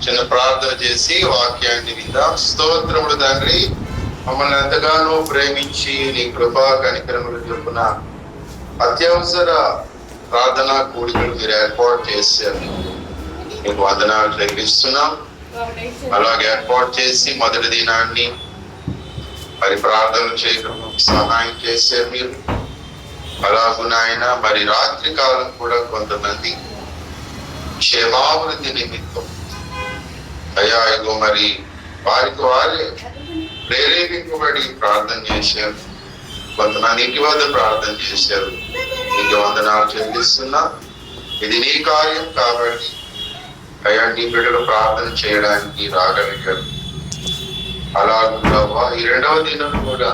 చిన్న ప్రార్థన చేసి వాక్యాన్ని విందాం. స్తోత్రములు తండ్రి, మమ్మల్ని ఎంతగానో ప్రేమించి నీ కృపా కనికరములు చొప్పున అత్యవసర ప్రార్థనా కూడికలు మీరు ఏర్పాటు చేశారు. మీకు వందనాలు చెల్లిస్తున్నాం. అలాగే ఏర్పాటు చేసి మొదటి దినాన్ని మరి ప్రార్థనలు చేయడం సహాయం చేశారు మీరు. అలాగూ నాయన మరి రాత్రి కాలం కూడా కొంతమంది క్షేమాభివృద్ధి నిమిత్తం అయ్యా ఇగో మరి వారికి వారే ప్రేరేపింపబడి ప్రార్థన చేశారు. కొంతమంది ఇంటి వద్ద ప్రార్థన చేశారు. నీకు వందనాలు చెల్లిస్తున్నా. ఇది నీ కార్యం కాబట్టి అయ్యా నీ బిడ్డలు ప్రార్థన చేయడానికి రాగలిగారు. అలాగే ఈ రెండవ దినం కూడా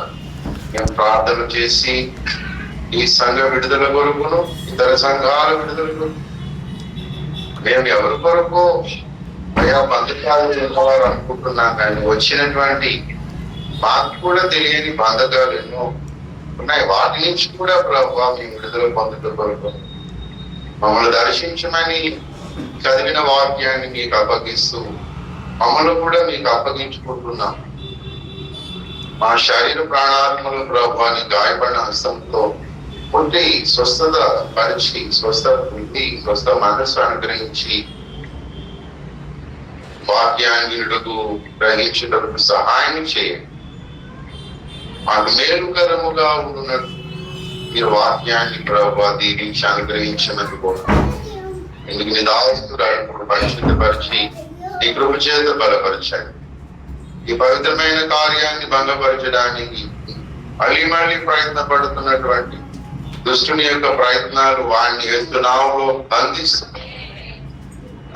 మేము ప్రార్థన చేసి ఈ సంఘ విడుదల కొరకును ఇతర సంఘాల విడుదల కొరకు మేము ఎవరి కొరకు అయ్యా బంధకాలు ఉన్నవారు అనుకుంటున్నాం, కానీ వచ్చినటువంటి మాకు కూడా తెలియని బంధకాలు ఎన్నో ఉన్నాయి. వాటి నుంచి కూడా ప్రభువా మేము విడుదల పొందుట కొరకు మమ్మల్ని దర్శించమని చదివిన వాక్యాన్ని మీకు అప్పగిస్తూ మమ్మల్ని కూడా మీకు అప్పగించుకుంటున్నాం. మా శరీర ప్రాణాత్మలు ప్రభువాని గాయపడిన హస్తంతో పుట్టి స్వస్థత పరిచి స్వస్థ బుద్ధి స్వస్థ మనస్సు అనుగ్రహించి వాక్యాన్ని వినుటకు గ్రహించుటకు సహాయం చేయండి. మాకు మేలుకరముగా ఉంటున్నట్టు మీరు వాక్యాన్ని ప్రభావ దీవించి అనుగ్రహించినందుకు ఎందుకు నీ దాస్తురాలు పరిశుద్ధపరిచి నీ కృప చేత బలపరచండి. ఈ పవిత్రమైన కార్యాన్ని భంగపరచడానికి మళ్ళీ ప్రయత్నపడుతున్నటువంటి దుష్టుని యొక్క ప్రయత్నాలు వాడిని యేసునామములో బంధిస్తున్నాయి.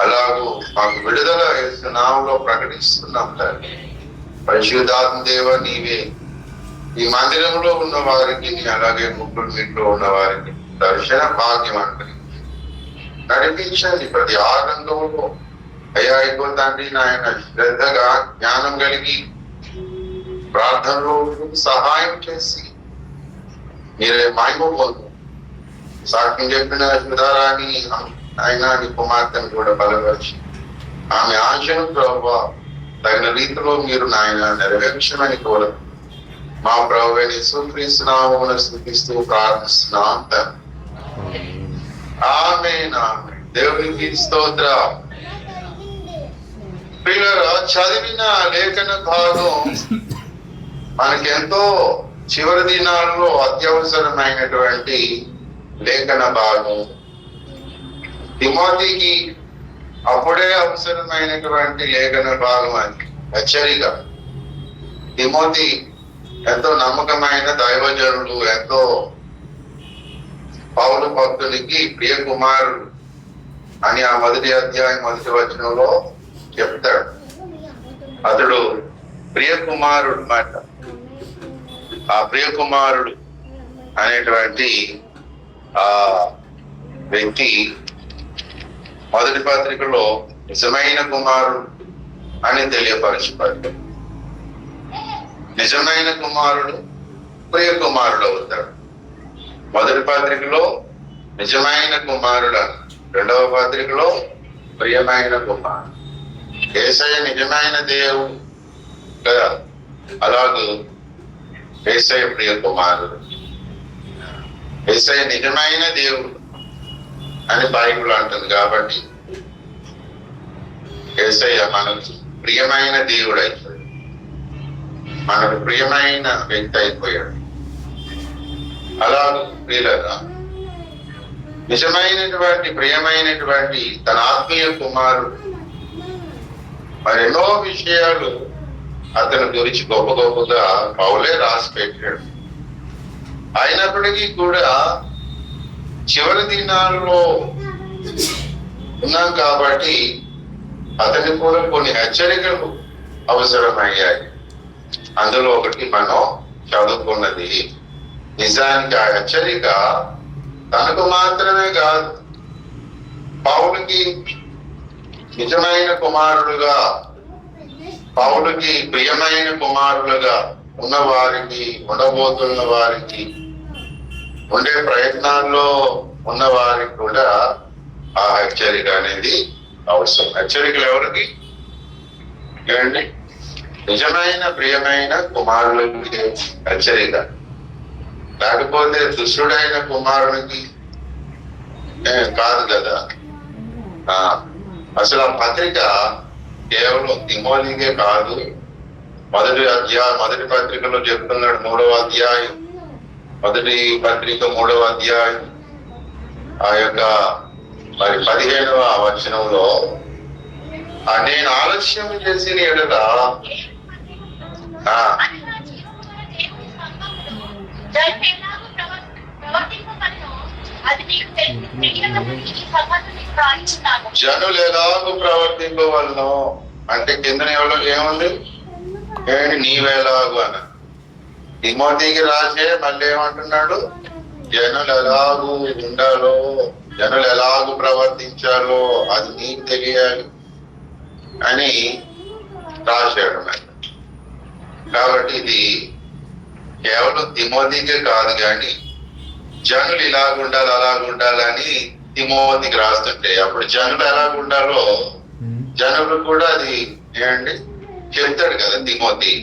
అలాగూ మాకు విడుదల యేసునామములో ప్రకటిస్తున్నాం తండ్రి. పరిశుద్ధాత్మ దేవ నీవే ఈ మందిరంలో ఉన్న వారికి, అలాగే ముగ్గురు మీట్లో ఉన్న వారికి దర్శన భాగ్యం అనుగ్రహించి నడిపించండి. ప్రతి ఆనందంలో అయ్యా అయిపోతండి నాయన శ్రద్ధగా జ్ఞానం కలిగి ప్రార్థనలో సహాయం చేసి మీరే మహిమ పొందు. సాక్ష్యం చెప్పిన సుధారాన్ని ఆయన నీ కుమార్తెను కూడా బలపరిచి ఆమె ఆశను ప్రభావ తగిన రీతిలో మీరు నాయన నెరవేర్చమని కోరు. మా ప్రభువుని యేసుక్రీస్తునామమున స్తుతిస్తూ ప్రార్థిస్తున్నాం తండ్రి. ఆమేన్ ఆమేన్. దేవునికి స్తోత్రం. పిల్లలు చదివిన లేఖన భాగం మనకెంతో చివరి దినాల్లో అత్యవసరమైనటువంటి లేఖన భాగం. తిమోతికి అప్పుడే అవసరమైనటువంటి లేఖన భాగం అని హెచ్చరిక. తిమోతి ఎంతో నమ్మకమైన దైవజనుడు, ఎంతో పౌలు భక్తునికి ప్రియ కుమారుడు అని ఆ మొదటి అధ్యాయం మొదటి వచనంలో చెప్తాడు. అతడు ప్రియ కుమారుడు మాట. ఆ ప్రియ కుమారుడు అనేటువంటి ఆ వ్యక్తి మొదటి పత్రికలో నిజమైన కుమారుడు అని తెలియపరచబడ్డాడు. నిజమైన కుమారుడు ప్రియ కుమారుడు అవుతాడు. మొదటి పత్రికలో నిజమైన కుమారుడు, రెండవ పత్రికలో ప్రియమైన కుమారుడు. యేసయ్య నిజమైన దేవుడు కదా, అలాగే యేసయ్య ప్రియ కుమారుడు. యేసయ్య నిజమైన దేవుడు అని బైబిల్ అంటుంది కాబట్టి యేసయ్య మనకు ప్రియమైన దేవుడు అయిపోయాడు, మనకు ప్రియమైన వ్యక్తి అయిపోయాడు. అలాగే ప్రియులరా నిజమైనటువంటి ప్రియమైనటువంటి తన ఆత్మీయ కుమారుడు మరెన్నో విషయాలు అతని గురించి గొప్ప గొప్పగా పౌలే రాసి పెట్టాడు. అయినప్పటికీ కూడా చివరి దినాల్లో ఉన్నాం కాబట్టి అతనికి కూడా కొన్ని హెచ్చరికలు అవసరమయ్యాయి. అందులో ఒకటి మనం చదువుకున్నది. నిజానికి ఆ హెచ్చరిక తనకు మాత్రమే కాదు, పౌలుకి నిజమైన కుమారుడుగా, పౌలుకి ప్రియమైన కుమారులుగా ఉన్న వారికి, ఉండబోతున్న వారికి, ఉండే ప్రయత్నాల్లో ఉన్న వారికి కూడా ఆ హెచ్చరిక అనేది అవసరం. హెచ్చరికలు ఎవరికి? ఏమండి? నిజమైన ప్రియమైన కుమారులకి హెచ్చరిక, లేకపోతే దుష్టుడైన కుమారునికి కాదు కదా. అసలు ఆ పత్రిక కేవలం తిమోతికే కాదు. మొదటి పత్రికలో చెప్తున్నాడు, 3వ అధ్యాయం, మొదటి పత్రిక 3వ అధ్యాయం ఆ యొక్క మరి 15వ వచనంలో, నేను ఆలస్యం చేసిన ఎడల జనులు ఎలాగూ ప్రవర్తింపవలను అంటే కింద ఏముంది? నీవేలాగు అన తిమోతికి రాసే మళ్ళీ ఏమంటున్నాడు? జనులు ఎలాగూ ఉండాలో, జనులు ఎలాగూ ప్రవర్తించాలో అది నీకు తెలియాలి అని రాశాడు. కాబట్టి ఇది కేవలం తిమోతికే కాదు, కానీ జనులు ఇలాగుండాలి అలాగుండాలని తిమోతికి రాస్తుంటే అప్పుడు జనులు ఎలాగుండాలో జనులు కూడా అది ఏమండి చెప్తాడు కదా, తిమోతి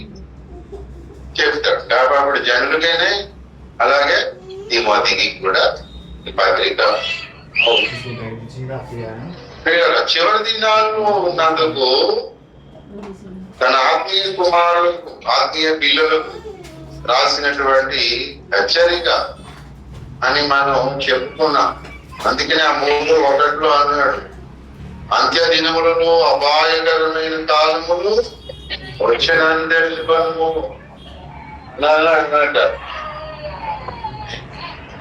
చెప్తాడు. కాబట్టి అప్పుడు జనులకైనా అలాగే తిమోతికి కూడా ఈ పత్రిక. చివరి దినాల్లో ఉన్నందుకు తన ఆత్మీయ కుమారులకు, ఆత్మీయ పిల్లలకు రాసినటువంటి హెచ్చరిక అని మనం చెప్పుకున్నాం. అందుకనే ఆ 3:1 అన్నాడు, అంత్య దినములలో అపాయకరమైన కాలములు వచ్చానని తెలుసుకోను అన్నట.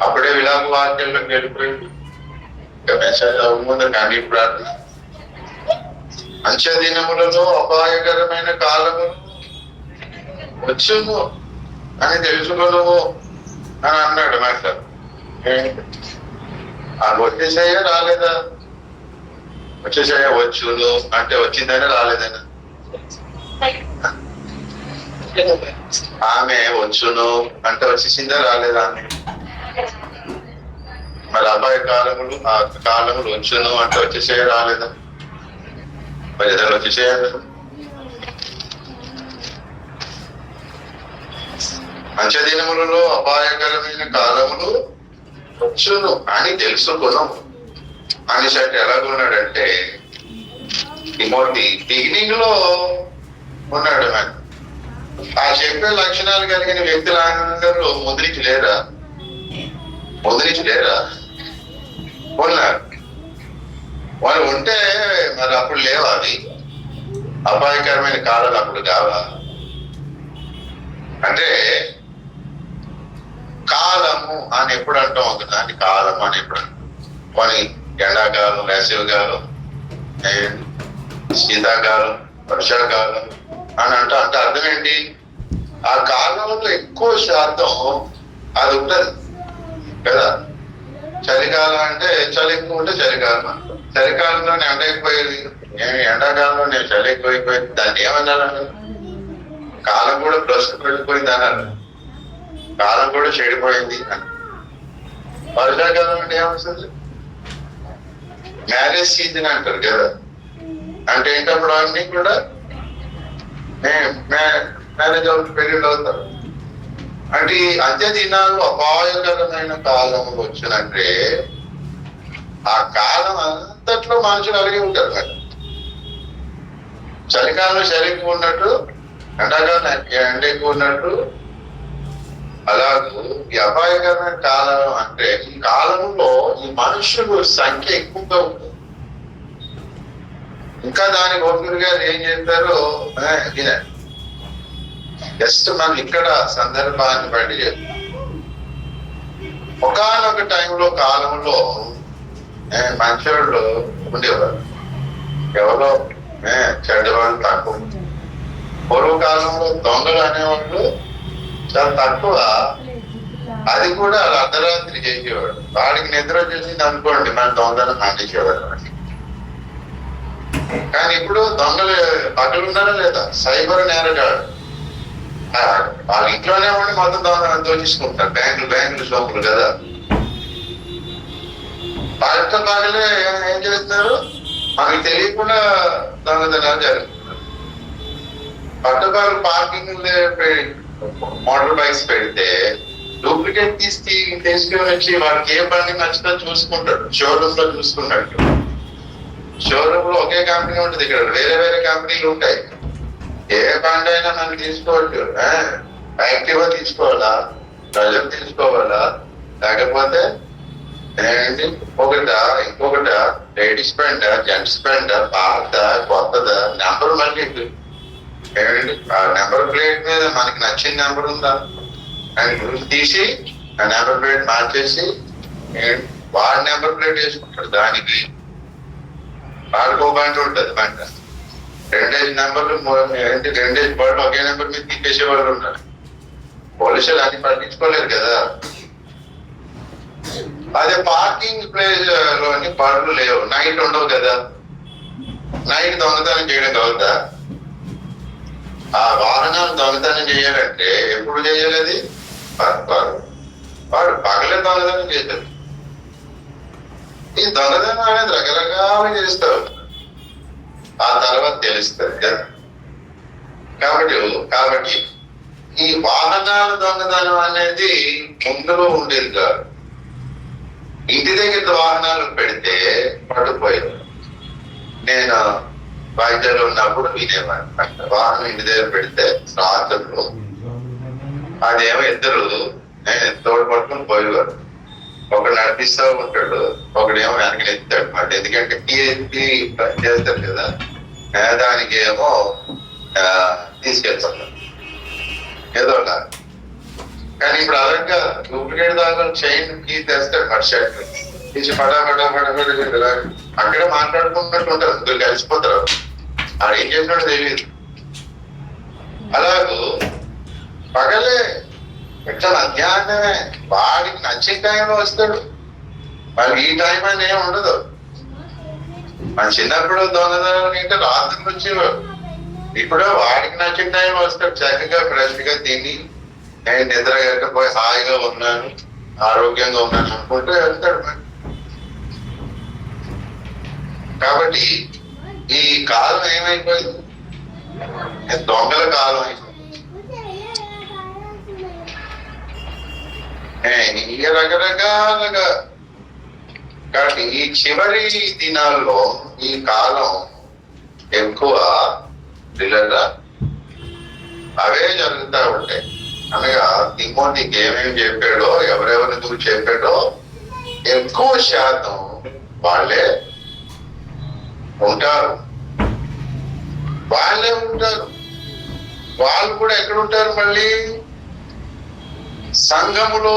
అప్పుడే విలాప వాక్యంలోకి వెళ్ళిపోయింది. మెసేజ్ అవ్వముందు కానీ ప్రార్థన, అంత్య దినములలో అపాయకరమైన కాలములు వచ్చును అని తెలుసుకొను అని అన్నాడు మాస్టర్. వచ్చేసాయా రాలేదా? వచ్చేసాయా? వచ్చును అంటే వచ్చిందనే రాలేదనా? ఆమె వచ్చును అంటే వచ్చేసిందా రాలేదా? మరి అబ్బాయి కాలములు ఆ కాలములు వచ్చును అంటే వచ్చేసాయా రాలేదా? మరి ఏదైనా వచ్చేసాయా? అంత్యదినములలో అపాయకరమైన కాలములు వచ్చును అని తెలుసుకున్నాం అని సరే ఎలాగున్నాడంటే తిమోతి బిగినింగ్ లో ఉన్నాడు. ఆ చెప్పే లక్షణాలు కలిగిన వ్యక్తులందరూ ముద్రించలేరా? ఉన్నారు. వాళ్ళు ఉంటే మరి అప్పుడు లేవా? అవి అపాయకరమైన కాలాలు అప్పుడు కావా? అంటే కాలము అని ఎప్పుడు అంటాం? ఒకదాన్ని కాలము అని ఎప్పుడు అంటాం? కొన్ని ఎండాకాలం, వేసవికాలం, శీతాకాలం, వర్షాకాలం అని అంటే అర్థం ఏంటి? ఆ కాలంలో ఎక్కువ శాతం అది ఉంటది కదా. చలికాలం అంటే చలి ఎక్కువ ఉంటే చలికాలం అంటాం. చలికాలంలో ఎండ ఎక్కువైంది, ఎండాకాలంలో నేను చలి ఎక్కువైపోయింది, దాన్ని ఏమన్నాను? కాలం కూడా ప్రస్తుతం వెళ్ళిపోయింది అన్నారు, కాలం కూడా చెడిపోయింది అని. వర్షాకాలం అంటే ఏమవుతుంది? మ్యారేజ్ సీజన్ అంటారు కదా. అంటే ఏంటప్పుడు అన్ని కూడా మ్యారేజ్ పెళ్లిళ్ళు అవుతారు. అంటే అంత్య దినాలు అపాయకరమైన కాలంలో వచ్చినంటే ఆ కాలం అంతట్లో మనుషులు అలిగి ఉంటారు. మరి చలికాలంలో చలి ఎక్కువ ఉన్నట్టు, ఎండాకాలం ఎండ ఎక్కువ ఉన్నట్టు, అలాగూ ఈ అపాయకరమైన కాలం అంటే ఈ కాలంలో ఈ మనుషులు సంఖ్య ఎక్కువగా ఉంటుంది. ఇంకా దాని గోపికలు గారు ఏం చేస్తారు? జస్ట్ మనం ఇక్కడ సందర్భాన్ని బట్టి చెప్తాం. ఒకనొక టైంలో కాలంలో మంచోళ్ళు ఉండేవారు, ఎవరో చెడ్డవాళ్ళు తక్కువ. పూర్వకాలంలో దొంగలు అనేవాళ్ళు చాలా తక్కువ. అది కూడా అర్ధరాత్రి చేసేవాడు. వాడికి నిద్ర చేసింది అనుకోండి, మన దొంగలు మానేసేవాడు. కానీ ఇప్పుడు దొంగలు పగలు ఉన్నారా లేదా? సైబర్ నేరగాడు వాళ్ళ ఇంట్లోనే ఉండి మొత్తం దొంగలను దోచేసుకుంటారు. బ్యాంకులు సోకులు కదా. పట్టపగలే ఏం చేస్తారు, మనకి తెలియకుండా దొంగతనాలు జరుగుతున్నారు. పట్టపగలు పార్కింగ్ మోటార్ బైక్స్ పెడితే డూప్లికేట్ తీసుకుని వచ్చి వాడికి ఏ బండి నచ్చినా చూసుకుంటాడు, షోరూమ్ లో చూసుకున్నట్టు. షోరూమ్ లో ఒకే కంపెనీ ఉంటుంది, ఇక్కడ వేరే వేరే కంపెనీలు ఉంటాయి. ఏ బండి అయినా నన్ను తీసుకోవచ్చు, యాక్టివా తీసుకోవాలా, ప్రజలు తీసుకోవాలా, లేకపోతే ఏంటి ఇంకొకట లేడీస్ ప్యాంట్, జెంట్స్ ప్యాంట్, పాత కొత్తదా, నెంబర్ మళ్ళీ ఏంటి ఆ నెంబర్ ప్లేట్ మీద మనకి నచ్చిన నెంబర్ ఉందా అని తీసి ఆ నెంబర్ ప్లేట్ మార్చేసి వాడి నెంబర్ ప్లేట్ వేసుకుంటాడు. దానికి వాడికో బండి ఉంటుంది, బండి 2 నెంబర్లు ఏంటి 2 బళ్ళు ఒకే నెంబర్ మీద తీసేసే వాళ్ళు ఉన్నారు. పోలీసులు అది పట్టించుకోలేరు కదా. అదే పార్కింగ్ ప్లేస్ లోని బళ్ళు లేవు, నైట్ ఉండవు కదా, నైట్ దొంగతనం చేయడం అవుతా. ఆ వాహనాలు దొంగతనం చేయాలంటే ఎప్పుడు చేయాలి? వాడు పగలే దొంగతనం చేశారు. ఈ దొంగతనం అనేది రకరకాలు చేస్తారు, ఆ తర్వాత తెలుస్తుంది కదా. కాబట్టి ఈ వాహనాల దొంగతనం అనేది ముందులో ఉండేది కాదు. ఇంటి దగ్గర వాహనాలు పెడితే పట్టుకుపోయారు. నేను వైద్యులు ఉన్నప్పుడు వినేవాడిని, వాహనం ఇంటి దగ్గర పెడితే రాత్రులు అదేమో ఇద్దరు నేను తోడు పట్టుకుని పోయేవాడు. ఒకడు నడిపిస్తూ ఉంటాడు, ఒకడేమో వెనక ఎత్తాడు మాట. ఎందుకంటే చేస్తారు కదా, దానికి ఏమో తీసుకెళ్తాడు ఏదో. కానీ ఇప్పుడు అదొక డూప్లికేట్ దాకా చైన్ కీ తెస్తాడు, మరి షర్ట్ తీసి అక్కడే మాట్లాడుకున్నట్టు ఉంటారు, ఇద్దరు కలిసిపోతారు. ఆడు ఏం చేసినాడో తెలియదు. అలాగూ పగలే ఎట్లా మధ్యాహ్నమే వాడికి నచ్చిన టైంలో వస్తాడు, వాళ్ళకి ఈ టైం అని ఏమి ఉండదు. మన చిన్నప్పుడు దొంగతనం అంటే రాత్రి వచ్చేవాడు, ఇప్పుడు వాడికి నచ్చిన టైం వస్తాడు. చక్కగా ఫ్రెష్ గా తిని నేను నిద్ర ఎక్కకపోయి హాయిగా ఉన్నాను, ఆరోగ్యంగా ఉన్నాను అనుకుంటూ వెళ్తాడు. కాబట్టి ఈ కాలం ఏమైపోయింది? దొంగల కాలం అయిపోయింది. రకరకాలుగా. కాబట్టి ఈ చివరి దినాల్లో ఈ కాలం ఎక్కువ పిల్లల అవే జరుగుతూ ఉంటాయి. అనగా తిమోతికి ఏమేమి చెప్పాడో, ఎవరెవరి గురించి చెప్పాడో ఎక్కువ శాతం వాళ్ళే ఉంటారు. వాళ్ళు కూడా ఎక్కడ ఉంటారు? మళ్ళీ సంఘములో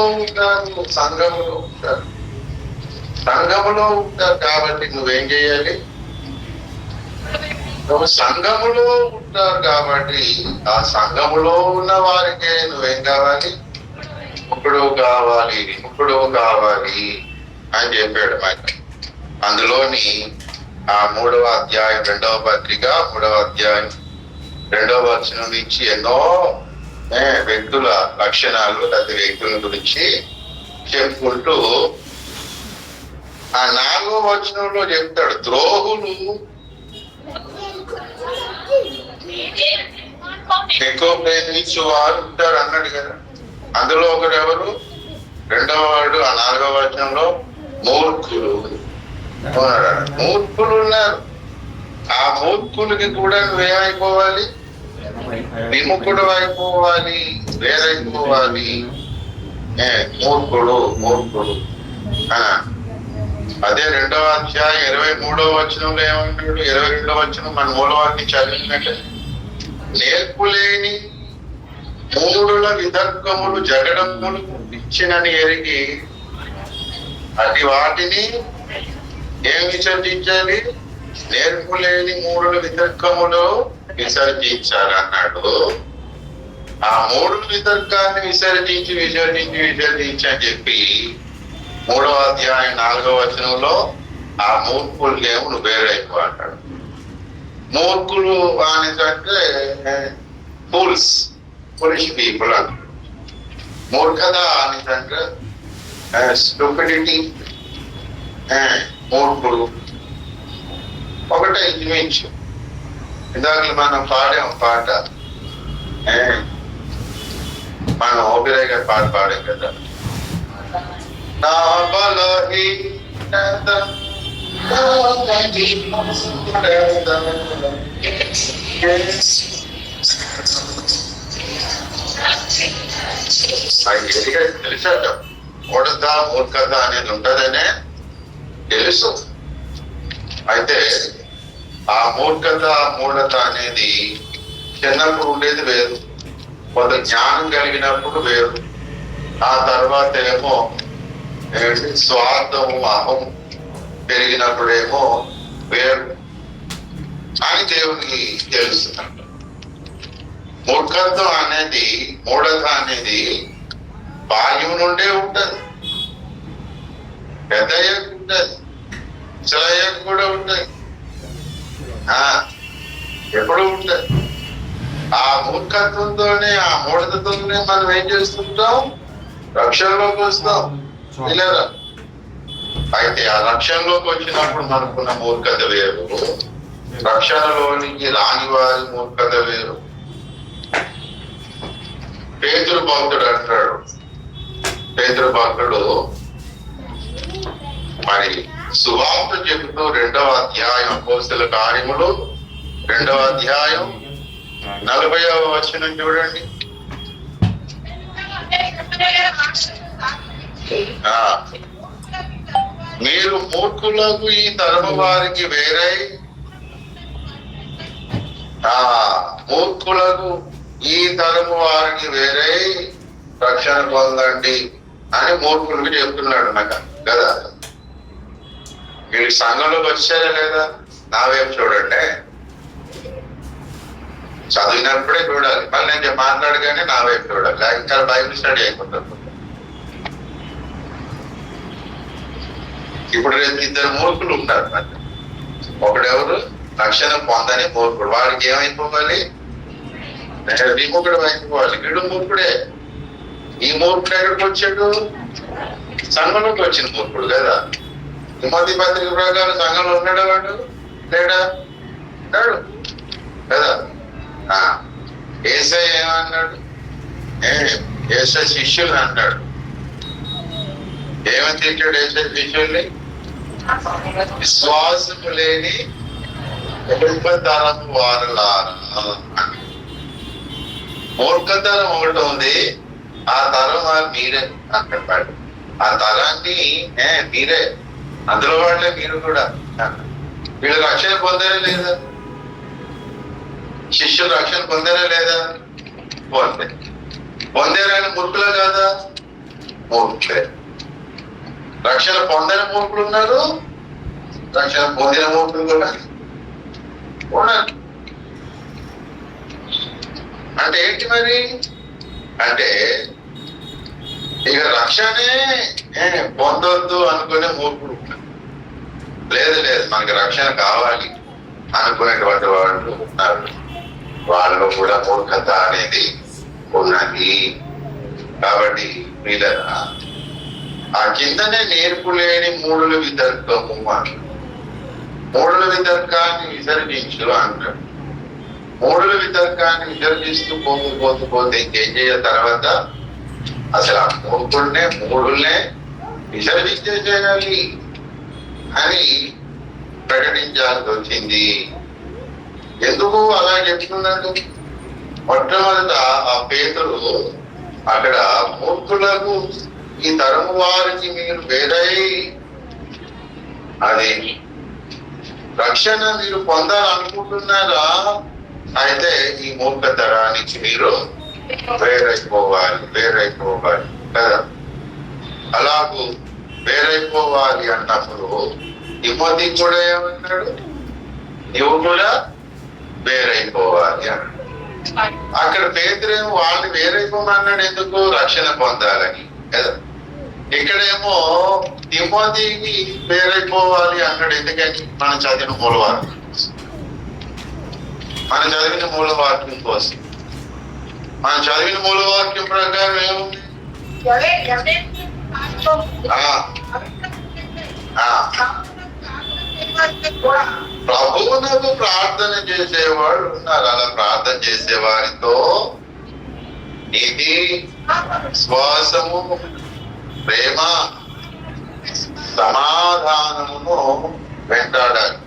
ఉంటారు. కాబట్టి నువ్వేం చేయాలి? నువ్వు సంఘములో ఉంటారు కాబట్టి ఆ సంఘములో ఉన్న వారికే నువ్వేం కావాలి? ముక్కుడు కావాలి అని చెప్పాడు మనకి. అందులోని ఆ 3వ అధ్యాయం 2వ పత్రిక 3వ అధ్యాయం 2వ వచనం నుంచి ఎన్నో వ్యక్తుల లక్షణాలు లేదా వ్యక్తుల గురించి చెప్పుకుంటూ ఆ 4వ వచనంలో చెప్తాడు, ద్రోహులు ఎక్కువ ప్రేమించు వారు ఉంటారు అన్నాడు కదా. అందులో ఒకడు ఎవరు? 2వ వాడు ఆ 4వ వచనంలో మూర్ఖులు ఉన్నారు. ఆ మూర్ఖులకి కూడా నువ్వేమైపోవాలి? విముఖుడు అయిపోవాలి, వేరైపోవాలి. మూర్ఖుడు. అదే 2వ అధ్యాయం 23వ వచనంలో ఏమంటాడు? 22వ వచనం మన మూలవాక్యం చదివినట్టు, నేర్పులేని మూడుల వితర్కములు జగడములు ఇచ్చినని ఎరిగి అటు వాటిని ఏం విసర్జించాలి? నేర్పులేని మూడుల వితర్కములు విసర్జించాలన్నాడు. ఆ మూడుల వితర్కాన్ని విసర్జించి అని చెప్పి 3వ అధ్యాయం 4వ వచనంలో ఆ మూర్ఖులకేమో నువ్వు వేరైపో అంటాడు. మూర్ఖులు అనేదంటే ఫులిష్ పీపుల్ అంటారు. మూర్ఖత అనేదంటే స్టూపిడిటీ, మూర్ఖుడు ఒకటే ఇంచుమించు. ఇందాక మనం పాడాం పాట, మనం ఓబిరాయ్ గారి పాట పాడాం కదా, నా బలహీనత తెలిసాక మూర్ఖత అనేది ఉంటదనే తెలుసు. అయితే ఆ మూర్ఖత మూఢత అనేది చిన్నప్పుడు ఉండేది వేరు, కొంత జ్ఞానం కలిగినప్పుడు వేరు, ఆ తర్వాత ఏమో స్వార్థం అహం పెరిగినప్పుడేమో వేరు అని దేవునికి తెలుస్తున్నట్టు. మూర్ఖత్వం అనేది మూఢత అనేది బాల్యం నుండే ఉంటది, పెద్ద అయ్యాక ఉంటది, ముసలయ్యాక కూడా ఉంటది, ఎప్పుడు ఉంటది. ఆ మూర్ఖత్వంతోనే ఆ మూఢతతోనే మనం ఏం చేస్తుంటాం, రక్షణలోకి వస్తాం లేదా. అయితే ఆ రక్షణలోకి వచ్చినప్పుడు మనకున్న మూర్ఖత వేరు, రక్షణలోనికి రాని వారి మూర్ఖత వేరు. పేతురు భక్తుడు అంటాడు, పేతురు భక్తుడు మరి సువార్త చెబుతూ 2వ అధ్యాయం అపోస్తలుల కార్యములు 2వ అధ్యాయం 40వ వచనం చూడండి. మీరు మూర్ఖులకు ఈ తరము వారికి వేరై, మూర్ఖులకు ఈ తరము వారికి వేరై రక్షణ పొందండి అని మూర్ఖులకు చెప్తున్నాడు నాకు కదా. వీళ్ళు సంఘంలోకి వచ్చారా లేదా, నా వైపు చూడండి, చదివినప్పుడే చూడాలి, మళ్ళీ నేను మాట్లాడగానే నా వైపు చూడాలి, ఇంకా బైబిల్ స్టడీ అయిపోతుంది. ఇప్పుడు రేపు 2 మూర్ఖులు ఉంటారు, ఒకడెవరు రక్షణ పొందని మూర్ఖుడు, వాడికి ఏమైపోవాలి, విముఖుడు అయిపోవాలి. వీడు మూర్ఖుడే. ఈ మూర్ఖుడు ఎక్కడికి వచ్చాడు, సంఘంలోకి వచ్చిన మూర్ఖుడు కదా. తిమోతి పత్రిక ప్రకారం సంఘంలో ఉన్నాడా వాడు, లేడా, లేడు కదా. యేసయ్య ఏమన్నాడు, యేసయ్య శిష్యులు అన్నాడు, ఏమని తిట్టాడు యేసయ్య శిష్యుల్ని, విశ్వాసము లేని తరము వారులారా. మూర్ఖతరం ఒకటి ఉంది, ఆ తరం మీరే అంటాడు. ఆ తరాన్ని మీరే, అందులో వాళ్ళే మీరు కూడా. వీళ్ళు రక్షణ పొందారా లేదా, శిష్యులు రక్షణ పొందారా లేదా, పొందారని మూర్ఖులే కాదా, మూర్ఖులే. రక్షణ పొందని మూర్ఖులు ఉన్నారు, రక్షణ పొందిన మూర్ఖులు కూడా ఉన్నారు. అంటే ఏంటి మరి, అంటే ఇక రక్షణే పొందొద్దు అనుకునే మూర్ఖుడు ఉన్నారు. లేదు లేదు మనకి రక్షణ కావాలి అనుకునేటువంటి వాళ్ళు ఉన్నారు, వాళ్ళలో కూడా మూర్ఖత అనేది ఉన్నది. కాబట్టి వీళ్ళరా ఆ కిందనే నేర్పు లేని మూడుల వితర్కము అంటారు. మూడుల వితర్కాన్ని విసర్జించు అంటాడు. మూడుల వితర్కాన్ని విసర్జిస్తూ పోతే ఇంకేం చేయాలి తర్వాత, అసలు ఆ మూడుల్నే విసర్జించేసేయాలి అని ప్రకటించాల్సి వచ్చింది. ఎందుకు అలా చెప్తున్నాడు, మొట్టమొదట ఆ పేతురు అక్కడ మూర్ఖులకు ఈ తరము వారికి మీరు వేరై, అది రక్షణ మీరు పొందాలనుకుంటున్నారా, అయితే ఈ మూర్ఖ తరానికి మీరు వేరైపోవాలి కదా. అలాగూ వేరైపోవాలి అన్నప్పుడు తిమోతి కూడా ఏమన్నాడు, నువ్వు కూడా వేరైపోవాలి అన్నాడు. అక్కడ పేతురేమో వాళ్ళని వేరైపోమన్నాడు, ఎందుకు, రక్షణ పొందాలని కదా. ఇక్కడేమో తిమోతికి వేరైపోవాలి అన్నాడు, ఎందుకని, మనం చదివిన మూలవాక్యం కోసం. మనం చదివిన మూలవాక్యం ప్రకారం ఏముంది, ప్రభువునకు ప్రార్థన చేసేవాడు ఉన్నారు. అలా ప్రార్థన చేసే వారితో నీతి, విశ్వాసము, ప్రేమ, సమాధానమును వెంటాడాలి.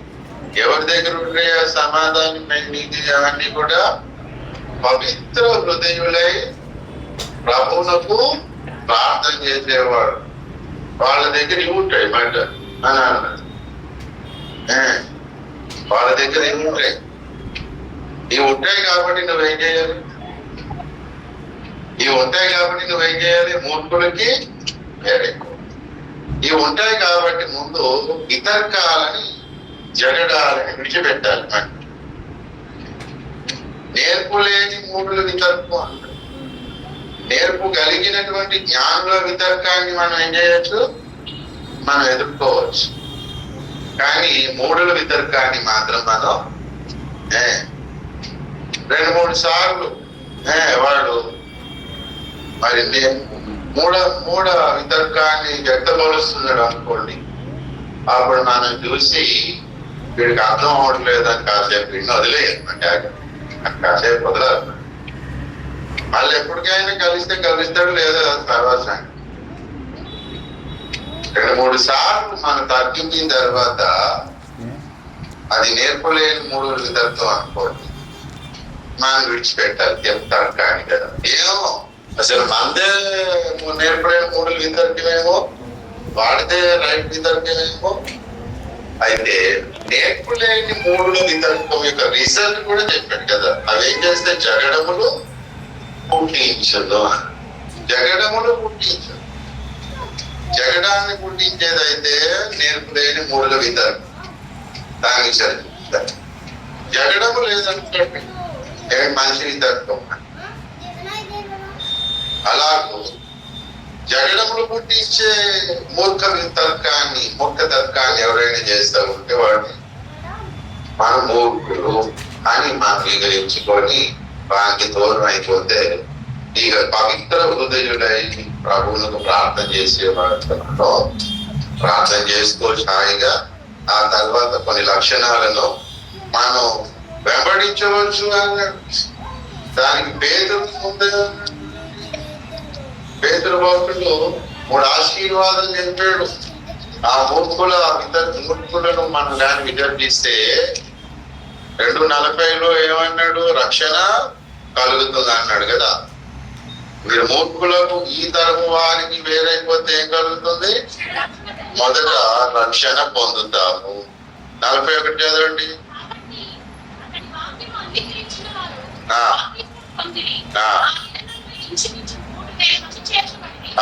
ఎవరి దగ్గర ఉండే సమాధానం, నీతి అవన్నీ కూడా పవిత్ర హృదయులై ప్రభువునకు ప్రార్థన చేసేవాడు వాళ్ళ దగ్గర ఇవి ఉంటాయి మాట అని అన్నాడు. వాళ్ళ దగ్గర ఇవి ఉంటాయి. ఇవి ఉంటాయి కాబట్టి నువ్వేం చేయాలి? ఇవి ఉంటాయి కాబట్టి నువ్వేం చేయాలి? మూర్ఖులకి వేరే. ఇవి ఉంటాయి కాబట్టి ముందు వితర్కాలని, జగడాలని విడిచిపెట్టాలి. నేర్పు లేని మూడులు వితర్కం అంటారు. నేర్పు కలిగినటువంటి జ్ఞానుల వితర్కాన్ని మనం ఏం చేయొచ్చు? మనం ఎదుర్కోవచ్చు. కానీ మూడుల వితర్కాన్ని మాత్రం మనం 2-3 సార్లు వాడు మరి మూడ వితర్కాన్ని వ్యక్తపరుస్తున్నాడు అనుకోండి, అప్పుడు మనం చూసి వీడికి అర్థం అవ్వట్లేదు అని కాసేపు వీడిని వదిలేయమంటే కాసేపు వదలాలి. మళ్ళీ ఎప్పటికైనా కలుస్తాడు లేదా తర్వాత 2-3 సార్లు మనం తర్కించిన తర్వాత అది నేర్పలేని మూడు విధత్వం అనుకోండి, మనం విడిచిపెట్టాలి. తర్కాన్ని కదా ఏమో అసలు మందే నేర్పలేని మూడు వితర్కమేమో, వాడితే రైట్ వితర్కమేమో. అయితే నేర్పులేని మూడు వితర్కం యొక్క రిజల్ట్ కూడా చెప్పాడు కదా. అవి ఏం చేస్తే జగడములు పుట్టించదు. జగడములు పుట్టించదు. జగడాన్ని పుట్టించేదైతే నేర్పులేని మూడు వితర్కం. దానికి సరి జగడము లేదనుకోండి మనిషి వితర్కం. అలాగూ జగడములు పుట్టించే మూర్ఖ తర్కాన్ని ఎవరైనా చేస్తూ ఉంటే వాడిని మన మూర్ఖులు అని మనం విగరించుకొని వానికి దూరం అయిపోతే ఇక పవిత్ర హృదయుడై ప్రభువులకు ప్రార్థన చేసే వాళ్ళతో ప్రార్థన చేసుకో హాయిగా. ఆ తర్వాత కొన్ని లక్షణాలను మనం వెంబడించవచ్చు అన్నాడు. దానికి పేతురు భక్తులు 3 ఆశీర్వాదం చెప్పాడు. ఆ మూర్ఖులను మనం కానీ విజర్జిస్తే 2:40లో ఏమన్నాడు? రక్షణ కలుగుతుంది అన్నాడు కదా. మీరు మూర్ఖులకు ఈ తరము వారికి వేరైపోతే ఏం కలుగుతుంది? మొదట రక్షణ పొందుతాము. 41 చదవండి.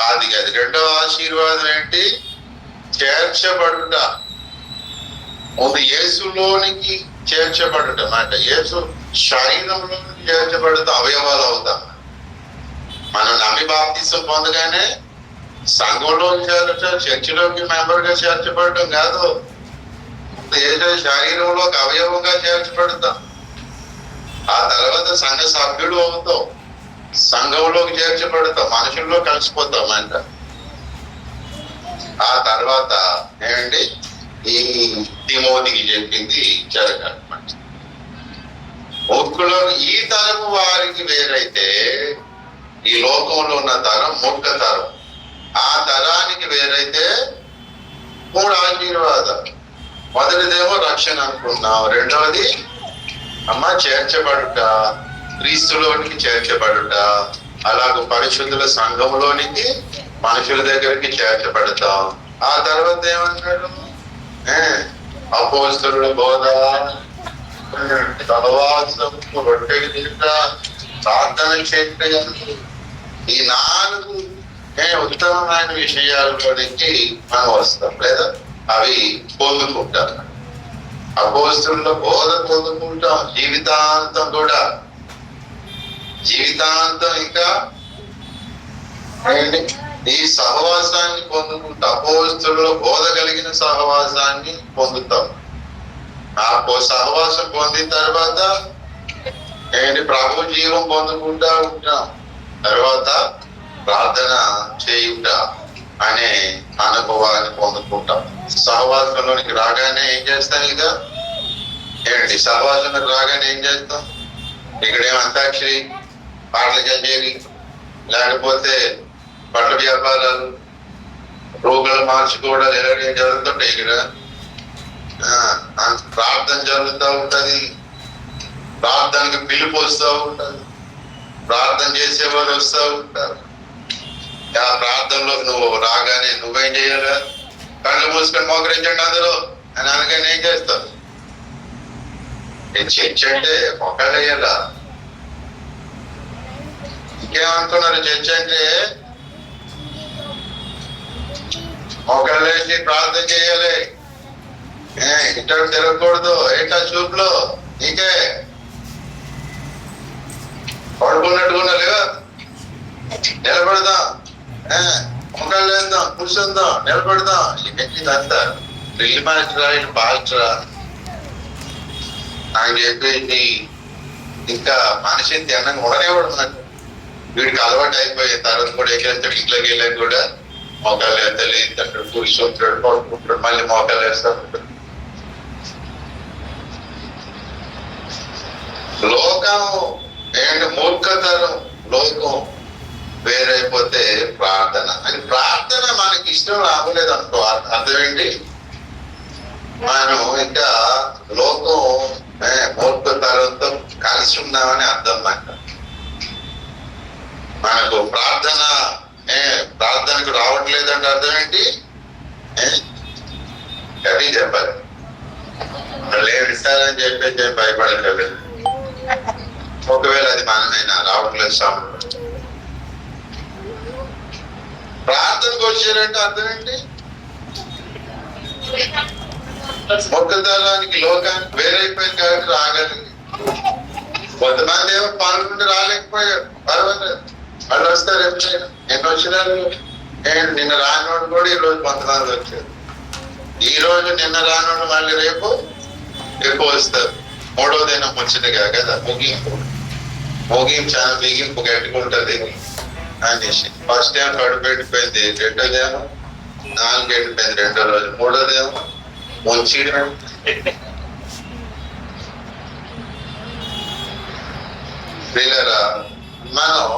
అది కాదు. 2వ ఆశీర్వాదం ఏంటి? చేర్చబడుట. ముందు యేసులోనికి చేర్చబడుట మాట. యేసు శరీరంలోనికి చేర్చబడుతూ అవయవాలు అవుతాం. మనం నమ్మి బాప్తిసం పొందగానే సంఘంలోకి చేరటం, చర్చిలోకి మెంబర్ గా చేర్చబడటం కాదు. ఏదో శరీరంలోకి అవయవంగా చేర్చబడతాం. ఆ తర్వాత సంఘ సభ్యుడు అవుతాం, సంఘంలోకి చేర్చబడతాం, మనుషుల్లో కలిసిపోతాం అంట. ఆ తర్వాత ఏమండి ఈ తిమోతికి చెప్పింది జరగాలన్నమాట. మూర్ఖులు ఈ తరము వారికి వేరైతే ఈ లోకంలో ఉన్న తరం మూర్ఖ తరం. ఆ తరానికి వేరైతే 3 ఆశీర్వాదాలు. మొదటిదేమో రక్షణ అనుకున్నాం. 2వది చేర్చబడుట, క్రీస్తులోనికి చేర్చబడుట. అలాగే పరిశుద్ధుల సంఘంలోనికి మనుషుల దగ్గరికి చేర్చబడతాం. ఆ తర్వాత ఏమన్నాడు? అపోస్తలుల బోధ, సహవాసం, రొట్టె తింట, ప్రార్థన చేయడం, ఈ 4 ఉత్తమమైన విషయాల్లోనికి మనం వస్తాం లేదా అవి పొందుకుంటాం. అపోస్తలుల బోధ పొందుకుంటాం జీవితాంతం కూడా. జీవితాంతం ఇంకా ఈ సహవాసాన్ని పొందుకుంటాం. అపోస్తలుల బోధ కలిగిన సహవాసాన్ని పొందుతాం. ఆ సహవాసం పొందిన తర్వాత ప్రభు జీవం పొందుకుంటా ఉంటాం. తర్వాత ప్రార్థన చేయుట, అనే అనుభవాన్ని పొందుకుంటాం. సహవాసంలోనికి రాగానే ఏం చేస్తాం? ఇక ఏంటి సహవాసంలోకి రాగానే ఏం చేస్తాం? ఇక్కడేం అంతాక్షరి, పాటల కచేరి, లేకపోతే బట్టల వ్యాపారాలు, రోగులు మార్చుకోవడాలు ఎలాగేం జరుగుతుంటాయి. ఇక్కడ ప్రార్థన జరుగుతూ ఉంటది, ప్రార్థనకు పిలుపు వస్తూ ఉంటది, ప్రార్థన చేసేవారు వస్తూ ఉంటారు. ఆ ప్రార్థనలోకి నువ్వు రాగానే నువ్వేం చేయాలి? కళ్ళు మూసుకొని మోకరించండి అందరూ అని అనగానే ఏం చేస్తావు? చర్చ్ అంటే మొక్కలు వేయాలా? ఇంకేమనుకున్నారు? చర్చ్ అంటే మొక్కలు వేసి ప్రార్థన చేయాలి, ఇట్లా తిరగకూడదు, ఏంటా చూపులో నీకే పడుకున్నట్టుకున్నా లేవా? నిలబడదాం, మొక్కలు వేద్దాం, కూర్చుందాం, నిలబడదాం. ఇదంతా రిల్ మాస్టరా, ఇటు పాస్టరా నాకు చెప్పేసి ఇంకా మనిషిని తినడానికి ఉండనేవాడు. నాకు వీడికి అలవాటు అయిపోయిన తర్వాత కూడా ఎక్కడెత్తాడు, ఇంట్లోకి వెళ్ళాక కూడా మోకాలు వేస్తాడు, లేదంటాడు, కూర్చుంటాడు, పడుకుంటాడు, మళ్ళీ మోకాలు వేస్తా ఉంటాడు. లోకం ఏంటి? మూర్ఖతరం. లోకం వేరైపోతే ప్రార్థన అని. ప్రార్థన మనకి ఇష్టం రావలేదు అనుకో, అర్థం ఏంటి? మనం ఇంకా లోకం మూర్ఖతరంతో కలిసి ఉన్నామని అర్థం. మనకు ప్రార్థనకు రావట్లేదంటే అర్థం ఏంటి? అది చెప్పాలి. వాళ్ళు ఏమి ఇస్తారని చెప్పేసి ఏం భయపడలేదు. ఒకవేళ అది మనమైనా రావట్లేదు సాము. ప్రార్థనకు వచ్చారంటే అర్థం ఏంటి? మొక్కతనానికి, లోకానికి వేరైపోయిన కాబట్టి రాగలిగి. కొంతమంది ఏమో పనులు రాలేకపోయారు, పర్వాలేదు, వాళ్ళు వస్తారు ఎప్పుడైనా. నిన్న వచ్చినారు, నిన్న రానోడు కూడా ఈ రోజు కొంతమంది వచ్చారు. ఈ రోజు నిన్న రానోడు మళ్ళీ రేపు ఎక్కువ వస్తారు. మూడోదైనా ముచ్చటగా కదా ముగింపు. చాలా బిగింపు గట్టుకుంటది అనేసి. ఫస్ట్ ఏమో కడుపు పెట్టిపోయింది, రెండోదేమో 4 పెట్టిపోయింది రెండో రోజు, మూడోదేమో ముంచడం. పిల్లరా, మనం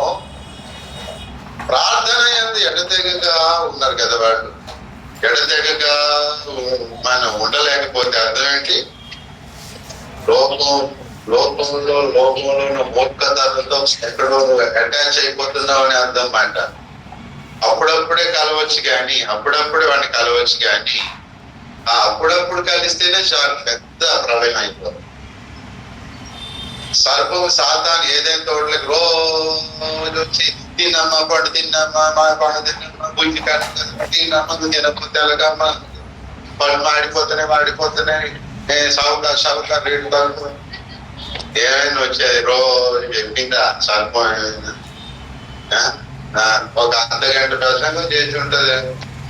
ప్రార్థన ఎడతెగగా ఉన్నారు కదా వాళ్ళు. ఎడతెగగా మనం ఉండలేకపోతే అర్థం ఏంటి? లోకంలో ఉన్న మూర్ఖతలతో ఎక్కడో అటాచ్ అయిపోతున్నావు అని అర్థం మాట. అప్పుడప్పుడే కలవచ్చు కానీ, అప్పుడప్పుడే వాడిని కలవచ్చు కానీ, ఆ అప్పుడప్పుడు కలిస్తేనే చాలా పెద్ద ప్రళయం అయిపోతుంది. సర్పం సాతాను ఏదైనా తోటలకు రోజు వచ్చి తిన్నమ్మా, పండు తిన్నమ్మా, మా పండు తిన్నమ్మా, బుద్ధి తిన్నమ్మా, తినకపోతే ఎలాగమ్మా, పళ్ళు మాడిపోతున్నాయి, సాగుతా రేటు తగ్గు ఏమైనా వచ్చేది రోజు చెప్పిందా సర్పం. ఒక అర్ధగంట ప్రసంగం చేసి ఉంటది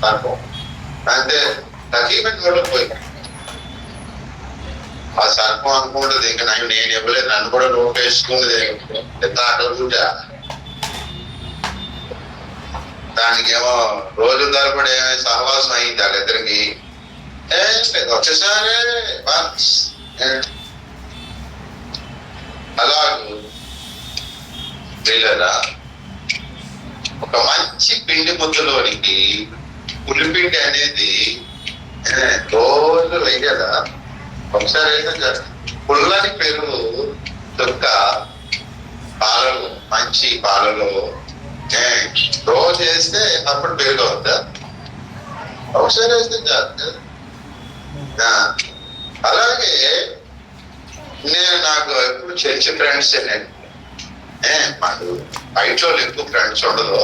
సర్పం, అంతే తగ్గిపోయి కూడా పోయి. ఆ సర్పం అనుకుంటుంది ఇంకా నేను ఇవ్వలేదు, నన్ను కూడా నోట్ వేసుకున్నది ఎంత అడుగుంటా. దానికేమో రోజు తరబడి సహవాసం అయింది వాళ్ళిద్దరికి. వచ్చేసారే అలాగూ పిల్లరా, ఒక మంచి పిండి ముద్దలోనికి పులిపిండి అనేది రోజు వేయదా? ఒకసారి అయితే పుల్లని పెరుగు చుక్క పాలలో, మంచి పాలలో రోజు వేస్తే అప్పుడు పెరుగు అవుతా. ఒకసారి వేస్తే జాగ్రత్త. అలాగే నాకు ఎప్పుడు చర్చ్ ఫ్రెండ్స్ మాకు బయట ఎక్కువ ఫ్రెండ్స్ ఉండదు.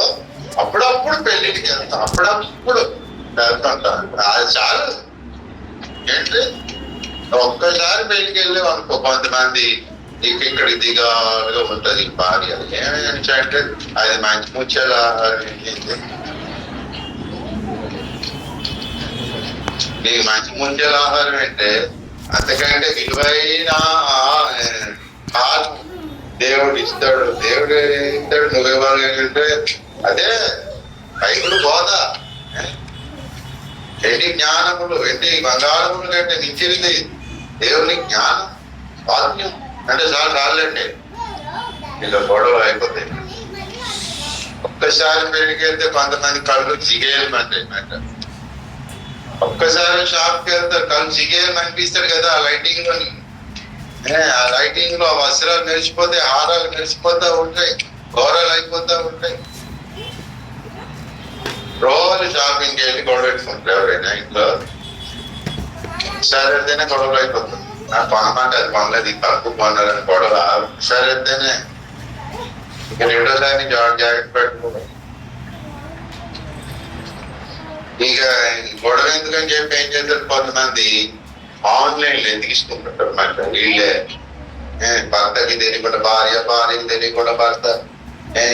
అప్పుడప్పుడు పెళ్లికి వెళ్తాం, అప్పుడప్పుడు వెళ్తుంటాం. అది చాలు. ఏంటి ఒక్కసారి పెళ్లికి వెళ్ళి అనుకో, కొంతమంది ఇక్కడికి దిగాలుగా ఉంటది భార్య. ఏమేంటే అది మంచి ముచ్చేలా నీకు మంచి ముంజల ఆహారం అంటే అంతకంటే విలువైన దేవుడు ఇస్తాడు. దేవుడు ఇస్తాడు, నువ్వేవాళ్ళంటే అదే బైబిల్ బోధ. ఎన్ని జ్ఞానములు, ఎన్ని బంగారములు కంటే మించినది దేవుని జ్ఞానం, వాక్యం అంటే చాలండి. ఇలా గొడవ అయిపోతాయి. ఒక్కసారి పెరిగితే కొంతమంది కళ్ళు జిగేయమంటే, ఒక్కసారి షాప్కి వెళ్తారు కళ్ళు జిగేయమనిపిస్తాడు కదా ఆ లైటింగ్ లో. ఆ లైటింగ్ లో వస్త్రాలు మెరిసిపోతాయి, హారాలు మెరిసిపోతా ఉంటాయి, ఘోరాలు అయిపోతా ఉంటాయి. రోజు షాపింగ్కి వెళ్ళి గొడవ పెట్టుకుంటారు ఎవరైనా ఇంట్లో. ఒకసారి వెళ్తేనే గొడవలు అయిపోతుంది. నాకు కొనమాట అది కొనలేదు, తక్కువ కొన్నారని గొడవ. ఒకసారి వెళ్తేనే ఇక రెండోసారి జాకెట్ పెట్టుకోవడం. ఇక గొడవ ఎందుకని చెప్పి ఏం చేస్తారు కొంతమంది ఆన్లైన్ లో ఎదిగిస్తుంటారు అన్నమాట. వీళ్ళే భర్తకి తెలియకుండా భార్య, భార్యకి తెలియకుండా భర్త,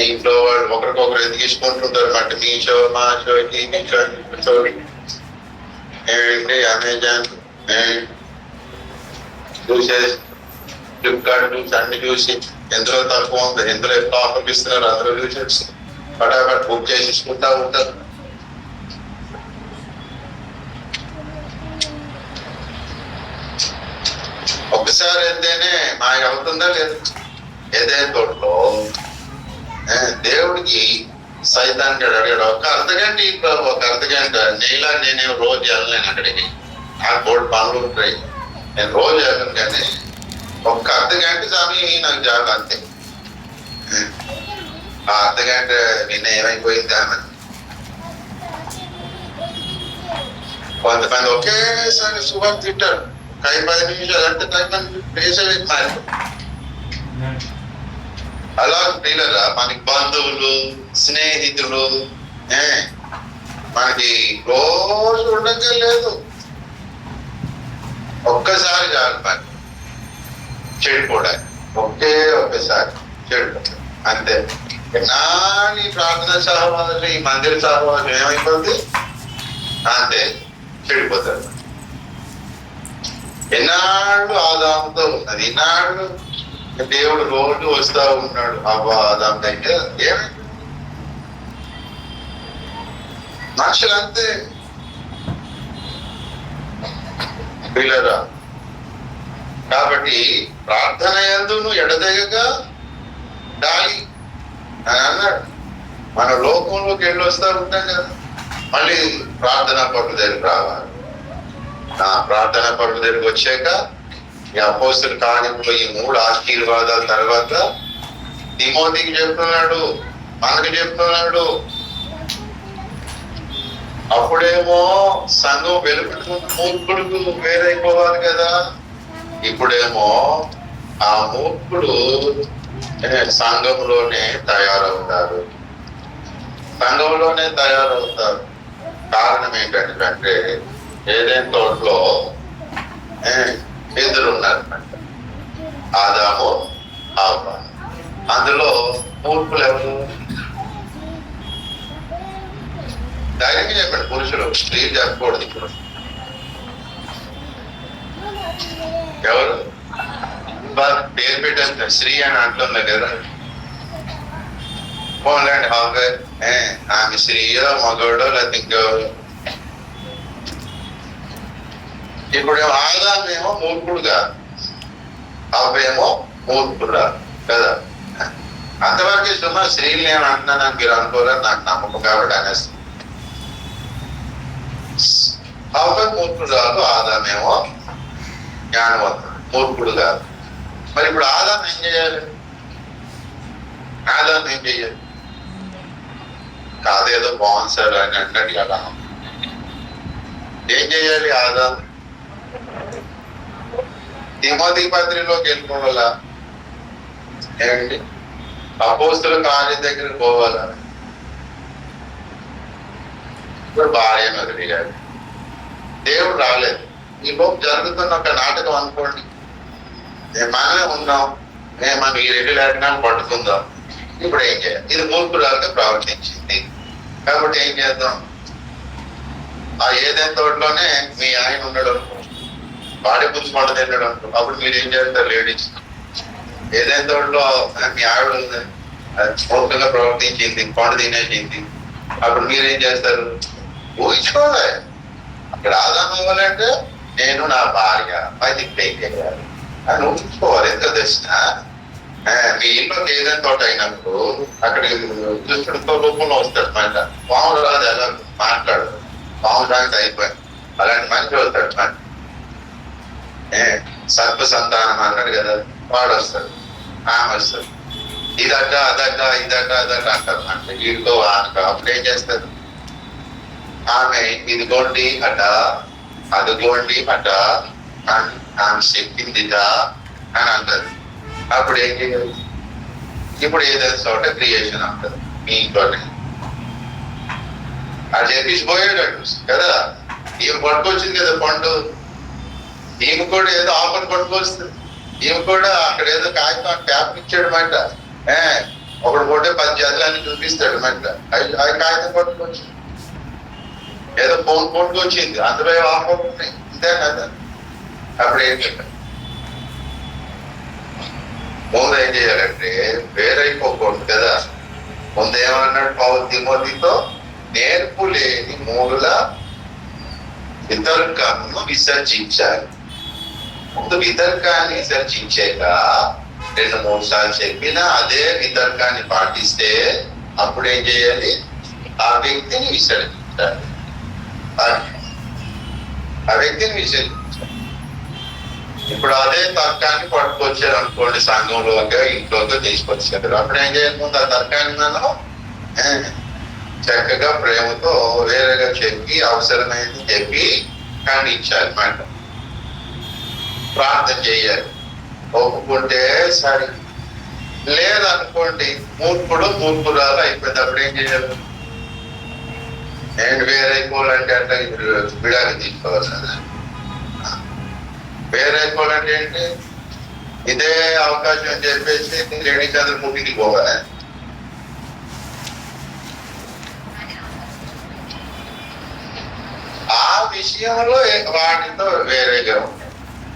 ఇంట్లో వాళ్ళు ఒకరికొకరు ఎదిగిస్తుంటుంటారు అన్నమాట. మీషో, మాషో, మీషో, ఏంటి అమెజాన్ చూసేసి, ఫ్లిప్కార్ట్ చూసి అన్ని చూసి ఎందులో తక్కువ ఉంది, ఎందులో ఎక్కువ ఆఫర్లు ఇస్తున్నారు అందులో చూసేసి ఫటాఫట్ బుక్ చేసేసుకుంటా ఉంటారు. ఒక్కసారి వెళ్తేనే మాయ అవుతుందా లేదు? ఏదైనా తోటలో దేవుడికి సైతాన్ని అడిగాడు, ఒక అర్ధగంట ఒక అర్ధగంట నీలా నేనే రోజు వెళ్ళలేను అక్కడికి, నాకు బోర్డు పనులు ఉంటాయి, నేను రోజు వెళ్ళను, కానీ ఒక్క అర్ధగంట సమయం నాకు జాబ్ అంతే. ఆ అర్ధగంట నిన్న ఏమైపోయింది ఆమె. కొంతమంది ఒకేసారి శుభం తింటారు, 10 నిమిషాలు అంటే మారి. అలా పిల్లరా మనకి బంధువులు, స్నేహితులు మనకి రోజు ఉండగా లేదు, ఒక్కసారి చాలు పని చెడిపోవడానికి. ఒక్కసారి చెడిపోతాడు అంతే. నీ ప్రార్థన సహవాసం, ఈ మందిర సహవాసం ఏమైపోతుంది అంతే, చెడిపోతాడు. ఎన్నాళ్ళు ఆదాముతో ఉన్నది, ఈనాడు దేవుడు రోజు వస్తా ఉన్నాడు అవ్వ ఆదాం దగ్గర. ఏమైంది మనుషులు అంతే పిల్లరా. కాబట్టి ప్రార్థన యందు నువ్వు ఎడతెగగా ఉండాలి అని అన్నాడు. మన లోకంలోకి వెళ్ళి వస్తా ఉంటాం కదా, మళ్ళీ ప్రార్థనా పట్టు దగ్గరికి రావాలి. నా ప్రార్థనా పట్టు దగ్గరికి వచ్చాక ఈ అపోస్తల కార్యంలో ఈ 3 ఆశీర్వాదాల తర్వాత తిమోతికి చెప్తున్నాడు, మనకు చెప్తున్నాడు. అప్పుడేమో సంఘం వెలుపెట్టుకున్న మూర్ఖుడు వేరైపోవాలి కదా, ఇప్పుడేమో ఆ మూర్ఖుడు సంఘంలోనే తయారవుతారు, సంఘంలోనే తయారవుతారు. కారణం ఏంటంటే ఏదైనా తోటలో ఎదురున్నారన్నమాట, ఆదాము హవ్వ. అందులో మూర్ఖులు ఎవరు? ధైర్యంగా చెప్పండి, పురుషులు. స్త్రీలు చెప్పకూడదు ఇప్పుడు. ఎవరు పేరు పెట్టేస్తారు స్త్రీ అని అంటున్నారు కదా. పోలేండి హవ్వ, ఆమె స్త్రీయో మగోడో లేకపోతే ఇంకెవరు. ఇప్పుడు ఆదామేమో మూర్ఖుడుగా, హవ్వేమో మూర్ఖుడుగా కదా. అంతవరకు సుమా స్త్రీలు ఏమి అంటున్నాను మీరు అనుకోలేదు, నాకు నమ్మకం కాబట్టి అనేసి. హవ్వ మూర్ఖుడు కాదు, ఆదామేమో జ్ఞానవంతుడు, మూర్ఖుడు కాదు. మరి ఇప్పుడు ఆదాం ఏం చేయాలి? ఆదాం ఏం చెయ్యాలి? కాదేదో బాగుంది సార్ అని అన్నట్టు కదా. ఏం చెయ్యాలి ఆదాం? తిమోతి పత్రికలోకి వెళ్ళిపోవాలా ఏమండి? అపోస్తల కార్యం దగ్గరికి పోవాలా? ఇప్పుడు భార్యను వదిలేయాలి. దేవుడు రాలేదు. ఈ లోపు జరుగుతున్న ఒక నాటకం అనుకోండి, మనమే ఉన్నాం, మనం ఈ 2 లేఖనాలు పట్టుకుందాం. ఇప్పుడు ఏం చేయాలి? ఇది మూర్ఖురాలుగా ప్రవర్తించింది కాబట్టి ఏం చేద్దాం? ఆ ఏదైనా తోటలోనే మీ ఆయన ఉన్నాడు అనుకో, వాడే పుచ్చుమంట తిన్నాడు అనుకో, అప్పుడు మీరు ఏం చేస్తారు లేడీస్? ఏదైనా తోటలో మీ ఆవిడ ఉంది, మూర్ఖంగా ప్రవర్తించింది, పండు తినేసింది, అప్పుడు మీరేం చేస్తారు? ఊహించుకోవాలి. అక్కడ ఆదాము ఇవ్వాలంటే నేను నా భార్య 10 చేయాలి అని ఊహించుకోవాలి. ఎంత తెలిసిన మీ ఇంట్లోకి ఏదైనా తోట అయినప్పుడు అక్కడికి దుష్టుడితో రూపంలో వస్తాడు మాట. పాము రాదు, ఎలా మాట్లాడు, పాము దానికి అయిపోయింది. అలాంటి మనిషి వస్తాడు మాట. సర్ప సంతానం అన్నాడు కదా, వాడు వస్తాడు, ఆమె వస్తాడు. ఇదట అదట ఇదట అదట అంటారు. అంటే వీడితో ఆనక అప్పుడు ఏం చేస్తారు? ఆమె ఇదిగోండి అట, అదిగోండి అట అని ఆమె చెప్పిందిట అని అంటారు. అప్పుడు ఏం చేయాలి? ఇప్పుడు ఏదైనా చోట క్రియేషన్ అంటారు మీ ఇంట్లోనే. అది చెప్పేసి పోయాడు కదా. ఈమె పట్టుకొచ్చింది కదా పండు, ఈమె కూడా ఏదో ఆఫర్ పట్టుకొస్తుంది. ఈమె కూడా అక్కడ ఏదో కాగితం పేపర్ ఇచ్చాడు మాట. ఒకడు పోతే 10 జాతులన్నీ చూపిస్తాడు మాట. అది కాగితం పట్టుకొచ్చి ఏదో ఫోన్ పట్టుకొచ్చింది, అందులో ఆఫర్ ఉన్నాయి, ఇంతే కదా. అప్పుడు ఏం చెప్పారు? ముందు ఏం చేయాలంటే వేరైపోకూడదు కదా. ముందు ఏమన్నాడు పౌలు తిమోతితో? నేర్పు లేని మూడుల వితర్కమును విసర్జించాలి. ముందు వితర్కాన్ని విసర్జించాక 2-3 సార్లు చెప్పినా అదే వితర్కాన్ని పాటిస్తే అప్పుడు ఏం చేయాలి? ఆ వ్యక్తిని విసర్జించాలి. ఆ వ్యక్తిని విసర్జించాలి. ఇప్పుడు అదే తర్కాన్ని పట్టుకొచ్చారు అనుకోండి, సంఘంలోకి ఇంట్లోకి తీసుకొచ్చారు. అప్పుడు ఏం చేయాలి? ముందు ఆ తర్కాన్ని మనం చక్కగా ప్రేమతో వేరేగా చెప్పి అవసరమైంది చెప్పి ఖండించాలి మాట. ప్రార్థన చేయాలి. ఒప్పుకుంటే సరే, లేదనుకోండి మూర్ఖురాలు అయిపోయింది. అప్పుడు ఏం చేయాలి? నేను వేరైపోవాలంటే అంటే ఇప్పుడు విడాకి తీసుకోవాలి కదా. వేరైపోవాలంటే ఏంటి? ఇదే అవకాశం అని చెప్పేసి లేడీ చంద్రముఖికి పోవాలి. ఆ విషయంలో వాటితో వేరేగా ఉంటాయి.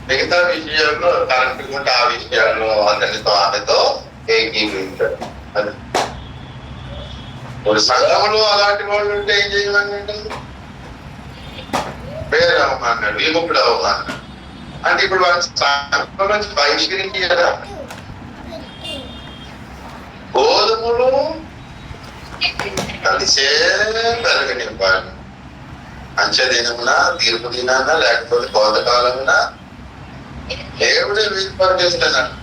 మిగతా విషయాల్లో కరెక్ట్ ఉంటే ఆ విషయాల్లో అతనితో ఆమెతో ఏకీభవించాడు. అది ఇప్పుడు సంఘంలో అలాంటి వాళ్ళు ఉంటే ఏం చేయమన్నాడు? వేరే అవమాన్నాడు, విముఖుడు అవమాన్నాడు. అంటే ఇప్పుడు వాళ్ళ సంఘం నుంచి బహిష్కరించి కదా. గోధుమలు కలిసే పెరగనివ్వాలి. అంచె దినమున, తీర్పు దినాన, లేకపోతే కోతకాలమున దేవుడే వేరుపరిచేస్తున్నాడు.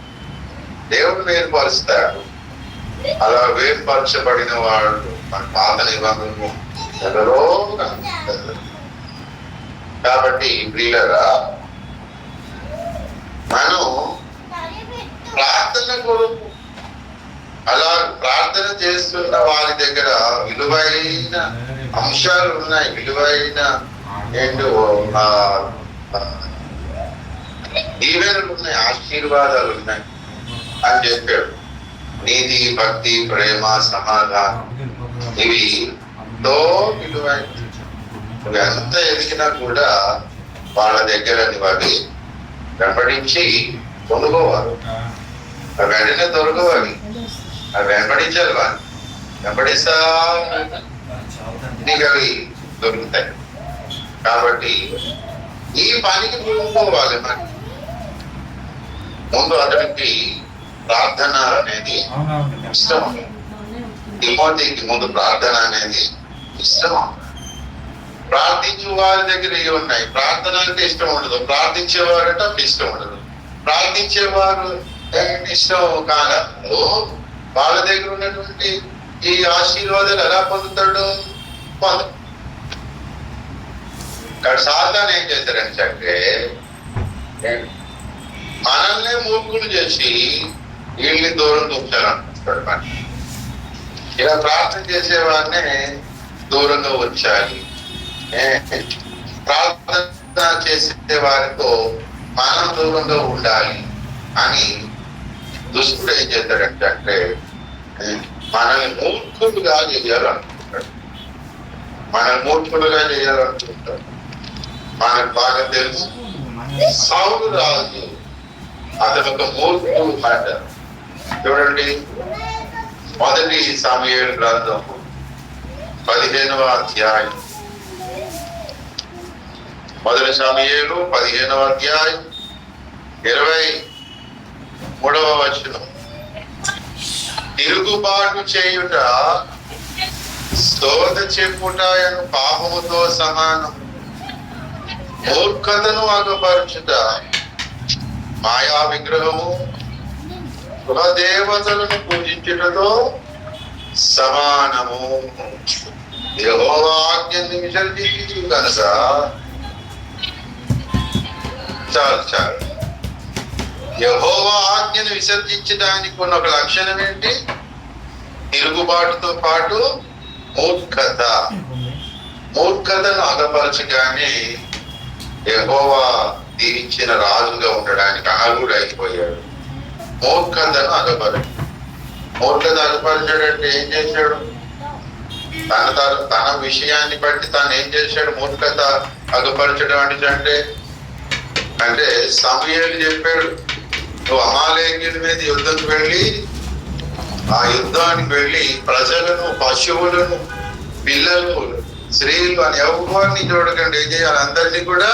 దేవుడు వేరుపరుస్తాడు. అలా వేరుపరచబడిన వాడు మన పాత నిబంధనలు ఎవరో కనిపిస్తారు. కాబట్టి ప్రియులరా, మనం ప్రార్థన కొరకు అలా ప్రార్థన చేస్తున్న వారి దగ్గర విలువైన అంశాలు ఉన్నాయి, విలువైన ఏంటో దీవెనలు ఉన్నాయి, ఆశీర్వాదాలు ఉన్నాయి అని చెప్పాడు. నీతి, భక్తి, ప్రేమ, సమాధానం ఇవి ఎంతో విలువైన. నువ్వు ఎంత ఎదిగినా కూడా వాళ్ళ దగ్గర అవి వెంబడించి కొనుక్కోవాలి. అవి వెంటనే దొరకవాలి. అవి వెంబడించాలి. వాళ్ళు వెంబడిస్తా నీకు అవి దొరుకుతాయి. కాబట్టి ఈ పనికి ముందుకోవాలి. మరి ముందు అతనికి ప్రార్థన అనేది ఇష్టం. తిమోతికి ముందు ప్రార్థన అనేది ఇష్టం. ప్రార్థించే వారి దగ్గర ఏ ఉన్నాయి? ప్రార్థన అంటే ఇష్టం ఉండదు, ప్రార్థించేవారంటే అప్పుడు ఇష్టం ఉండదు. ప్రార్థించేవారు ఇష్టం కానప్పుడు వాళ్ళ దగ్గర ఉన్నటువంటి ఈ ఆశీర్వాదాలు ఎలా పొందుతాడు? ఇక్కడ సాతాను ఏం చేశారంటే మనల్ని మూర్ఖులు చేసి వీళ్ళని దూరం ఉంచాలనుకుంటాడు. మరి ఇలా ప్రార్థన చేసేవారిని దూరంగా ఉంచాలి. ప్రార్థన చేసే వారితో మనం దూరంగా ఉండాలి అని దుష్టుడు ఏం చేస్తాడంటే మనల్ని మూర్ఖులుగా చేయాలనుకుంటాడు. మనల్ని మూర్ఖులుగా చేయాలనుకుంటాడు. మనకు బాగా తెలుసు, సౌలు రాజు అతను ఒక మూర్ఖుడు మాట. చూడండి, 1 సమూయేలు గ్రంథం 15వ అధ్యాయం మొదటి సమూయేలు 15వ అధ్యాయం 23వ వచనం. తిరుగుబాటు చేయుట స్తోత చెప్పుట పాపముతో సమానం. మూర్ఖతను అగపరచుట మాయా విగ్రహము దేవతలను పూజించుటతో సమానము. యెహోవా ఆజ్ఞను విసర్జించు కనుక చాలు. యెహోవా ఆజ్ఞను విసర్జించడానికి ఉన్న ఒక లక్షణం ఏంటి? తిరుగుబాటుతో పాటు మూర్ఖతను అగపరచగానే యెహోవా దీవించిన రాజుగా ఉండడానికి అర్హుడు అయిపోయాడు. మూర్ఖతను అగపరచాడంటే ఏం చేశాడు? తన విషయాన్ని బట్టి తాను ఏం చేశాడు? మూర్ఖత అగపరచడం అంటే సమూయేలు చెప్పాడు, నువ్వు అమాలేకీయుల మీద యుద్ధంకి వెళ్ళి ఆ యుద్ధానికి వెళ్ళి ప్రజలను, పశువులను, పిల్లలు, స్త్రీలు అని ఎవరిని చూడకండి, ఏం చేయాలి? అందరినీ కూడా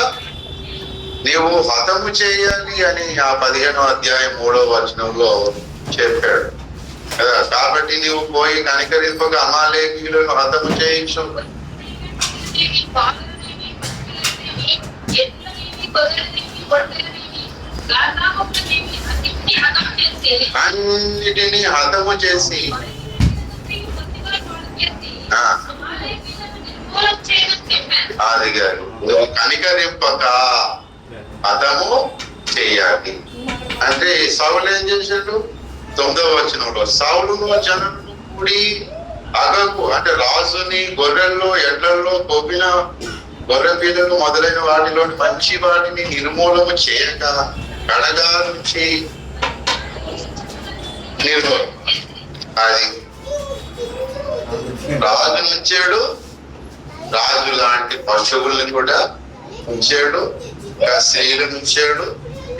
నీవు హతము చేయాలి అని ఆ 15వ అధ్యాయం 3వ వచనంలో చెప్పాడు కదా. కాబట్టి నీవు పోయి కనికరింపక అమాలేకీయులను హతము చేయించు. అన్నిటినీ హతము చేసి అది గారు నువ్వు కనికరింపక హతము చేయాలి అంటే సౌలు ఏం చేశాడు? 9వ వచనంలో సౌలును జనులను కూడి అగకు అంటే రాజుని గొర్రెల్లో, ఎడ్లల్లో కొబ్బిన గొర్రె పిల్లలు మొదలైన వాటిలోని మంచి వాటిని నిర్మూలము చేయక కడగా నుంచి అది రాజు ఉంచాడు. రాజు లాంటి పశువుల్ని కూడా ఉంచాడు, స్త్రీలను ఉంచాడు,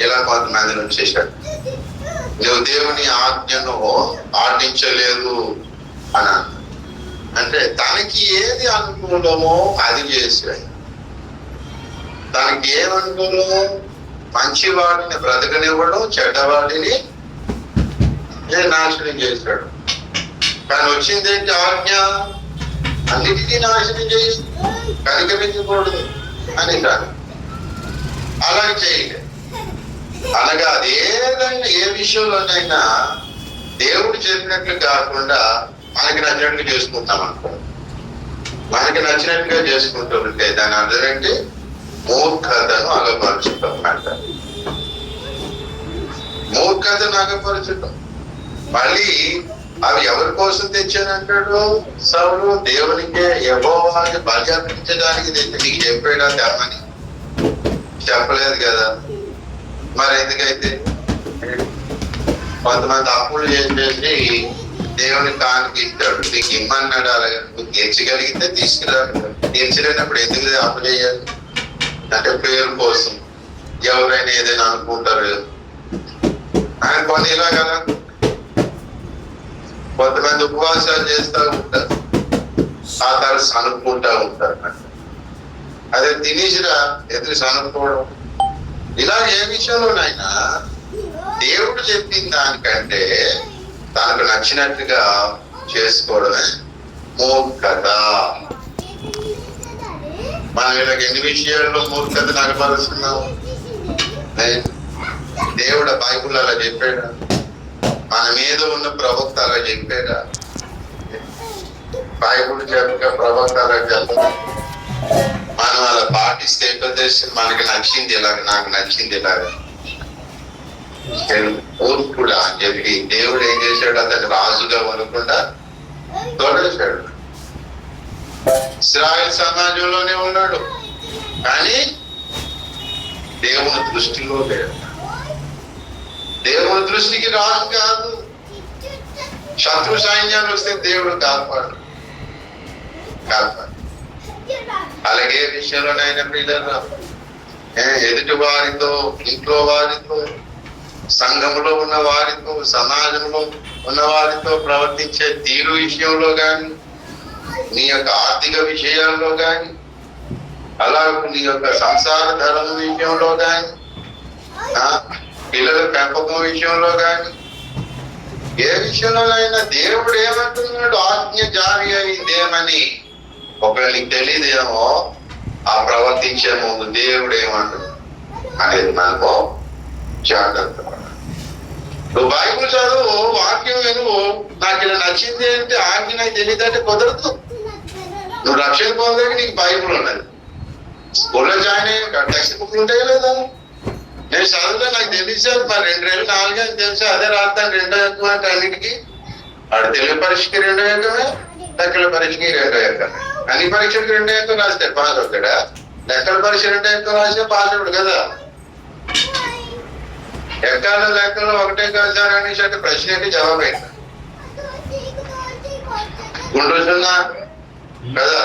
ఇలా కొంతమందిని ఉంచేశాడు. నువ్వు దేవుని ఆజ్ఞను పాటించలేదు అని అంటే తనకి ఏది అనుకూలమో అది చేశాడు. తనకి ఏం అనుకూలమో మంచి వాటిని బ్రతకనివ్వడం, చెడ్డవాటిని నాశనం చేశాడు. కానీ వచ్చిందేంటి? ఆజ్ఞ అన్నిటికీ నాశనం చేసి కనికరించకూడదు అని కాదు, అలా చేయలేదు. అనగా అదేదైనా ఏ విషయంలోనైనా దేవుడు చెప్పినట్లు కాకుండా మనకి నచ్చినట్లు చేసుకుంటాం అనుకో. మనకి నచ్చినట్టుగా చేసుకుంటూ ఉంటే దాని అర్థం ఏంటి? మూర్ఖతను అగపరచటం అంటారు. మూర్ఖతను అగపరచటం. మళ్ళీ అవి ఎవరి కోసం తెచ్చానంటాడు సౌలు? దేవునికే, యెహోవాకి బలి అర్పించడానికి తెచ్చి. నీకు చెప్పాడా తెమ్మని? చెప్పలేదు కదా. మరి ఎందుకైతే కొంతమంది అప్పులు చేసేసి దేవుని కానుక ఇస్తాడు. నీకు ఇమ్మన్నాడు. అలాగే నువ్వు తీర్చగలిగితే తీసుకురాడు. తీర్చలేనప్పుడు ఎందుకు అప్పు చేయాలి? అంటే పేరు కోసం. ఎవరైనా ఏదైనా అనుకుంటారు. ఆయన కొన్ని ఇలాగా కొంతమంది ఉపవాసాలు చేస్తూ ఉంటారు, ఆ తర్వాత సనుక్కుంటా ఉంటారు. అదే తినేసిరా ఎదురు సనుక్కోవడం. ఇలా ఏ విషయంలోనైనా దేవుడు చెప్పిన దానికంటే తనకు నచ్చినట్టుగా చేసుకోవడమే మూర్ఖత. మనం ఇలాగ ఎన్ని విషయాల్లో మూర్ఖత నడపరుస్తున్నాము? దేవుడు బైబుల్ అలా చెప్పాడా? మన మీద ఉన్న ప్రవక్త అలా చెప్పాడా? బైబుల్ చెప్పక ప్రవక్త అలా చెప్పా. మనం అలా పాటిస్తే మనకి నచ్చింది ఇలాగ, నాకు నచ్చింది ఇలాగ మూర్ఖుడా అని చెప్పి దేవుడు ఏం చేశాడు? అతన్ని రాజుగా అనుకుండా తోడేశాడు. ఇశ్రాయేల్ సమాజంలోనే ఉన్నాడు, కానీ దేవుని దృష్టిలో లేడు. దేవుని దృష్టికి రాజు కాదు. శత్రు సైన్యాలు వస్తే దేవుడు కాపాడు. అలాగే విషయంలోనైనా పిల్లలు ఎదుటి వారితో, ఇంట్లో వారితో, సంఘంలో ఉన్న వారితో, సమాజంలో ఉన్న వారితో ప్రవర్తించే తీరు విషయంలో కానీ, నీ యొక్క ఆర్థిక విషయాల్లో కానీ అలా నీ యొక్క సంసార ధర్మ విషయంలో కానీ, పిల్లల పెంపకం విషయంలో కానీ, ఏ విషయంలోనైనా దేవుడు ఏమంటున్నాడు? ఆజ్ఞ జారీ అయిందేమని ఒకవేళ నీకు తెలియదేమో, ఆ ప్రవర్తించే ముందు దేవుడు ఏమంటున్నాడు అనేది మనకు జాగ్రత్త. నువ్వు బైబుల్ చదువు, వాక్యం వినువు, నాకు ఇలా నచ్చింది అంటే ఆజ్ఞ నాకు తెలియదంటే కుదరదు. నువ్వు రక్షణ పొందడానికి నీకు బైబుల్ ఉన్నది. స్కూల్లో జాయిన్ అయ్యి టెక్స్ట్ బుక్లు ఉంటాయి లేదా? నేను చదువులో నాకు తెలిసాను, మరి 2 ఏళ్ళు 4 ఏళ్ళు తెలుసు, అదే రాస్తాను 2 ఎక్కం అంటే అన్నిటికీ. వాడు తెలుగు పరీక్షకి 2 ఎక్కమే, లెక్కల పరీక్షకి 2 ఎక్కమే. అన్ని పరీక్షలకు 2 ఎక్కం రాస్తే పాస్ అవుతాడా? లెక్కల పరీక్ష 2 ఎక్కం రాస్తే పాస్ అవుతాడు కదా. ఎక్కాల లెక్కలు ఒకటే కాదు సార్ అనేసి అంటే ప్రశ్న ఏంటి, జవాబు ఏంటి? గుండుతున్నా కదా.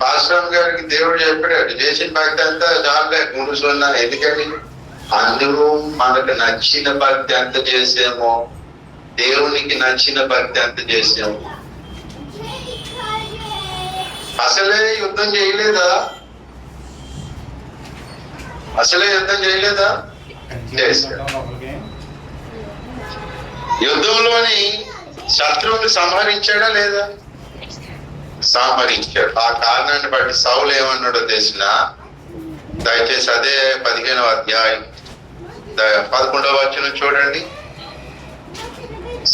పాస్టర్ గారికి దేవుడు చెప్పాడు, చేసిన భక్తి అంతా చాలే గుండుతున్నా. ఎందుకని? అందరూ మనకు నచ్చిన భక్తి ఎంత చేసామో, దేవునికి నచ్చిన భక్తి ఎంత చేసాము. అసలే యుద్ధం చేయలేదా? అసలే యుద్ధం చేయలేదా? యుద్ధంలోని శత్రువుని సంహరించాడా లేదా? సంహరించాడు. ఆ కారణాన్ని బట్టి సౌలు ఏమన్నాడో తెలిసిన, దయచేసి అదే 15వ అధ్యాయం 11వ వచనం చూడండి.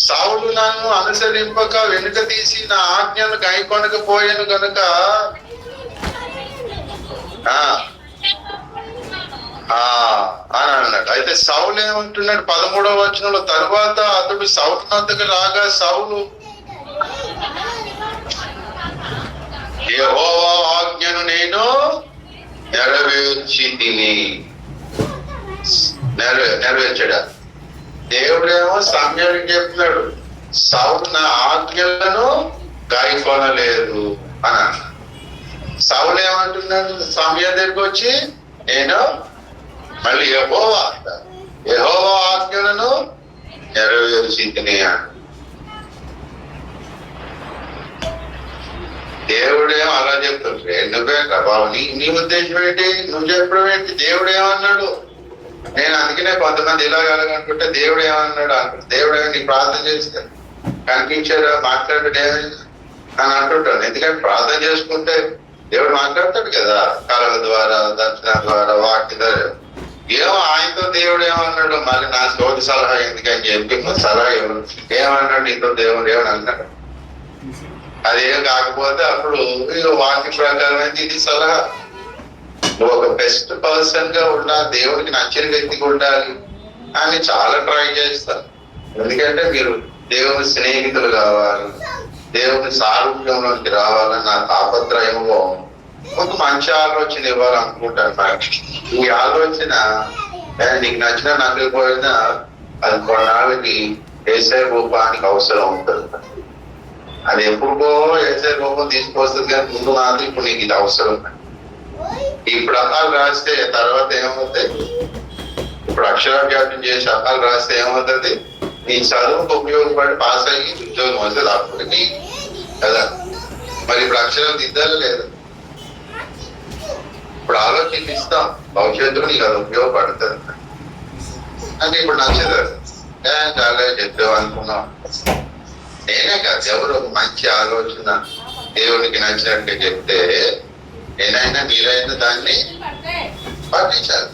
సౌలు నన్ను అనుసరింపక వెనుక తీసి నా ఆజ్ఞను గైకొనకపోయాను కనుక అని అన్నాడు. అయితే సౌలు ఏమంటున్నాడు 13వ వచనంలో, తరువాత అతడు సౌలు వద్దకు రాగా సౌలు యెహోవా ఆజ్ఞను నేను నెరవేర్చాడా? దేవుడేమో సమయానికి చెప్తున్నాడు, సౌలు నా ఆజ్ఞలను గాయకొనలేదు అని అన్నాడు. సౌలు ఏమంటున్నాడు? సమయం దగ్గరికి వచ్చి నేను మళ్ళీ యెహోవా ఆజ్ఞలను నెరవేర్చితిని అన్నాడు. దేవుడేమో అలా చెప్తుంటే నువ్వే ప్రభావం, నీ ఉద్దేశం ఏంటి? నువ్వు చెప్పడం ఏంటి? దేవుడు ఏమన్నాడు? నేను అందుకనే కొంతమంది ఇలాగనుకుంటే దేవుడు ఏమన్నాడు అనుకుంటే, దేవుడు ఏమో నీ ప్రార్థన చేస్తే కనిపించాడు, మాట్లాడాడు ఏమైంది అని అంటుంటాను. ఎందుకంటే ప్రార్థన చేసుకుంటే దేవుడు మాట్లాడతాడు కదా, కళల ద్వారా, దర్శనం ద్వారా, వాటి ద్వారా. ఏమో ఆయనతో దేవుడు ఏమన్నాడు, మళ్ళీ నా సోది సలహా ఎందుకని చెప్పి సలహా ఏమన్నాడు నీతో దేవుడు ఏమని అన్నాడు. అదేం కాకపోతే అప్పుడు వాక్య ప్రకారమైతే ఇది సలహా. నువ్వు ఒక బెస్ట్ పర్సన్ గా ఉండాలి, దేవుడికి నచ్చిన వ్యక్తిగా ఉండాలి అని చాలా ట్రై చేస్తారు. ఎందుకంటే మీరు దేవుని స్నేహితులు కావాలి, దేవుని సారూప్యంలోకి రావాలని నా తాపత్రయంలో ఒక మంచి ఆలోచన ఇవ్వాలనుకుంటాను. నాకు ఈ ఆలోచన నీకు నచ్చిన నచ్చకపోయినా అది కొన్నాళ్ళకి ఏసై రూపానికి అవసరం ఉంటుంది. అది ఎప్పుడుకో ఏసై రూపం తీసుకొస్తుంది, కానీ ముందు మాత్రం ఇప్పుడు నీకు ఇది అవసరం. ఇప్పుడు అకాలు రాస్తే తర్వాత ఏమవుతుంది? ఇప్పుడు అక్షరాభ్యాసం చేసి అకాలు రాస్తే ఏమవుతుంది? నీ చదువుకు ఉపయోగపడి పాస్ అయ్యి ఉద్యోగం వస్తుంది అప్పటికి కదా. మరి ఇప్పుడు అక్షరాలు దిద్దాలి లేదు? ఇప్పుడు ఆలోచిస్తాం, భవిష్యత్తులో నీకు అది ఉపయోగపడుతుంది అంటే ఇప్పుడు నచ్చదు. చాలా చెప్పావు అనుకున్నాం. నేనే కాదు, ఎవరు మంచి ఆలోచన దేవునికి నచ్చినట్టు చెప్తే నేనైనా మీరైనా దాన్ని పాటించాలి.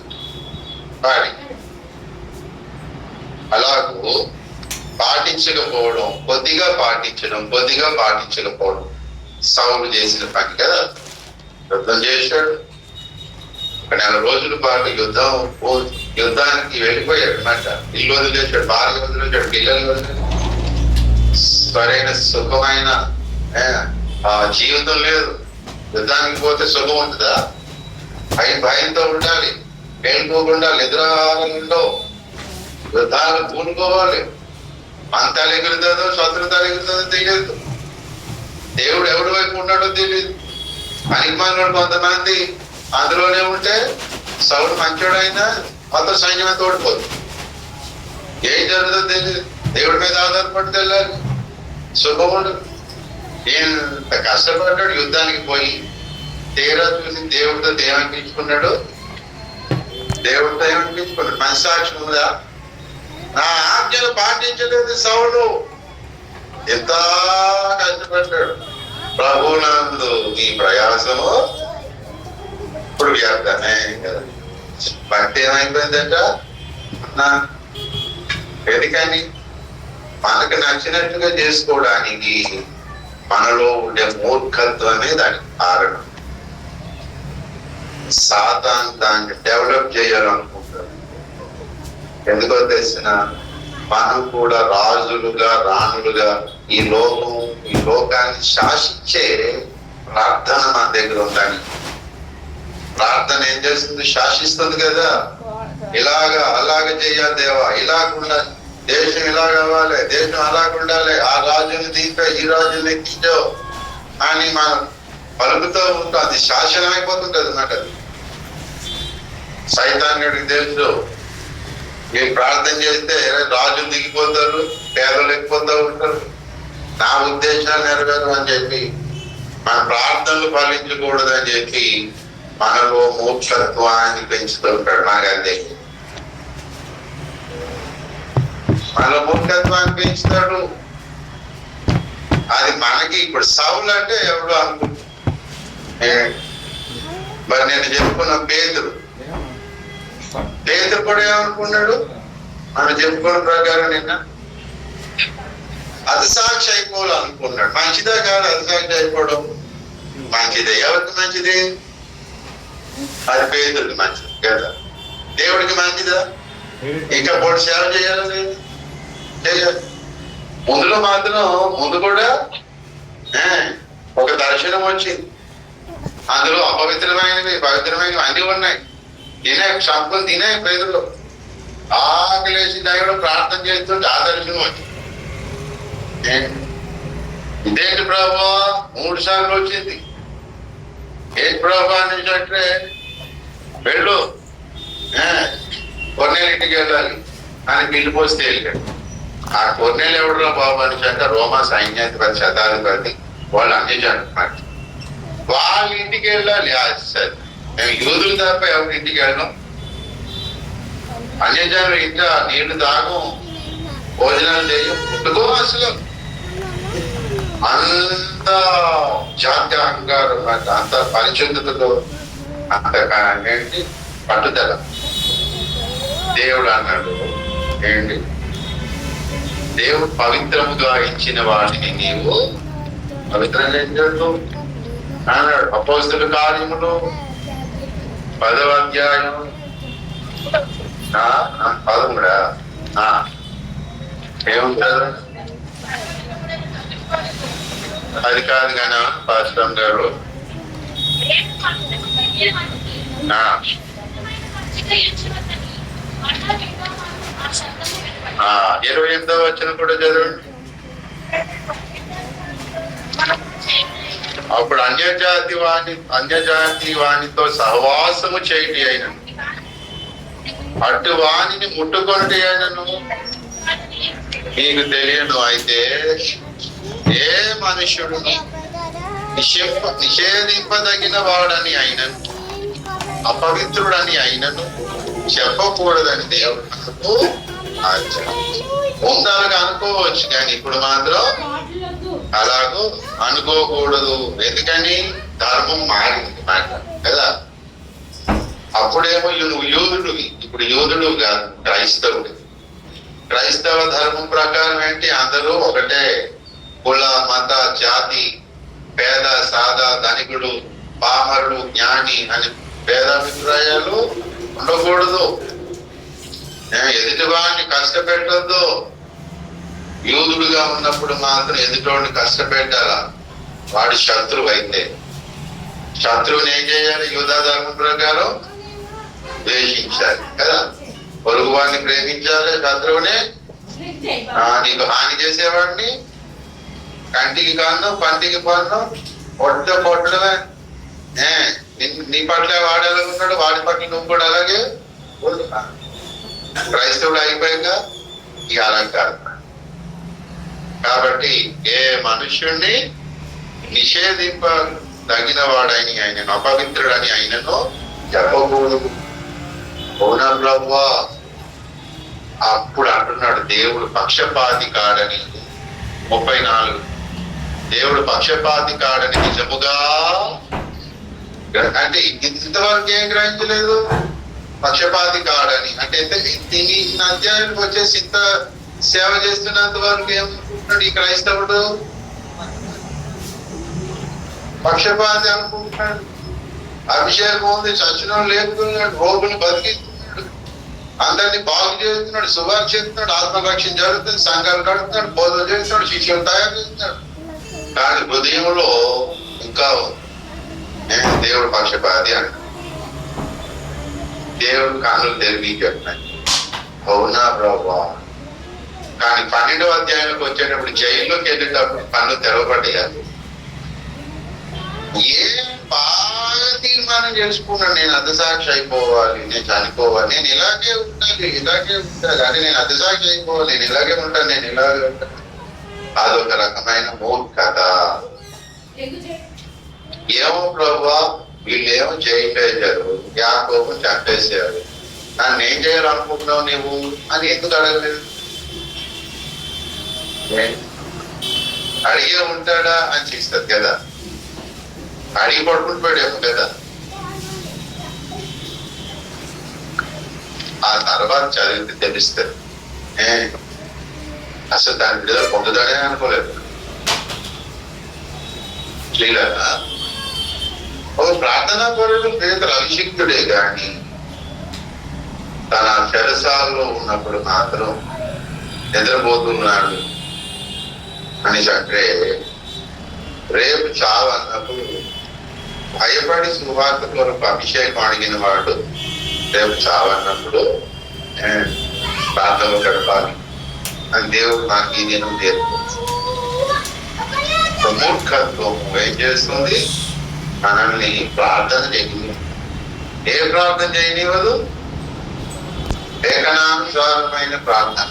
అలాగూ పాటించకపోవడం, కొద్దిగా పాటించకపోవడం సౌలు చేసిన పని కదా. యుద్ధం చేశాడు, 1 నెల రోజుల పాటు యుద్ధానికి వెళ్ళిపోయాడు అన్నమాట. ఇల్లు వదిలేశాడు, భార్య వదిలేశాడు, పిల్లలు వదిలేశాడు. సరైన సుఖమైన జీవితం లేదు. యుద్ధానికి పోతే సుఖం ఉంటుందా? భయంతో ఉండాలి, వెళ్ళిపోకుండా నిద్రలో యుద్ధాలు పూనుకోవాలి. అంతాలు ఎగురుతుందో శత్రుతాలు ఎగురుతుందో తెలియదు. దేవుడు ఎవరి వైపు ఉన్నాడో తెలియదు. పనికిమాలినోడు కొంతమంది అందులోనే ఉంటే సౌలు మంచోడైనా మొత్తం సైన్యమే తోడిపోదు. ఏం జరుగుతుందో తెలియదు. దేవుడి మీద ఆధారపడి వెళ్ళాలి, సుఖం ఉండదు. ఎంత కష్టపడ్డాడు యుద్ధానికి పోయి, తీరా చూసి దేవుడితో ఏమనిపించుకున్నాడు? దేవుడితో ఏమనిపించుకున్నాడు? మనసాక్షి ఉందా? నా ఆజ్ఞలు పాటించలేదు సౌలు, ఎంత కష్టపడ్డాడు. ప్రభునందు ఈ ప్రయాసము ఇప్పుడు వ్యర్థమే కదా. భక్తి ఏమైపోయిందట? ఎందుకని? మనకు నచ్చినట్టుగా చేసుకోవడానికి మనలో ఉండే మూర్ఖత్వమే దానికి కారణం. సాతాను దాన్ని డెవలప్ చేయాలనుకుంటారు. ఎందుకో తెలిసిన, మనం కూడా రాజులుగా రాణులుగా ఈ లోకాన్ని శాసించే ప్రార్థన మన దగ్గర ఉండాలి. ప్రార్థన ఏం చేస్తుంది? శాసిస్తుంది కదా. ఇలాగా అలాగ చేయాలి దేవా, ఇలాగుండా దేశం ఇలా కావాలి, దేశం అలాగుండాలి, ఆ రాజుని దింపే ఈ రాజుని ఎక్కించో అని మనం పలుకుతూ ఉంటాం. అది శాసనం అయిపోతుంటది అన్నమాట. సైతాన్యుడికి తెలుసు, మీరు ప్రార్థన చేస్తే రాజులు దిగిపోతారు, పేదలు ఎక్కిపోతూ ఉంటారు, నా ఉద్దేశాలు నెరవేరు అని చెప్పి మన ప్రార్థనలు ఫలించకూడదు అని చెప్పి మనలో మూర్ఖత్వాన్ని పెంచుతూ ఉంటాడు. నాకు అంతే, మనలో మూర్ఖత్వాన్ని పెంచుతాడు. అది మనకి ఇప్పుడు సౌలు అంటే ఎవడు అనుకుంటున్నాడు. మరి నేను చెప్పుకున్న పేతురు కూడా ఏమనుకున్నాడు? మనం చెప్పుకున్న ప్రకారం నిన్న అతిసాక్షి అయిపోవాలనుకున్నాడు. మంచిదా కాదు అతిసాక్షి అయిపోవడం? మంచిదే. ఎవరికి మంచిది? అది పేతుడికి మంచిది కదా. దేవుడికి మంచిదా? ఇంకా పొడి సేవ చేయాలా? లేదు, చేయాలి. ముందు కూడా ఒక దర్శనం వచ్చింది. అందులో అపవిత్రమైనవి పవిత్రమైనవి అన్ని ఉన్నాయి. సంపలు తినే పేదలు ఆకలేసి దైవం ప్రార్థన చేస్తుంటే ఆ దర్శనం వచ్చింది. ఇదేంటి ప్రభా? 3 సార్లు వచ్చింది. ఏంటి ప్రభా అనేసి అంటే, వెళ్ళు కొన్నేళ్ళ ఇంటికి వెళ్ళాలి అని బిల్లు పోస్తే వెళ్ళాడు. ఆ కొన్నేళ్ళు ఎవడురా బాబు అనేసి అంటే రోమా సైన్యాధిపతి శతాధిపతి వాళ్ళు అందించారు. వాళ్ళ ఇంటికి వెళ్ళాలి. సరే, మేము యూదులు తప్ప ఎవరి ఇంటికి వెళ్ళాం. అన్యజనులు ఇంట్లో నీళ్లు తాగం, భోజనాలు చేయం, పుట్టుకో. అసలు అంత జాతి అహంకారం, అంత పరిశుద్ధతతో, అంత ఏంటి పట్టుదల. దేవుడు అన్నాడు ఏంటి? దేవుడు పవిత్రముగా ఇచ్చిన వాటిని నీవు పవిత్రంగా ఎంచాడు అన్నాడు. అపోస్తలుల కార్యములు 10వ అధ్యాయం 13 ఏముంటారు? అది కాదు కానీ పాస్టర్ గారు 28వ వచనం కూడా చదవండి. అప్పుడు అన్యజాతి వానితో సహవాసము చేయటి అయినను, అటు వాణిని ముట్టుకొనటి అయినను నీకు తెలియను. అయితే ఏ మనుష్యుడును నిషేధింపదగిన వాడని అయినను, అపవిత్రుడని అయినను చెప్పకూడదని దేవుడు ముందరగా అనుకోవచ్చు, కానీ ఇప్పుడు మాత్రం అలాగూ అనుకోకూడదు. ఎందుకని? ధర్మం మారింది కదా. అప్పుడేమో నువ్వు యూదుడివి, ఇప్పుడు యూదుడు కాదు, క్రైస్తవుడి. క్రైస్తవ ధర్మం ప్రకారం ఏంటి? అందరూ ఒకటే, కుల మత జాతి, పేద సాదా, ధనికుడు పామరుడు జ్ఞాని అని భేదాభిప్రాయాలు ఉండకూడదు. ఎదుటివాడిని కష్టపెట్టద్దు. యూదుడుగా ఉన్నప్పుడు మాత్రం ఎదుటివాడిని కష్టపెట్టాలా. వాడి శత్రువు అయితే శత్రువుని ఏం చేయాలి? యూదా ధర్మం ప్రకారం ద్వేషించాలి కదా. పొరుగు వాడిని ప్రేమించాలి, శత్రువుని నీకు హాని చేసేవాడిని కంటికి కన్ను పంటికి పన్ను పొట్టడమే. నీ పట్ల వాడు ఎలాగున్నాడు, వాడి పట్ల నువ్వు కూడా అలాగే. క్రైస్తవుడు అయిపోయాక ఇక అలంకారం. కాబట్టి ఏ మనుష్యుణ్ణి తగిన వాడని ఆయనను అపవిత్రుడని ఆయనను చెప్పకూడదు. అవునా ప్రభువా? అప్పుడు అంటున్నాడు దేవుడు పక్షపాతి కాడని. 34 దేవుడు పక్షపాతి కాడని నిజముగా అంటే ఇంతవరకు ఏం గ్రహించలేదు. పక్షపాతి కాడని అంటే దీని అధ్యాయానికి వచ్చేసి ఇంత సేవ చేస్తున్నంత వరకు ఏమనుకుంటున్నాడు ఈ క్రైస్తవుడు? పక్షపాతి అనుకుంటున్నాడు. అభిషేకం ఉంది, చచ్చిన లేపుతున్నాడు, రోగులు బతికిస్తున్నాడు, అందరినీ బాగు చేస్తున్నాడు, శుభాలు చేస్తున్నాడు, ఆత్మరక్షణ జరుగుతుంది, సంఘాలు కడుతున్నాడు, బోధన చేస్తున్నాడు, శిష్యులు తయారు చేస్తున్నాడు. కానీ హృదయంలో ఇంకా నేను దేవుడు పక్షపాతి అంట. దేవుడు కన్నులు తెరిగి చెప్పినాయి. అవునా ప్రభా? కానీ 12వ అధ్యాయంలోకి వచ్చేటప్పుడు జైల్లోకి వెళ్ళేటప్పుడు కన్ను తెరవబడ్డారు. ఏం బాగా తీర్మానం చేసుకున్నాను, నేను అర్ధసాక్షి అయిపోవాలి, నేను చనిపోవాలి, నేను ఇలాగే ఉండాలి, ఇలాగే ఉండాలి, అంటే నేను అర్ధసాక్షి అయిపోవాలి, నేను ఇలాగే ఉంటాను, నేను ఇలాగే ఉంటాను. అదొక రకమైన మూర్ఖత. ఏమో ప్రభా వీళ్ళు ఏమో చేయలేరు, యాకోబు చంపేశారు, నన్ను ఏం చేయాలనుకుంటున్నావు నువ్వు అని ఎందుకు అడగలేదు? అడిగే ఉంటాడా అని చూస్తుంది కదా, అడిగి పడుకుని పోయాడేమో కదా. ఆ తర్వాత చదివితే తెలుస్తుంది. అసలు దాని విడుదల పొందుతాడే అనుకోలేదు. శ్రీలాగా ఒక ప్రార్థనా పరుడు పేదలు అభిషిక్తుడే కానీ తన చెరసాల్లో ఉన్నప్పుడు మాత్రం నిద్రపోతున్నాడు అని అంటే రేపు చావు అన్నప్పుడు భయపడి సువార్త కొరకు అభిషేకం అడిగిన వాడు రేపు చావు అన్నప్పుడు ప్రార్థనలో గడపాలి అని దేవుడు నాకు ఈ దినం నేర్పుతుంది. మూర్ఖత్వం ఏం చేస్తుంది? మనల్ని ప్రార్థన చేయని. ఏ ప్రార్థన చేయనివ్వదు? లేఖనానుసారమైన ప్రార్థన,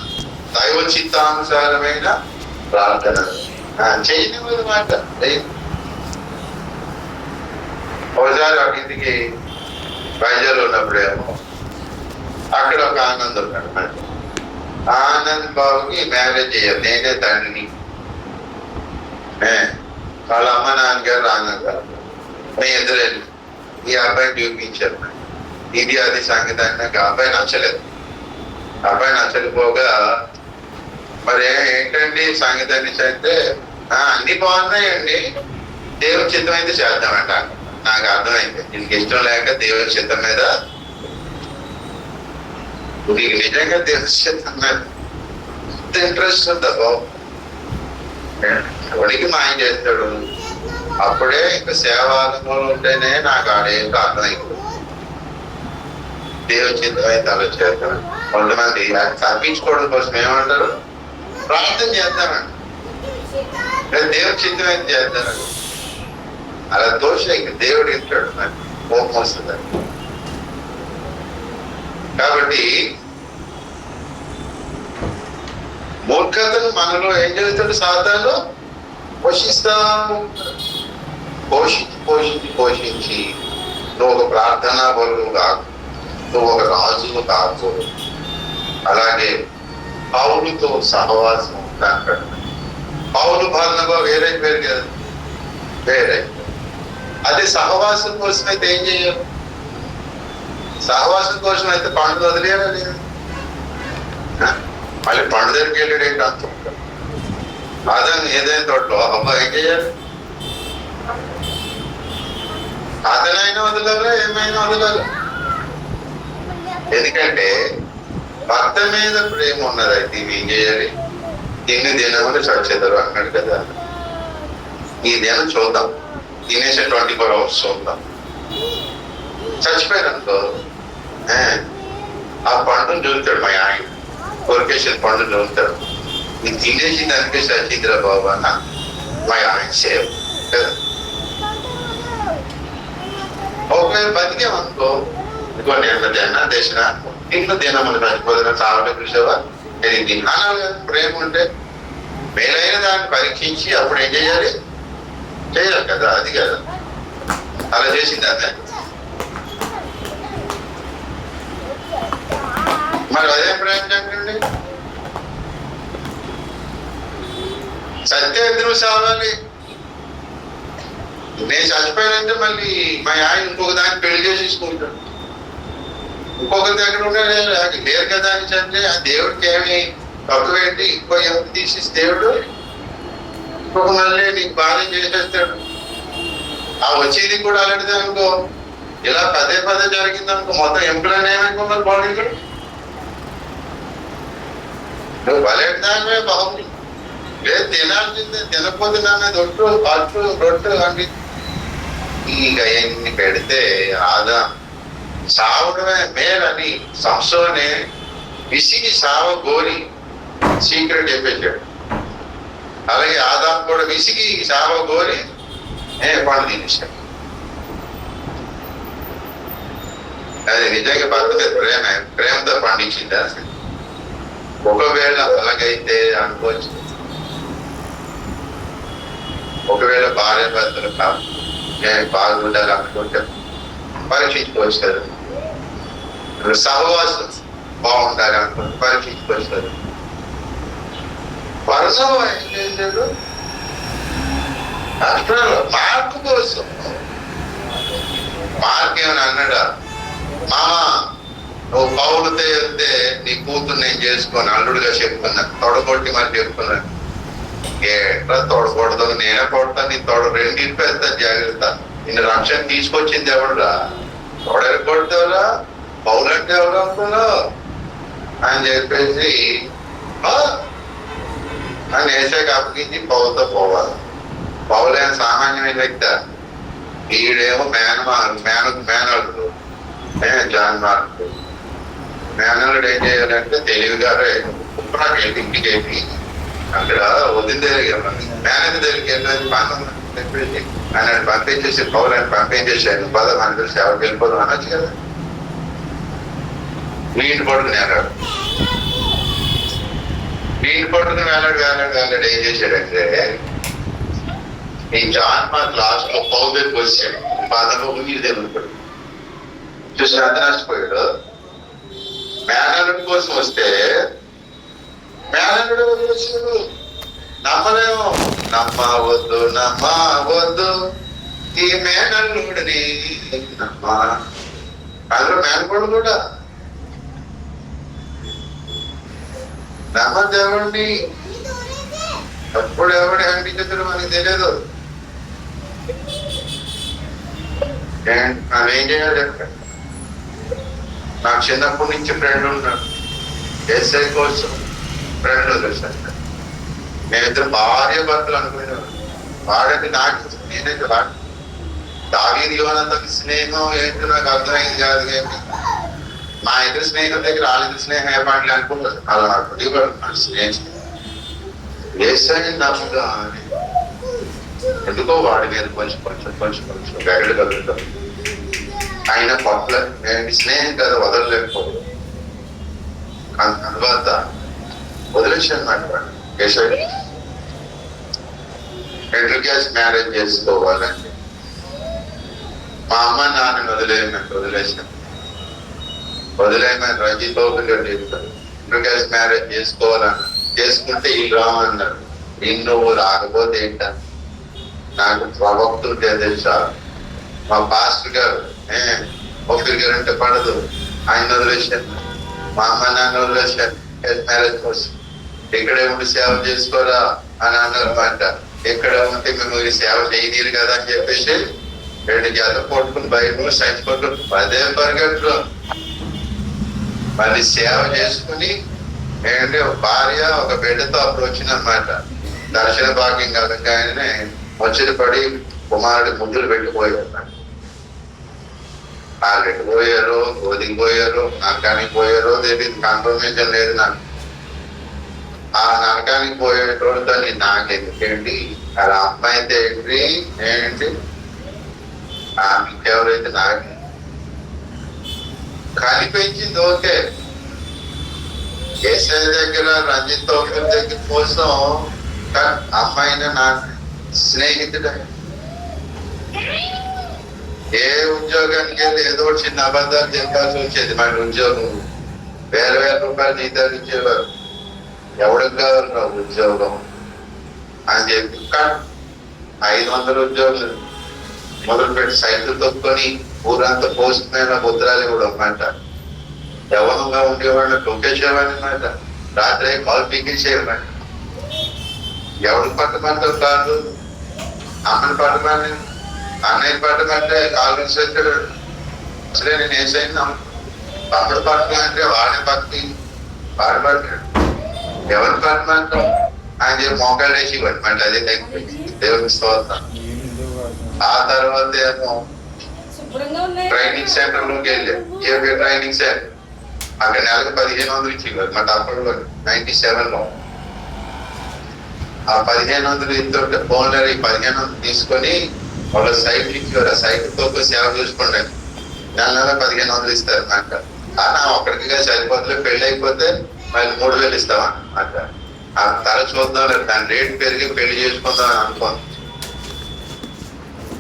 దైవ చిత్తానుసారమైన ప్రార్థన చేయనివ్వదు మాట. ఒకసారి ఒక ఇంటికి బయలుదేరి ఉన్నప్పుడేమో అక్కడ ఒక ఆనందం ఉన్నాడు. మరి ఆనంద్ బాబుకి మ్యారేజ్ చేయాలి, నేనే తండ్రిని, వాళ్ళ అమ్మ నాన్నగారు రానగారు, నేను ఎదురెళ్ళి ఈ అబ్బాయిని చూపించారు. ఇది అది సంగతి అని నాకు అబ్బాయి నచ్చలేదు. అబ్బాయి నచ్చకపోగా మరి ఏంటండి సంగతి అని చెప్తే అన్ని బాగున్నాయండి, దేవుని చిత్తం అయితే చేద్దామంట. నాకు అర్థమైంది నీకు ఇష్టం లేక దేవుని చిత్తం మీద, నీకు నిజంగా దేవుని చిత్తం మీద ఎంత ఇంట్రెస్ట్ ఉందా బాబు, ఎవరికి మాయం చేస్తాడు. అప్పుడే ఇంకా సేవాలంలో ఉంటేనే నాకు ఆడేంటో అర్థమైంది. దేవుని చిత్తం అయితే అలా చేస్తాడు. కొంతమంది తప్పించుకోవడం కోసం ఏమంటారు, ప్రార్థన చేద్దామండి, దేవుని చిత్తం అయితే చేద్దామండి. అలా దోష ఇంక దేవుడు ఇస్తాడు, నాకు కోపం వస్తుంది. కాబట్టి మూర్ఖతను మనలో ఏం చేస్తాడు సాతాను? పోషిస్తాము. పోషించి నువ్వు ఒక ప్రార్థనా బరువు కాకు, నువ్వు ఒక రాజును కాకు. అలాగే పౌలుతో సహవాసం అంటాడు. పౌలు బర్నబా వేరే పేరు కదా, వేరే. అదే సహవాసం కోసం అయితే ఏం చెయ్యాలి? సహవాసం కోసం అయితే పండు వదిలేయాలి లేదు, మళ్ళీ పండు దగ్గరికి వెళ్ళాడు ఏంటి అంత అతను ఏదైనా తోటలో అబ్బాయి ఏం చేయాలి? అతనైనా వదలాలా, ఏమైనా వదలాలా. ఎందుకంటే భర్త మీద ప్రేమ ఉన్నది. అయితే ఇవి ఏం చేయాలి? తిని దినములు చచ్చేద్దరు అన్నాడు కదా. ఈ దినం చూద్దాం, తినేసే 24 hours చూద్దాం. చచ్చిపోయారు అనుకో, ఆ పండును చూస్తాడు మా ఆయన, కొరికేసిన పండును చూస్తాడు. నీకు తినేసింది అనిపిస్తే చచ్చిద్రా బాబు అన్న మా ఆయన సేవ్ కదా. ఒకవేళ బతికేమనుకో, ఇంకో నేను తిన్నా తెచ్చినా ఇంట్లో తినమని చచ్చిపోతున్నా చాలా చూసావా, నేను తిన్నాను. ప్రేమ ఉంటే మేలైన దాన్ని పరీక్షించి అప్పుడు ఏం చేయాలి? చేయాలి కదా. అది కదా అలా చేసింది అదే. మరి అదే ప్రేమ చెప్పండి. సత్య ఎదురు సావాలి. నేను చచ్చిపోయానంటే మళ్ళీ మా ఆయన ఇంకొక దాన్ని పెళ్లి చేసేసుకుంటాడు. ఇంకొకరి దగ్గర ఉంటే లేరు కదా అని అంటే ఆ దేవుడికి ఏమి తప్పు పెట్టి ఇంకో ఎవరు తీసేసి దేవుడు ఇంకొక మళ్ళీ నీకు బాధ చేసేస్తాడు. ఆ వచ్చేది కూడా అలాంటిది అనుకో. ఇలా పదే పదే జరిగింది అనుకో, మొత్తం ఎంప్లాయ్ ఏమనుకున్నారు బాడీ కూడా. నువ్వు బలెడదామే బాగుంది. లేదు తినాల్సిందే, తినకపోతే నా మీద ఒట్టు పట్టు రొట్టు అని ఇక ఎన్ని పెడితే ఆదా సావడమే మేలని సంసోనే విసిగి సావ గోరి సీక్రెట్ చెప్పేశాడు. అలాగే ఆదాం కూడా విసిగి సావ గోరి పండు తినేశాడు. అది నిజంగా భర్త మీద ప్రేమతో పండించిందా? ఒకవేళ అలాగైతే అనుకోవచ్చు, ఒకవేళ భార్య భర్తలు కాదు బాగుండాలి అనుకుంటే పరీక్షించుకొస్తారు. సహవాసం బాగుండాలి అనుకుంటే పరీక్షించుకొస్తారు. వర్షం ఏం చేశాడు? మార్కు కోసం మార్క్ ఏమని అన్నాడా? మామా నువ్వు పౌరుతే వెళ్తే నీ కూతురు నేను చేసుకొని అల్లుడుగా చెప్పుకున్నా, తొడగొట్టి మరి చెప్పుకున్నాను. ఎట్లా తొడకూడదు, నేనే కొడతాను, నీ తొడ రెండింటి పెద్ద జాగ్రత్త. నిన్ను రక్షణ తీసుకొచ్చింది ఎవడురా? తొడలు కొడతావురా, పౌలు అంటే ఎవరు అనుకున్నావు అని చెప్పేసి అని వేసాక అప్పగించి పౌలతో పోవాలి. పౌలైన సామాన్యమైన వ్యక్తి, ఈడేమో మేనల్లుడు జాన్ మార్కు. మేనల్లుడు ఏం చేయాలంటే తెలివిగా ఇంటికి వెళ్ళి అక్కడ వదిన దగ్గర మేనేజర్ దగ్గరికి వెళ్ళి చెప్పేసి ఆయన పంపించేసి పౌరు ఆయన పంపించేసాను. పద మన తెలిసి ఎవరికి వెళ్ళిపోదాం అనొచ్చు కదా. నీటి పట్టుకుని వెళ్ళాడు. నీటి పట్టుకుని వెళ్ళాడు. ఏం చేశాడంటే ఈ జాన్ మార్క్ లాస్ట్ లో పౌరు దగ్గరికి వచ్చాడు. పదలో నీళ్ళు తెలుగుతాడు. చూసి అంత నష్టపోయాడు. మేనల్లుడి కోసం వస్తే మేనల్లుడు వచ్చాడు. నమ్మలేము, నమ్మవద్దు ఈ మేనల్లుడిని నమ్మా. అందులో మేనకోడు కూడా నమ్మదేవుడిని ఎప్పుడు ఎవడి అంటించదు మనకి తెలియదు. మనం ఏం చేయాలి? నాకు చిన్నప్పటి నుంచి ఫ్రెండ్ ఉన్నాడు, ఎస్ఐ కోసం ఫ్రెండ్ వదిలేసాను. మేమిద్దరు భార్య భర్తలు అనుకునేవాడు. వాడకి నాకు నేనైతే వాడు దావీదు యోనాతో స్నేహం ఏంటో నాకు అర్థమైంది కాదు. కానీ మా ఇద్దరు స్నేహం దగ్గర వాళ్ళిద్దరు స్నేహం ఏర్పాట్లు అనుకుంటారు. అలా నాకు స్నేహం వేసాయి నమ్మగా అని ఎందుకో వాడి మీద కొంచెం గైడ్ కలుగుతాం. ఆయన పట్ల నేను స్నేహం కదా వదలలేకపోదు. తర్వాత వదిలేసాను మాట. షెడ్యూల్ క్యాస్ట్ మ్యారేజ్ చేసుకోవాలండి. మా అమ్మ నాన్నని వదిలేసాను. రంజిత్ బాబు గారు షెడ్యూల్ క్యాస్ట్ మ్యారేజ్ చేసుకోవాలన్నా. చేసుకుంటే ఈ రామన్నారు. నువ్వు రాకపోతే ఏంట? నాకు ప్రవక్తుంటే తెలుసా, మా పాస్టర్ గారు ఒకరి గారు అంటే పడదు, ఆయన వదిలేసాను. మా అమ్మ నాన్న వదిలేసాను మ్యారేజ్ కోసం. ఇక్కడే ఉండి సేవ చేసుకోరా అని అన్నారన్నమాట. ఎక్కడ ఉంటే మేము సేవ చేయనీరు కదా అని చెప్పేసి 2 జత పట్టుకుని బయట సైన్స్ పట్టుకుని పదే పరిగెట్లు మళ్ళీ సేవ చేసుకుని ఏంటంటే భార్య ఒక బిడ్డతో అప్పుడు వచ్చిందనమాట. దర్శన భాగ్యం కలగానే వచ్చిన పడి కుమారుడి ముద్దులు పెట్టిపోయారు. వాళ్ళు ఎట్టుపోయారు, గోదికి పోయారు, నరకానికి పోయారో తెలియదు, కన్ఫర్మేషన్ లేదు నాకు. ఆ నరకానికి పోయేటోళ్ళతో నాకెందుకేంటి, అలా అమ్మాయి అయితే ఏంటి ఎవరైతే నాకు కనిపించింది. ఓకే, కేసీ దగ్గర రంజిత్ తోఫిల్ దగ్గర కోసం అమ్మాయిని నా స్నేహితుడే. ఏ ఉద్యోగానికి వెళ్ళి ఏదో చిన్న అబద్ధాలు చెప్పాల్సి వచ్చేది. మన ఉద్యోగం వేల రూపాయలు జీతాలు ఇచ్చేవారు. ఎవరికి కావాలి ఉద్యోగం అని చెప్పి 500 ఉద్యోగులు మొదలుపెట్టి సైకిల్ తొక్కుని ఊరంతా పోస్ట్ మీద ముద్రాలు కూడా అన్నమాట. యవనంగా ఉండేవాళ్ళు తొక్కేసేవాళ్ళు అన్నమాట. రాత్రి కాల్ పీకేసేయమాట. ఎవరికి పట్టమంటారు కాదు, అమ్మని పట్టమని, అన్నయ్య పట్టమంటే ఆలోచించాడు. అసలే నేను వేసైనా తమ్ముడు పట్టమంటే వాడి భక్తి వాడి పట్టాడు. ఎవరిని పట్టమంటాం ఆయన చెప్పి మోకాళ్ళు వేసి పట్టమంటే అదే దేవునికి స్తోత్రం. ఆ తర్వాత ఏమో ట్రైనింగ్ సెంటర్ లోకి వెళ్ళాం. ఏపీ ట్రైనింగ్ సెంటర్ అక్కడ నెలకు 1500 ఇచ్చేవారు. మా అప్పట్లో 97లో ఆ 1500 ఇస్తుంటే ఫోన్లో 1500 తీసుకొని వాళ్ళ సైట్ ఇచ్చేవారు. ఆ సైట్ తో సేవ చూసుకోండి. నెల 1500 ఇస్తారు అన్నమాట. కానీ ఒక్కడికిగా సరిపోతే పెళ్లి అయిపోతే మళ్ళీ 3000 ఇస్తామన్నమాట. ఆ తల చూద్దాం, దాని రేటు పెరిగి పెళ్లి చేసుకుందాం అని అనుకోండి.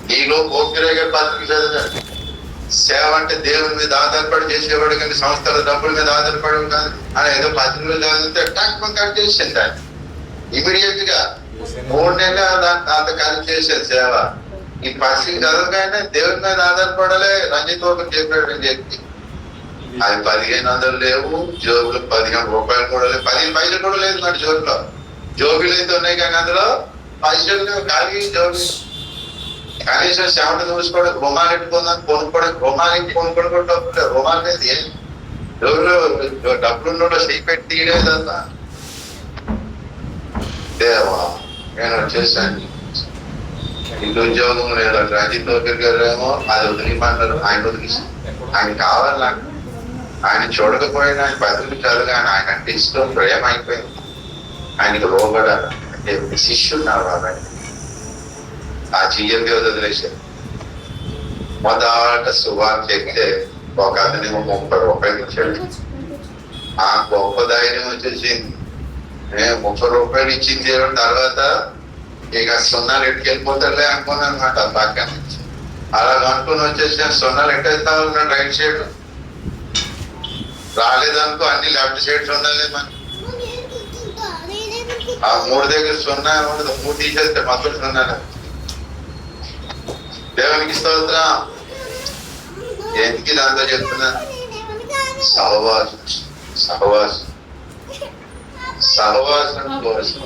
నీలో ఓపిరేగా పత్రిక చదివాడు. సేవ అంటే దేవుని మీద ఆధారపడి చేసేవాడు కానీ సంస్థల డబ్బుల మీద ఆధారపడి కాదు అని ఏదో పత్రికలు చదివితే టక్ కట్ చేసింది. ఆయన ఇమీడియట్ గా 3 నెలలు అంత కలిసి చేసేది సేవ. ఈ పత్రిక చదవగానే దేవుని మీద ఆధారపడాలి రంజిత్ ఓపెన్ చెప్పాడు అని చెప్పి అది 1500 లేవు. జోబులు 15 రూపాయలు కూడా లేవు. 15 పైసలు కూడా లేదు మరి జోబులో. జోబులు అయితే ఉన్నాయి కానీ అందులో పైసలు ఖాళీ జోబులు. కనీసం చెమట చూసుకోవడం, రుమాలు ఎట్టుకుందాం కొనుక్కోవడం, కొనుక్కోవడం కూడా డబ్బులు లేవు. రుమాలు లేదు. ఏం జోబులో డబ్బులు చేయి పెట్టి తీయలేదంతా. దేవా నేను వచ్చేసాను. ఇంటి ఉద్యోగం లేదు. రంజిత్ ఓపెన్ గారు ఏమో అది వదిలిమన్నారు. ఆయన వదిలేసి ఆయన కావాలి నాకు. ఆయన చూడకపోయినా ఆయన పత్రిక చదవగానే ఆయన అంటే ఇష్టం ప్రేమ అయిపోయింది. ఆయనకి లోబడాలి అంటే శిష్యుడు నా బాబాయ్. ఆ జీఎంపీ వదిలేశారు. మొదట సువార్త చెప్తే ఒక అతనేమో 30 రూపాయలు ఇచ్చాడు. ఆ గొప్ప ధైర్యం వచ్చేసింది. 30 రూపాయలు ఇచ్చింది. తర్వాత ఇక సున్నాలు ఎట్టుకెళ్ళిపోతారులే అనుకున్నాను అనమాట. పక్కన నుంచి అలాగ అనుకుని వచ్చేసి సున్నాలు ఎట్టేస్తా ఉన్నాడు. రైట్ సైడ్ రాలేదనుకో అన్ని లెఫ్ట్ సైడ్స్ ఉండాలి. మనకి ఆ 3 దగ్గర సున్నా 3 తీసేస్తే మొత్తం సున్నాలు. దేవునికి స్తోత్రం. ఎందుకు దాంతో చెప్తున్నా? సహవాసం సహవాసం సహవాసం కోసం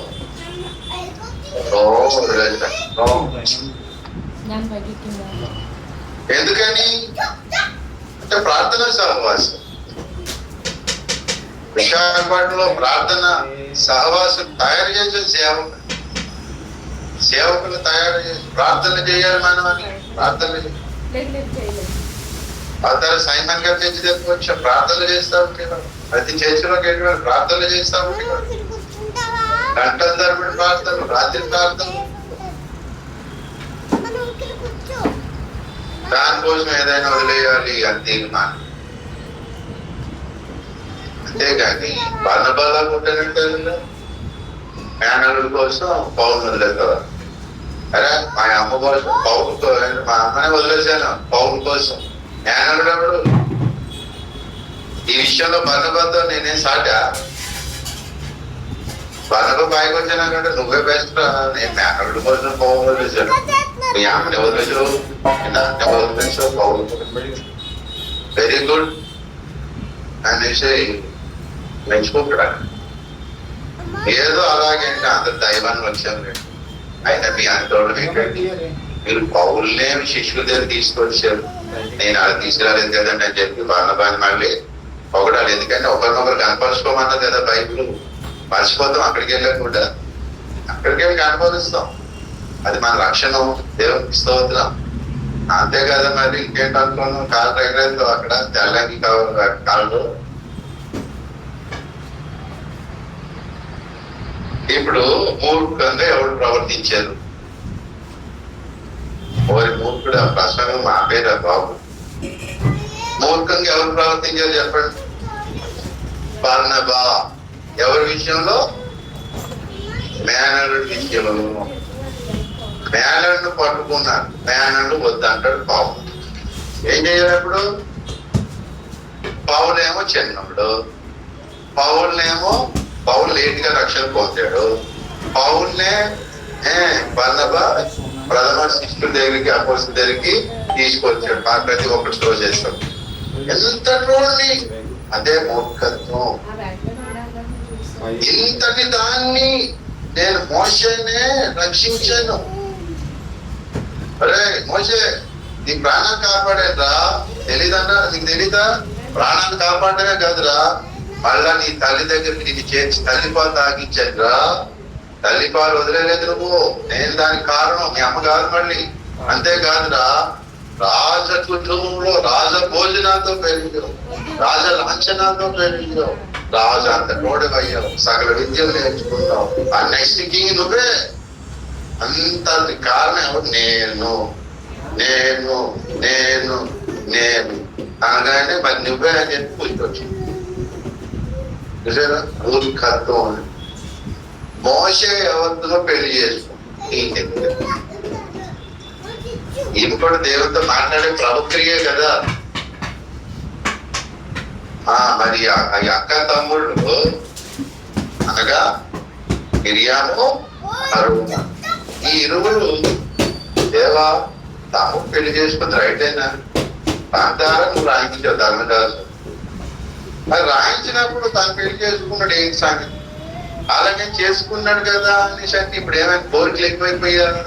ఎందుకని అంటే ప్రార్థన సహవాసం. విశాఖపట్నంలో ప్రార్థన సహవాసం తయారు చేసే సేవకులు తయారు చేసి ప్రార్థన చేయాలి. మనం అని ప్రార్థన అతను సైమన్ గారు చర్చి దగ్గరకు వచ్చి ప్రార్థనలు చేస్తా ఉంటాడు. ప్రతి చర్చిలోకి వెళ్ళి ప్రార్థనలు చేస్తా ఉంటాడు. గంటల తరబడి ప్రార్థనలు, రాత్రి ప్రార్థనలు. దానికోసం ఏదైనా వదిలేయాలి అంతే. అంతేగాని బలబలా పుట్టినట్టు మేనల్లుడి కోసం పౌరులు వదిలేస్తారు. అరే మా అమ్మ కోసం పౌరులతో మా అమ్మనే వదిలేశాను పౌరుల కోసం. మేనల్లుడు ఎవడు? ఈ విషయంలో బలబతో నేనేం సాటా? బలబ పైకి వచ్చినాకంటే నువ్వే బెస్ట్. నేను మేనల్లుడి కోసం పౌరులు వదిలేశాను. మీ అమ్మని వదిలేసావు, నాన్న వదిలేసావు, పౌరులు వెరీ గుడ్ అనేసి మెచ్చుకుంటాడా? ఏదో అలాగేంటి అందరు దైవాన్ని వచ్చాను. అయినా మీ అంతోడు ఏంటండి మీరు పౌరులనే శిష్యుల దగ్గర తీసుకొచ్చారు. నేను అలా తీసుకురాలేదు కదండి అని చెప్పి బాగా మళ్ళీ పొగడాలి. ఎందుకంటే ఒకరినొకరు కనపరుచుకోమన్నది కదా బైబిల్. మర్చిపోతాం అక్కడికి వెళ్ళకుండా. అక్కడికి వెళ్ళి కనపరుస్తాం. అది మన రక్షణ. దేవునికి స్తోత్రం. అంతే కదా మరి ఇంకేంటనుకున్నాం? కాలు ఎగరేస్తాం అక్కడ తెల్లని కాళ్ళు. ఇప్పుడు మూర్ఖంగా ఎవరు ప్రవర్తించారు? ఓరి మూర్ఖుడు ఆ ప్రసంగం మా పేరా బాబు. మూర్ఖంగా ఎవరు ప్రవర్తించారు చెప్పండి? బర్నబా ఎవరి విషయంలో? మేనల్లుడి విషయంలో. మేనల్ని పట్టుకున్నాడు. మేనల్ని వద్దంటాడు బాబు. ఏం చేయాలప్పుడు? పౌలేమో చిన్నప్పుడు, పౌలు లేట్గా రక్షణ పొందాడు. పౌల్నే బర్నబా ప్రథమ శిష్యుల దగ్గరికి, అపోస్తలుల దగ్గరికి తీసుకొచ్చాడు. ప్రతి ఒక్కరు స్టోర్ చేస్తాడు. ఎంత రోడ్ని, అదే మూర్ఖత్వం. ఇంతటి దాన్ని నేను మోషేనే రక్షించాను. అరే మోషే, నీ ప్రాణాన్ని కాపాడేరా, తెలీదన్నా? నీకు తెలీదా? ప్రాణాన్ని కాపాడమే కాదురా, మళ్ళా నీ తల్లి దగ్గరికి నీకు చేర్చి తల్లిపాలు తాగించాను రా. తల్లిపాలు వదిలేదు నువ్వు, నేను దానికి కారణం. మీ అమ్మ కాదు మళ్ళీ. అంతేకాదురా, రాజ కుటుంబంలో రాజ భోజనాలతో పెరిగావు, రాజ లాంఛనాలతో పెరిగావు, రాజు అంత నోడవయ్యావు, సకల విద్యలు నేర్చుకుంటావు. ఆ నెక్స్ట్ కింగ్ నువ్వే. అంత కారణం ఎవరు? నేను నేను నేను నేను అనగానే మరి నువ్వే అని చెప్పి కూర్చోవచ్చు. చూసారా మూర్ఖత్వం. మోషే ఎవరితో పెళ్లి చేసుకో, ఈమె కూడా దేవుడితో మాట్లాడే ప్రవక్రియే కదా. మరి అక్క తమ్ముళ్ళు అనగా మిరియాము, అరుణ, ఈ ఇరువురు దేవా తాము పెళ్లి చేసుకుంది రైట్ అయినా ప్రాంతారా నువ్వు రాయించావు ధర్మదాసు. అది రాయించినప్పుడు తను పెళ్లి చేసుకున్నాడు, ఏంటి సంగతి? అలాగే చేసుకున్నాడు కదా అనేసి అంటే ఇప్పుడు ఏమైనా కోరికలు ఎక్కువైపోయారు.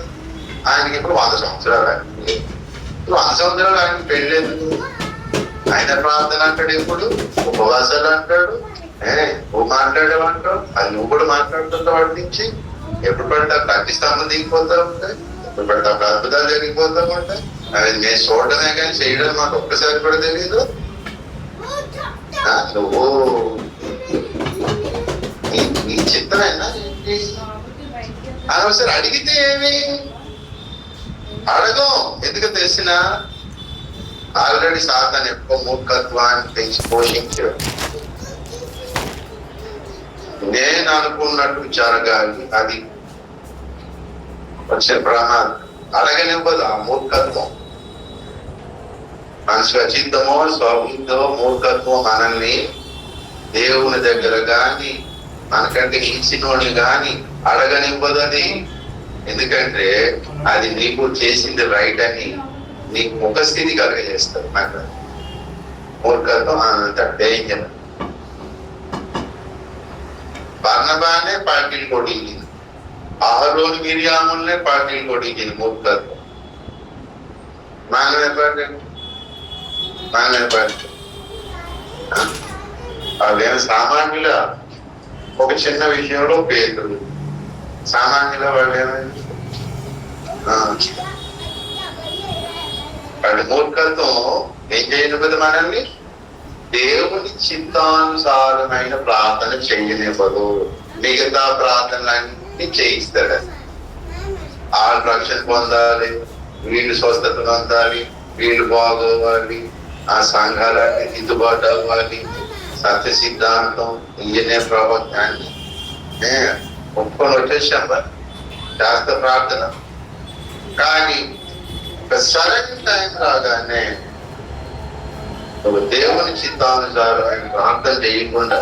ఆయనకి ఇప్పుడు 100 సంవత్సరాలు. ఇప్పుడు 100 సంవత్సరాలు ఆయనకి పెళ్ళలేదు. ఆయన ప్రార్థన అంటాడు, ఎప్పుడు ఉపవాసాలు అంటాడు, నువ్వు మాట్లాడేవంటావు, అది నువ్వు కూడా మాట్లాడుతుంటావు. వాడి నుంచి ఎప్పుడు పడితే అప్పుడు అగ్ని స్తంభం దిగిపోతా ఉంటాయి, ఎప్పుడు పడితే అప్పుడు అద్భుతాలు జరిగిపోతా ఉంటాయి. అవి మేము చూడటమే కానీ చేయడం మాకు ఒక్కసారి కూడా తెలియదు. నువ్వు నీ చిత్తమేనా ఏంటి అని ఒకసారి అడిగితే ఏమి అడగం. ఎందుకు తెలిసిన ఆల్రెడీ సాతాను ఎక్కువ మూర్ఖత్వాన్ని పెంచి పోషించాడు. నేను అనుకున్నట్టు జరగాలి, అది వచ్చే ప్రమాదం. అడగనివ్వదు ఆ మూర్ఖత్వం. మన స్వచిత్తమో స్వబుద్ధమో మూర్ఖత్వం మనల్ని దేవుని దగ్గర గాని మనకంటే ఇచ్చినోడిని గాని అడగనివ్వదు. అది ఎందుకంటే అది నీకు చేసింది రైట్ అని నీకు ముఖస్థితి కలగజేస్తారు. నాకు మూర్ఖత్వం అంత డేంజర్. బర్నబానే పార్టీలు కొడిగింది, అహరోను మిరియాములనే పార్టీలు కొడిగింది మూర్ఖత్వం. మానవ పార్టీ వాళ్ళేమో సామాన్యుల ఒక చిన్న విషయంలో పేదలు, సామాన్యుల వాళ్ళేమైంది వాడి మూర్ఖత్వం ఏం చేయనివ్వదు మనల్ని. దేవుని చిత్తానుసారమైన ప్రార్థన చేయనివ్వదు. మిగతా ప్రార్థనలన్నీ చేయిస్తాడు. వాళ్ళు రక్షణ పొందాలి, వీళ్ళు స్వస్థత పొందాలి, వీళ్ళు బాగోవాలి, ఆ సంఘాలన్నీ దిద్దుబాటు అవ్వాలి, సత్య సిద్ధాంతం, ఇంజనీర్ ప్రవక్తాన్ని ఒప్పుకొని వచ్చేసాం మరి శాస్త్ర ప్రార్థన. కానీ సరైన టైం రాగానే దేవుని చిత్తానుసారమైన ప్రార్థన చేయకుండా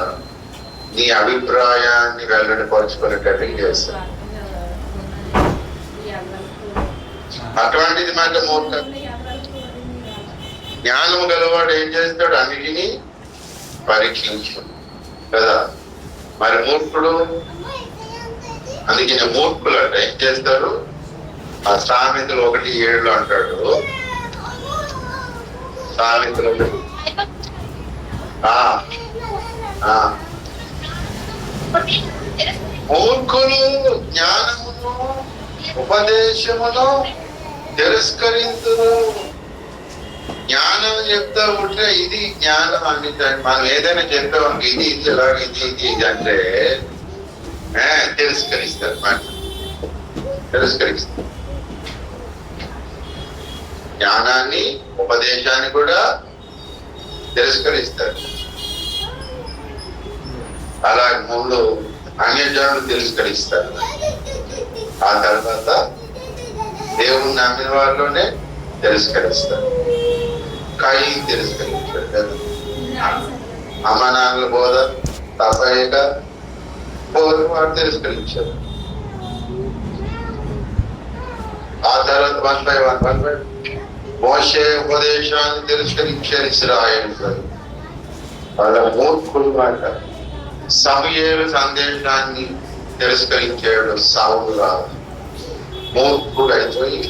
నీ అభిప్రాయాన్ని వెల్లడిపరుచుకునేటట్టు చేస్తాను. అటువంటిది మాట మూర్ఖం. జ్ఞానము గలవాడు ఏం చేస్తాడు? అన్నిటినీ పరీక్షించు కదా. మరి మూర్ఖుడు, అందుకని మూర్ఖులు అంటే ఏం చేస్తారు? ఆ సామెతలు 1:7 అంటాడు. సామెతలు మూర్ఖులు జ్ఞానమును ఉపదేశమును తిరస్కరించును. జ్ఞానం చెప్తా ఉంటే ఇది జ్ఞానం అని మనం ఏదైనా చెప్పామనుకో, ఇది ఇది ఎలాగ ఇది అంటే తిరస్కరిస్తారు మాట, తిరస్కరిస్తారు. జ్ఞానాన్ని ఉపదేశాన్ని కూడా తిరస్కరిస్తారు. అలా ముందు అన్యజనులు తిరస్కరిస్తారు, ఆ తర్వాత దేవుని నమ్మిన వాళ్ళలోనే తిరస్కరిస్తారు. కాయి తిరస్కరించాడు కదా. అమ్మ నాన్నల బోధ తప్పయ్యక బోధ వాడు తిరస్కరించాడు. ఆ తర్వాత 1 మోషే ఉపదేశాన్ని తిరస్కరించారు ఇశ్రాయేలు. వాళ్ళ మూర్ఖులు మాట. సమూయేలు సందేశాన్ని తిరస్కరించాడు సౌలు రాజు. మూర్ఖుడు అయిపోయి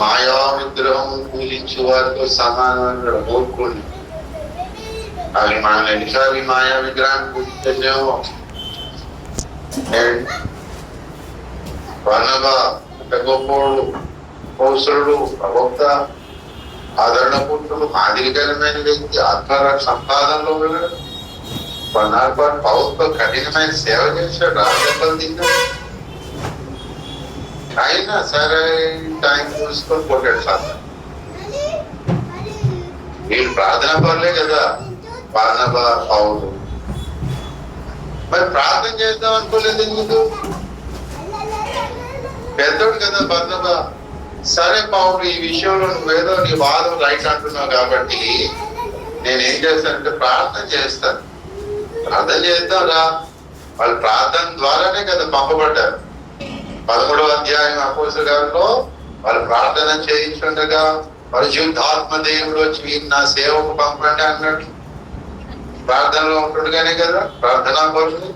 మాయా విగ్రహం పూజించే వారితో సమానమైన మూర్ఖుడు. అవి మనం ఎన్నిసార్లు మాయా విగ్రహాన్ని పూజించేమో. బర్నబా గొప్పోడు, కౌశలుడు, ప్రవక్త, ఆదరణ పుట్టుడు, మాదిరికరమైన వ్యక్తి, ఆత్మరక్ష సంపాదనలో వెళ్ళాడు. కొన్నాళ్ళ పాటు పౌరుతో కఠినమైన సేవ చేశాడు. రాజదెబ్బలు తిన్నాడు. అయినా సరే టైం చూసుకొని కొట్టాడు సార్. వీళ్ళు ప్రార్థన పనులే కదా బర్నబా, పౌలు. మరి ప్రార్థన చేద్దాం అనుకోలేదు ఎందుకు? పెద్దోడు కదా బర్నబా. సరే పౌలు, ఈ విషయంలో నువ్వేదో నీ వాదం రైట్ అంటున్నావు కాబట్టి నేనేం చేస్తానంటే ప్రార్థన చేస్తాను. ప్రార్థన చేద్దాంరా. వాళ్ళు ప్రార్థన ద్వారానే కదా పంపబడ్డారు. 13వ అధ్యాయం అపోస్తలుల కార్యంలో వాళ్ళు ప్రార్థన చేయించుండగా పరిశుద్ధాత్మ దేవుడు వచ్చి వీరిని నా సేవకు పంపండి అన్నాడు. ప్రార్థనలో ఉంటుండగానే కదా ప్రార్థనా పరులు.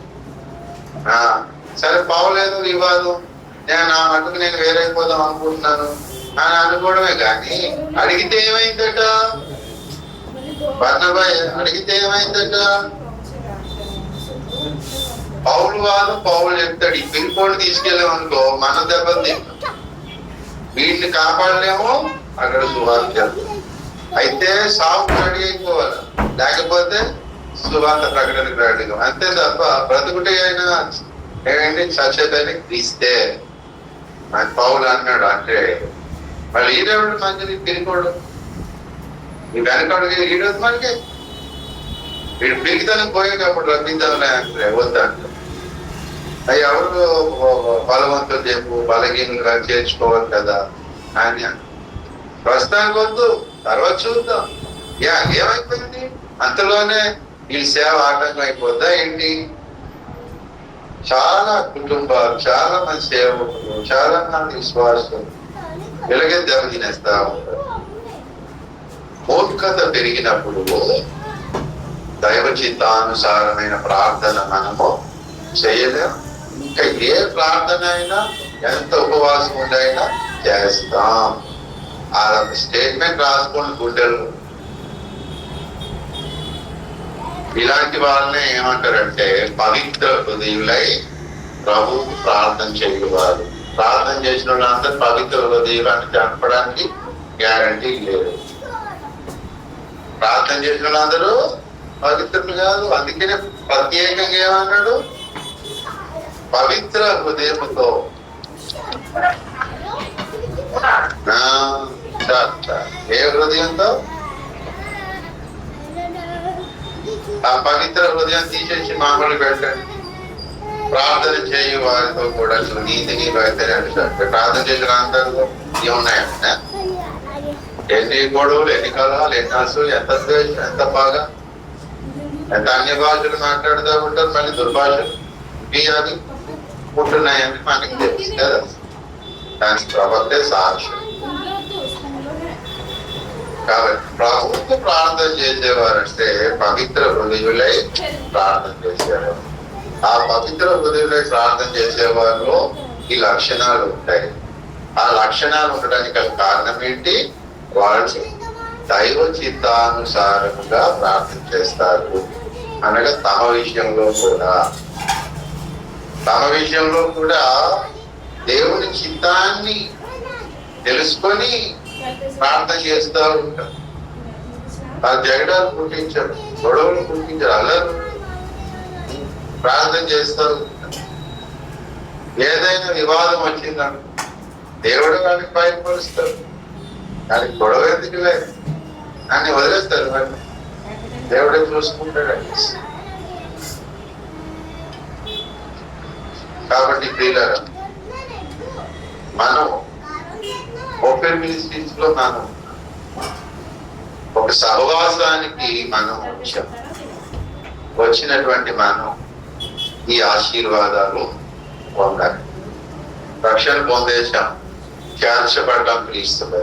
సరే పౌలేదు వివాదం, నేను నా మటుకు నేను వేరైపోదాం అనుకుంటున్నాను అని అనుకోవడమే కానీ అడిగితే ఏమైందట? బర్నబా అడిగితే ఏమైందట? పౌలు వాదు పౌలు చెప్తాడు. ఈ పిలుపోడు తీసుకెళ్ళామనుకో మన దెబ్బలు తింటాం. వీడిని కాపాడలేమో అక్కడ సువార్త. అయితే సాగు రెడీ అయిపోవాలి, లేకపోతే సువార్త ప్రకటనకు రెడీ. అంతే తప్ప బ్రతుకుటే అయినా ఏంటి సత్యతని క్రీస్తే నాకు పౌలు అన్నాడు. అంటే మళ్ళీ ఈడేవాడు మంచిది పిలుకోడు. ఈ వెనకాడు ఈడోదు మనకి. వీడు పిలితనం పోయేటప్పుడు రప్పిద్దాంలే అంటే వద్దంట. అవి ఎవరు బలవంతులు చెప్పు బలహీనంగా చేర్చుకోవాలి కదా అని. ప్రస్తుతానికి వద్దు, తర్వాత చూద్దాం. ఏమైపోయింది? అంతలోనే ఈ సేవ ఆటంకం అయిపోద్దా ఏంటి? చాలా కుటుంబాలు, చాలా మంది సేవకులు, చాలా మంది విశ్వాసులు ఇలాగే దెబ్బ తినేస్తా ఉంటారు. మూర్ఖత పెరిగినప్పుడు దైవ చిత్తానుసారమైన ప్రార్థన మనము చేయలేం. ఇంకా ఏ ప్రార్థన అయినా ఎంత ఉపవాసం ఉండైనా చేస్తాం. ఆ స్టేట్మెంట్ రాసుకోండి గుండెలు. ఇలాంటి వాళ్ళనే ఏమంటారంటే పవిత్ర హృదయులై ప్రభు ప్రార్థన చేయవారు. ప్రార్థన చేసిన వాళ్ళందరూ పవిత్ర హృదయులు అని చెప్పడానికి గ్యారంటీ లేదు. ప్రార్థన చేసిన వాళ్ళందరూ పవిత్రులు కాదు. అందుకనే ప్రత్యేకంగా ఏమన్నాడు? పవిత్ర హృదయముతో. ఏ హృదయంతో? ఆ పవిత్ర హృదయం తీసేసి మామూలు పెట్టండి. ప్రార్థన చేయు వారితో కూడా అసలు నీతిని బయటంటే ప్రార్థన చేసిన అందరిలో ఏమున్నాయంటే ఎన్ని గొడవలు, ఎన్ని కలహాలు, ఎన్ని అసలు, ఎంత ద్వేషం, ఎంత బాగా, ఎంత అన్య భాషలు మాట్లాడుతూ ఉంటారు. మళ్ళీ దుర్భాషలు ఇవి ఉంటున్నాయని మనకి తెలుసు కదా. దానికి ప్రవక్తే సాక్ష్యం. కాబట్టి ప్రభుత్వ ప్రార్థన చేసేవారంటే పవిత్ర హృదయులై ప్రార్థన చేసేవారు. ఆ పవిత్ర హృదయులై ప్రార్థన చేసేవారిలో ఈ లక్షణాలు ఉంటాయి. ఆ లక్షణాలు ఉండడానికి గల కారణం ఏంటి? వాళ్ళు దైవ చిత్తానుసారంగా ప్రార్థన చేస్తారు. అనగా తమ విషయంలో కూడా దేవుని చిత్తాన్ని తెలుసుకొని ప్రార్థన చేస్తూ ఉంటారు. ఆ జగడాలు పుట్టించారు, గొడవలు పుట్టించారు, అల్లరు ప్రార్థన చేస్తూ ఉంటారు. ఏదైనా వివాదం వచ్చిందను దేవుడు వాళ్ళకి బయటపరుస్తారు. దానికి గొడవ ఎందుకు లేదు అన్ని వదిలేస్తారు. మరి దేవుడే చూసుకుంటాడు. కాబట్టి ప్రియులారా, మనం ఓపెన్ మినిస్ట్రీస్ లో మనం ఒక ఒక సహవాసానికి మనం వచ్చాం. వచ్చినటువంటి మనం ఈ ఆశీర్వాదాలు పొందాలి. రక్షణ పొందేశాం, చేర్చబడ్డాం క్రీస్తులో.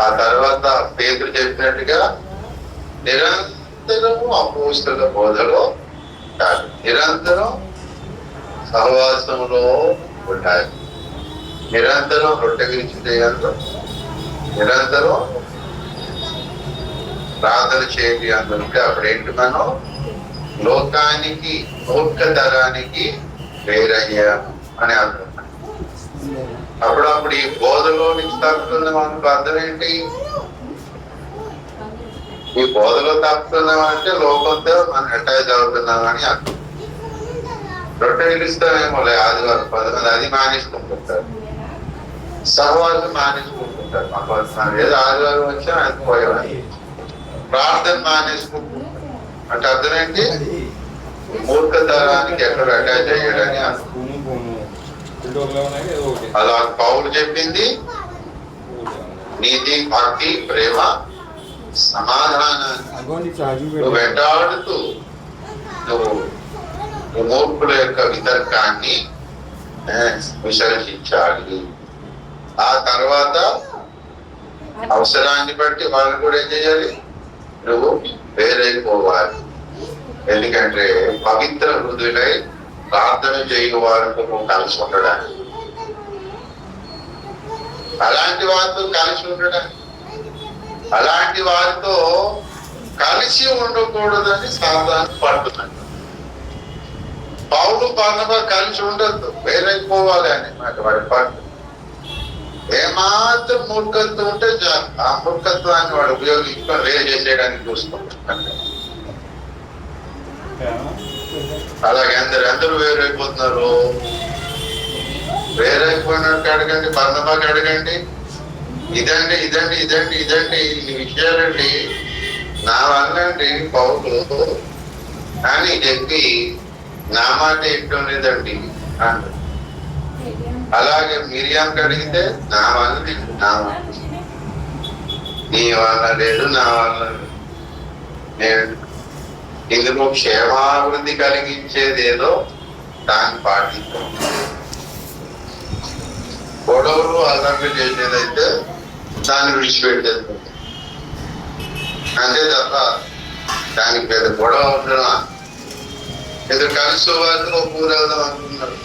ఆ తర్వాత పేతురు చెప్పినట్టుగా నిరంతరము అపోస్తలుల బోధలో ఉండాలి, నిరంతరం సహవాసంలో ఉండాలి, నిరంతరం రొట్టె విరిచినందు, నిరంతరం ప్రార్థన చేయండి అందుంటే అప్పుడేంటి మనం లోకానికి మూర్ఖతరానికి వేరయ్యాము అని అర్థం. అప్పుడప్పుడు ఈ బోధలో నుంచి తప్పుతున్నాం అనుకో అర్థం ఏంటి? ఈ బోధలో తప్పుతున్నాం అంటే లోకంతో మనం అటాచ్ అవుతున్నాం అని అర్థం. రొట్టె నిలుస్తామేమో ఆదివారం 10 మంది అది మానేసుకుంటుంటారు, సహవాసం మానేసుకుంటుంటారు. మాకు ఏదో ఆదివారం వచ్చా అనుకోవాలి, ప్రార్థన మానేసుకుంటుంటారు అంటే అర్థం ఏంటి? మూర్ఖతరానికి ఎక్కడ అటాచ్ అయ్యాడని అర్థం. అలా పౌలు చెప్పింది నీతి, భక్తి, ప్రేమ, సమాధానాన్ని నువ్వు వెంటాడుతూ నువ్వు మూర్ఖుల యొక్క వితర్కాన్ని విసర్జించాలి. ఆ తర్వాత అవసరాన్ని బట్టి వాళ్ళు కూడా ఏం చేయాలి? నువ్వు వేరైపోవాలి. ఎందుకంటే పవిత్ర హృదయులై ప్రార్థన చేయని వారితో నువ్వు కలిసి ఉండడానికి, అలాంటి వారితో కలిసి ఉండడానికి, అలాంటి వారితో కలిసి ఉండకూడదని సాధారణ పడుతున్నాడు. పౌలు బర్నబా కలిసి ఉండద్దు, వేరైపోవాలి అని మాట వాడి పట్టు. ఏమాత్రం మూర్ఖత్వం ఉంటే చాలు, ఆ మూర్ఖత్వాన్ని వాడు ఉపయోగించుకొని వేరు చేసేయడానికి చూసుకుంటాడు. అలాగే అందరూ వేరైపోతున్నారు. వేరైపోయినట్టు అడగండి, బర్నబాకి అడగండి, ఇదండి ఇదండి ఇదండి ఇదండి ఈ విషయాలండి నా వల్లండి పౌలు అని చెప్పి నా మాట ఏంటో లేదండి అంట. అలాగే మిరియాకి అడిగితే నా వల్ల నీ వల్ల లేదు, నా వల్ల నేను ఇందులో క్షేమాభివృద్ధి కలిగించేది ఏదో దాన్ని పాటిస్తాం. గొడవలు అల్లర్లు చేసేదైతే దాన్ని విడిచిపెట్టేది అంతే తప్ప దానికి పెద్ద గొడవ అవుతున్నా ఇద్దరు కలిసి వాళ్ళు ఒక ఊరు వెళ్దాం అనుకున్నారు.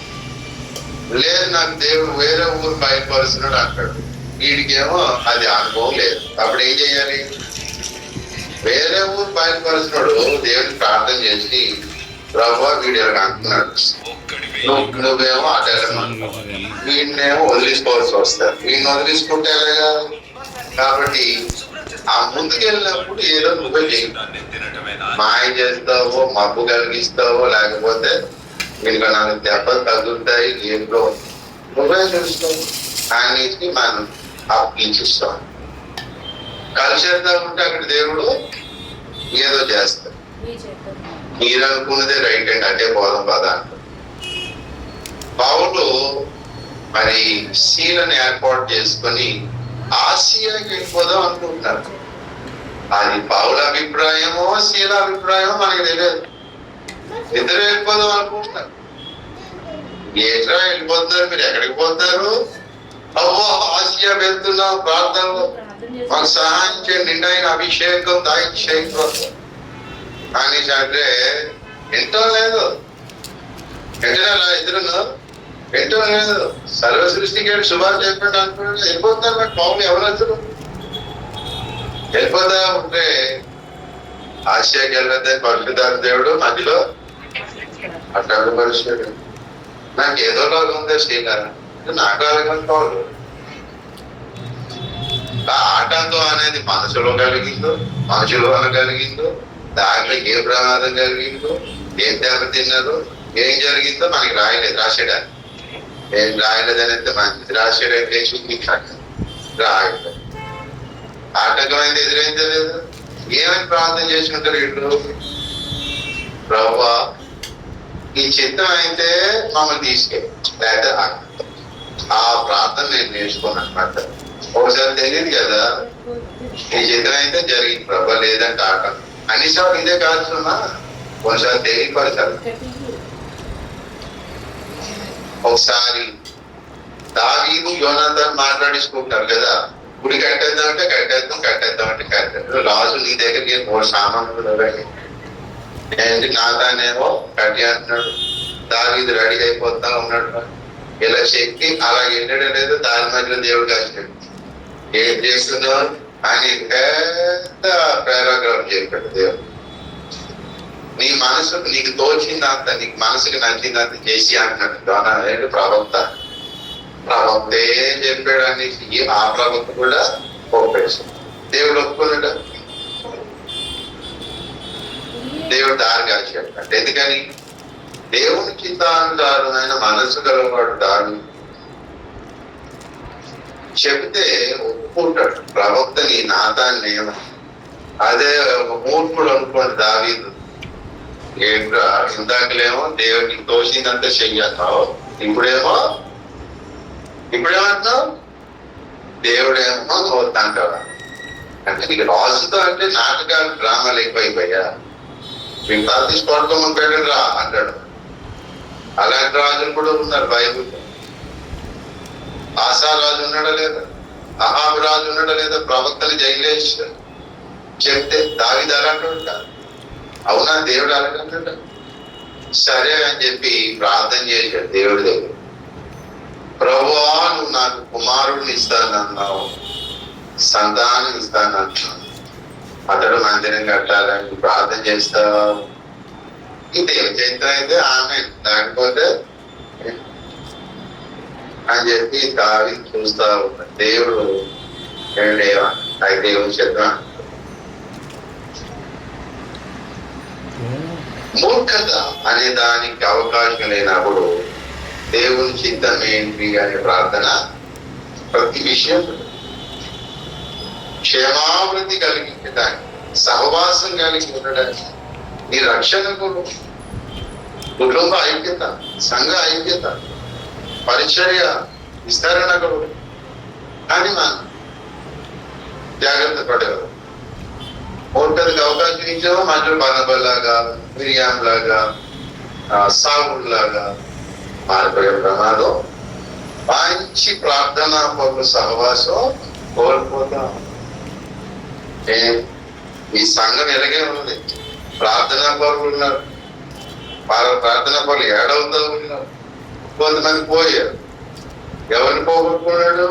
లేదు నాకు దేవుడు వేరే ఊరు బయటపరుస్తున్నాడు అంటాడు. వీడికేమో అది అనుభవం లేదు. అప్పుడు ఏం చేయాలి? వేరే ఊరు బయటపరుస్తున్నాడు దేవుడిని ప్రార్థన చేసి ప్రభువా వీడు అంటున్నాడు, నువ్వేమో అటెళ్ళమన్నావు, వీడినేమో వదిలించుకోవాల్సి వస్తారు. వీడిని వదిలించుకుంటే ఎలాగా? కాబట్టి ఆ ముందుకు వెళ్ళినప్పుడు ఏదో నువ్వే చేయి, మాయ చేస్తావో, మబ్బు కలిగిస్తావో, లేకపోతే వీళ్ళకి 4 దెబ్బలు తగ్గుతాయి, ఏంటో నువ్వే చూస్తావు. ఆయనకి మనం అప్పించిస్తాం. కలిసి చేద్దాం ఉంటే అక్కడ దేవుడు ఏదో చేస్తాడు. మీరు అనుకున్నదే రైట్ అండి, అదే పోదాం పదా అంటారు. పౌలు మరి శీలను ఏర్పాటు చేసుకొని ఆసియాకి వెళ్ళిపోదాం అనుకుంటున్నారు. అది పౌల అభిప్రాయమో శీల అభిప్రాయమో మనకి తెలియదు. ఇద్దరు వెళ్ళిపోదాం అనుకుంటున్నారు. ఏట్రా వెళ్ళిపోతున్నారు, మీరు ఎక్కడికి పోతారు? అవ్వో ఆసియా వెళ్తున్నాం, ప్రార్థనలో మాకు సహాయం చేయండి, నిండైన అభిషేకం దాయిషేకం అని అంటే ఎంతో లేదు. ఎంటనే ఇద్దరును ఎంతో లేదు. సర్వ సృష్టికి శుభాలు చెప్పండి అనుకుంటే వెళ్ళిపోతారు. నాకు పౌలు ఎవరు వెళ్ళిపోతా ఉంటే ఆసియాకి వెళ్ళొద్దని పరిశుద్ధాత్మ దేవుడు మధ్యలో అట్లా పరిస్థితి నాకు ఏదో లాగా ఉందే శ్రీల, నాకు అలాగే పౌలు ఆ ఆటంకం అనేది మనసులో కలిగిందో, మనుషులో అనగలిగిందో, దాంట్లో ఏ ప్రమాదం కలిగిందో, ఏం దెబ్బ తిన్నారో, ఏం జరిగిందో మనకి రాసేయడానికి. ఏం రాయలేదనైతే మంచిది, రాసేయడానికి రాయలేదు. ఆటంకం అయితే ఎదురైందో లేదు. ఏమని ప్రార్థన చేసుకుంటారు వీళ్ళు? ప్రభువా ఈ చిత్తం అయితే మమ్మల్ని తీసుకెళ్ళి, లేదా ఆ ప్రార్థన నేను నేర్చుకున్నాను అనమాట. ఒకసారి తెలియదు కదా, నీ చిత్రం అయితే జరిగింది ప్రభా, లేదంటే ఆట. అన్నిసార్లు ఇదే కాల్చున్నా ఒకసారి తెలియపరచాలి. ఒకసారి దావీదు యోనాతాను మాట్లాడించుకుంటారు కదా, గుడి కట్టేద్దాం అంటే కట్టేద్దాం, కట్టేద్దాం అంటే కట్టేద్దాం. రాజు నీ దగ్గరికి మూడు సామాన్లు ఏంటి, నాతానేమో కట్టి అంటున్నాడు, దావీదు రెడీ అయిపోతా ఉన్నాడు. ఇలా చెప్పి అలా వెళ్ళడం లేదు, దాని మధ్యలో దేవుడు కాల్చాడు. ఏం చేస్తున్నావు అని పెద్ద పారాగ్రాఫ్ చెప్పాడు దేవుడు. నీ మనసు నీకు తోచిందంత, నీకు మనసుకి నచ్చిందంత చేసి అంటున్నాడు ప్రవక్త. ప్రవక్త ఏం చెప్పాడు అనేసి ఆ ప్రవక్త కూడా ఒప్పేసాడు. దేవుడు ఒప్పుకున్నాడు, దేవుడు దారి కాల్చాడు. అంటే ఎందుకని? దేవుని చిత్తానుసారమైన మనసు గలవాడు దారి చెబితే ఒప్పుకుంటాడు. ప్రవక్తని నాతాన్ని అదే ఒక మూర్ఖుడు అనుకోండి దావీదు, ఏంట్రా ఇందాకలేమో దేవుడికి తోచిందంతా చెయ్యన్నావు, ఇప్పుడేమంటున్నావు దేవుడేమో వద్దంటావా? అంటే నీకు రాజుతో అంటే నాటకాలు డ్రామాలు ఎక్కువైపోయా, మీకు తీసుకోవడం పేరు రా అంటాడు. అలాంటి రాజులు కూడా ఉన్నారు బైబిల్లో. ఆసా రాజు ఉన్నాడా లేదా, అహాబు రాజు ఉన్నాడా లేదా? ప్రవక్తలు జైలేష్ చెప్తే దావీదు అలాంటి కాదు. అవునా, దేవుడు అలాగంటాడు. సరే అని చెప్పి ప్రార్థన చేశాడు దేవుడి దగ్గర. ప్రభువా, నువ్వు నాకు కుమారుడిని ఇస్తానన్నావు, సంతానం ఇస్తానన్నావు, అతడు మందిరం కట్టాలని ప్రార్థన చేస్తావు. ఈ దేవుని చైత్రం అయితే ఆమె, లేకపోతే అని చెప్పి దావీదు చూస్తా ఉన్నాడు. దేవుడు అయితే దేవుని చిత్రం. మూర్ఖత అనే దానికి అవకాశం లేనప్పుడు దేవుని చిత్తం ఏంటి అనే ప్రార్థన ప్రతి విషయం క్షేమాభివృద్ధి కలిగించడానికి, సహవాసం కలిగి ఉండడానికి, నీ రక్షణకు, కుటుంబ ఐక్యత, సంఘ ఐక్యత, పరిచర్య విస్తరణకు అని మనం జాగ్రత్త పడేవారు. మూర్ఖతకి అవకాశం ఇచ్చామో మధ్యలో బర్నబాలాగా, మిరియాములాగా, సావుల్లాగా మారిపోయే ప్రమాదం. మంచి ప్రార్థనా పరుల సహవాసం కోల్పోతాం. ఈ సంఘం ఎలాగే ఉంది, ప్రార్థనా పరులు ఉన్నారు, వాళ్ళ ప్రార్థనా పరులు ఏడవుతూ ఉన్నారు. కొంతమంది పోయారు. ఎవరిని పోగొట్టుకున్నాడు?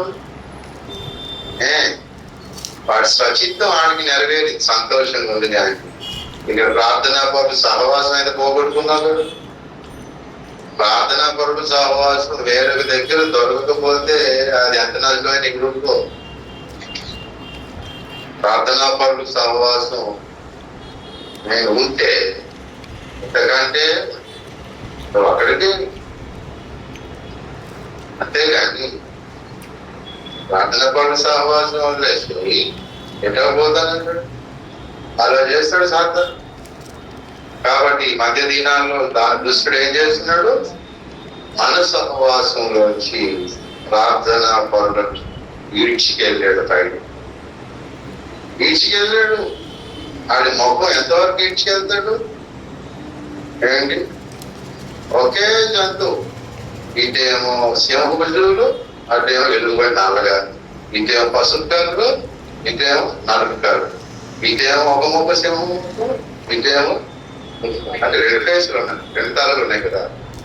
వాడి స్వచిత్తం వాడికి నెరవేరి సంతోషంగా ఉంది. కానీ ఇక్కడ ప్రార్థనా పరులు సహవాసం అయితే పోగొట్టుకున్నాడు. ప్రార్థనా పరుడు సహవాసం వేరొక దగ్గర దొరకకపోతే అది ఎంత నష్టమైన నీకు. ప్రార్థనా పరుడు సహవాసం నేను ఉంటే ఇంతకంటే అక్కడికి, అంతేగాని ప్రార్థనా పరుడు సహవాసం వదిలేసి ఎట్లా పోతానంటాడు, అలా చేస్తాడు సాధన. కాబట్టి ఈ మధ్య దినాల్లో దుష్టుడు ఏం చేస్తున్నాడు? మన సహవాసంలోంచి ప్రార్థనా పరులను ఈడ్చికెళ్ళాడు, పైన ఈడ్చికెళ్ళాడు. ఆడి మొఖం ఎంతవరకు ఈడ్చికెళ్తాడు? ఏంటి, ఒకే జంతువు, ఇటేమో సింహభుజులు, అటేమో ఎలుగుబడి నల్లగారు, ఇటేమో పసుపు కర్రలు, ఇటేమో నలుగు కర్రలు, ఇటేమో ఒక మొక్క సింహము, ఇటేమో అంటే రెండు ఫేసులు ఉన్నాయి, రెండు తలలు ఉన్నాయి కదా.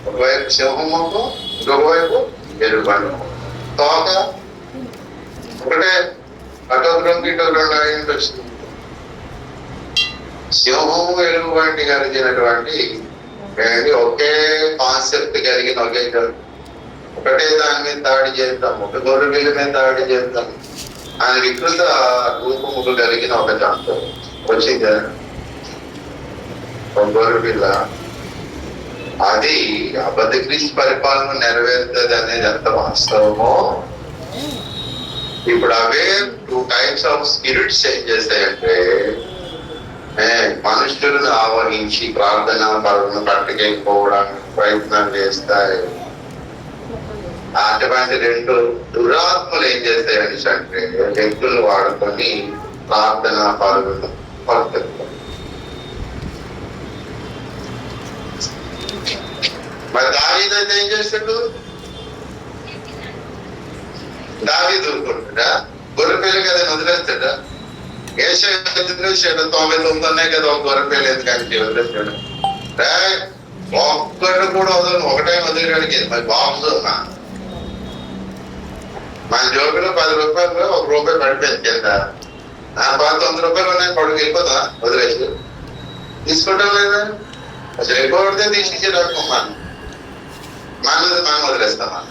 ఒకవైపు సింహం మొక్కం, ఇంకొక వైపు ఎలుగుబండి మొక్కం. తోక ఒకటే, అటో రెండు ఇటో రెండు అయింది వచ్చింది. సింహము ఎలుగుబండి కలిగినటువంటి ఒకే కాన్సెప్ట్ కలిగిన ఒకటే దాని మీద దాడి చేద్దాం, ఒక గొర్రె పిల్ల మీద దాడి చేద్దాం అని వికృత రూపములు కలిగిన ఒక జంతువు వచ్చింది. ఒక గొర్రె పిల్ల, అది అబద్ధ క్రీస్తు పరిపాలన నెరవేరుతుంది అనేది ఎంత వాస్తవమో. ఇప్పుడు అవే 2 types ఆఫ్ స్పిరిట్స్ ఏం చేస్తాయంటే, మనుషులను ఆవహించి ప్రార్థనా పరులను పట్టుకెళ్ళిపోవడానికి ప్రయత్నం చేస్తాయి. అటువంటి 2 దురాత్మలు ఏం చేస్తాయని అంటే వ్యక్తులు వాడుకొని ప్రార్థన పాల్గొన్న పద్ధతి. మరి దావీదు అయితే ఏం చేస్తాడు? దావీదు ఊరుకుంటాడా? గొర్రె పిల్ల కదా వదిలేస్తాడా? వదిలేసాడు. 99 ఉన్నాయి కదా, ఒక గొర్రె పిల్ల ఎందుకంటే వదిలేసాడు. ఒక్కడు కూడా వదలను, ఒకటే వదిలేడానికి. మరి బాబు మన జోబులో 10 రూపాయలు, 1 రూపాయి పడిపోయింది కింద. 100 రూపాయలు ఉన్నాయి, కొడుకు వెళ్ళిపోతా వదిలేసి తీసుకుంటాం లేదా? అసలు ఎక్కువ తీసి రకం మనం వదిలేస్తామా?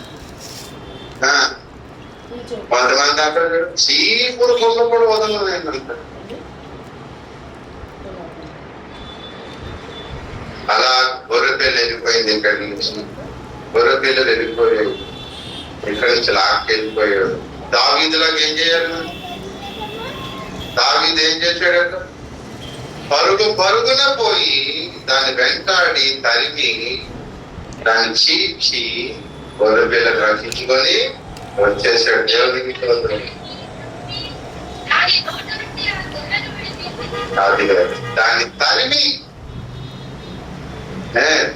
కొంతమంది అంటారు చీపురు కొండ కూడా వదలదు ఏంటంటారు. అలా గొర్రె పిల్లలు వెళ్ళిపోయింది. ఇక్కడి నుంచి గొర్రె పిల్లలు వెళ్ళిపోయాయి, ఇక్కడి నుంచి లాక్కెళ్ళిపోయాడు. దావీదులాగా ఏం చేయాలి? దావీదు ఏం చేశాడట? పరుగున పోయి దాన్ని వెంటాడి తరిమి దాన్ని చీల్చి గొర్రె పిల్లకు రక్షించుకొని వచ్చేసాడు. దేవునికి అది దాన్ని తరిమి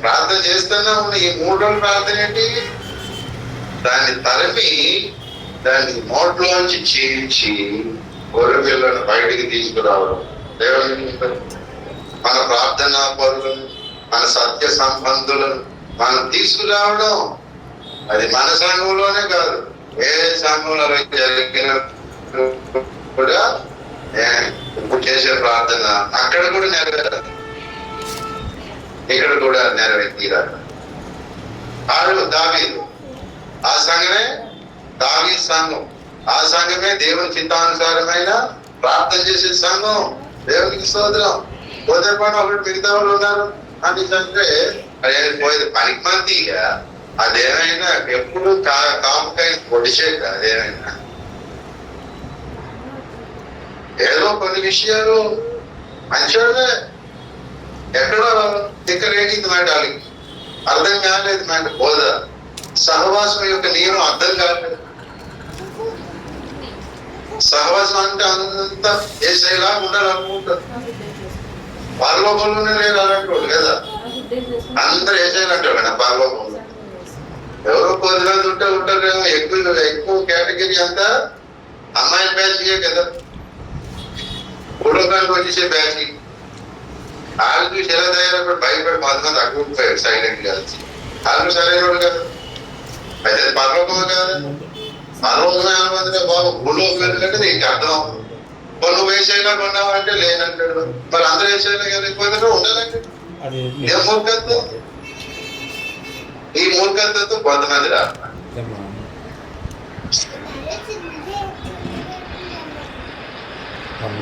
ప్రార్థన చేస్తున్నాం. ఈ 3 రోజులు ప్రార్థన ఏంటి? దాన్ని తరిమి దాన్ని నోట్లోంచి చీల్చి గొర్రె పిల్లను బయటికి తీసుకురావడం. దేవుని మన ప్రార్థన పరులను, మన సత్య సంబంధులను మనం తీసుకురావడం. అది మన సంఘంలోనే కాదు, ఏ సంఘంలో జరిగిన కూడా ఇప్పుడు చేసే ప్రార్థన అక్కడ కూడా నెరవేరాలి, ఇక్కడ కూడా నెరవేరాలి. దావీదు ఆ సంఘమే, దావీదు సంఘం. ఆ సంఘమే దేవుని చిత్తానుసారమైన ప్రార్థన చేసే సంఘం. దేవునికి స్తోత్రం. పోతే పని ఒకటి మిగతా వాళ్ళు ఉన్నారు అని అంటే అదే పోయేది పనికి మందిగా. అదేమైనా ఎప్పుడు కాపుకాయ పొడిచేక అదేమైనా ఏదో కొన్ని విషయాలు మంచివాళ్ళే ఎక్కడో తిక్కరేగింది మాట, వాళ్ళకి అర్థం కాలేదు మాట. బోధ సహవాసం యొక్క నియమం అర్థం కాలేదు. సహవాసం అంటే అంతా ఏసైలా ఉండాలనుకుంటారు. పరలోకంలోనే లేదు అలాంటి కదా, అందరూ ఏసైలు అంటారు కదా పరలోకంలో. ఎవరో 10 మంది ఉంటారు. ఎక్కువ కేటగిరీ అంతా అమ్మాయిల బ్యాచ్కే కదా, పూర్వకానికి వచ్చేసే బ్యాచ్. వాళ్ళు చూసి ఎలా తయారైపోయి భయపడి 10 మంది అడ్డుకుంటారు సైలెంట్ కలిసి. వాళ్ళు సరైన వాడు కదా, అయితే పరలోకం కదా. పరలోకమైన బాబు భూలోకం వెళ్ళినట్టు నీకు అర్థం. కొన్ని వేసేలా కొన్నావంటే లేనంటాడు. మరి అందరూ వేసేలా వెళ్ళిపోతే ఉండాలంటే ఏ మూర్ఖత్వం. ఈ మూర్ఖత్వంతో కొంతమంది రా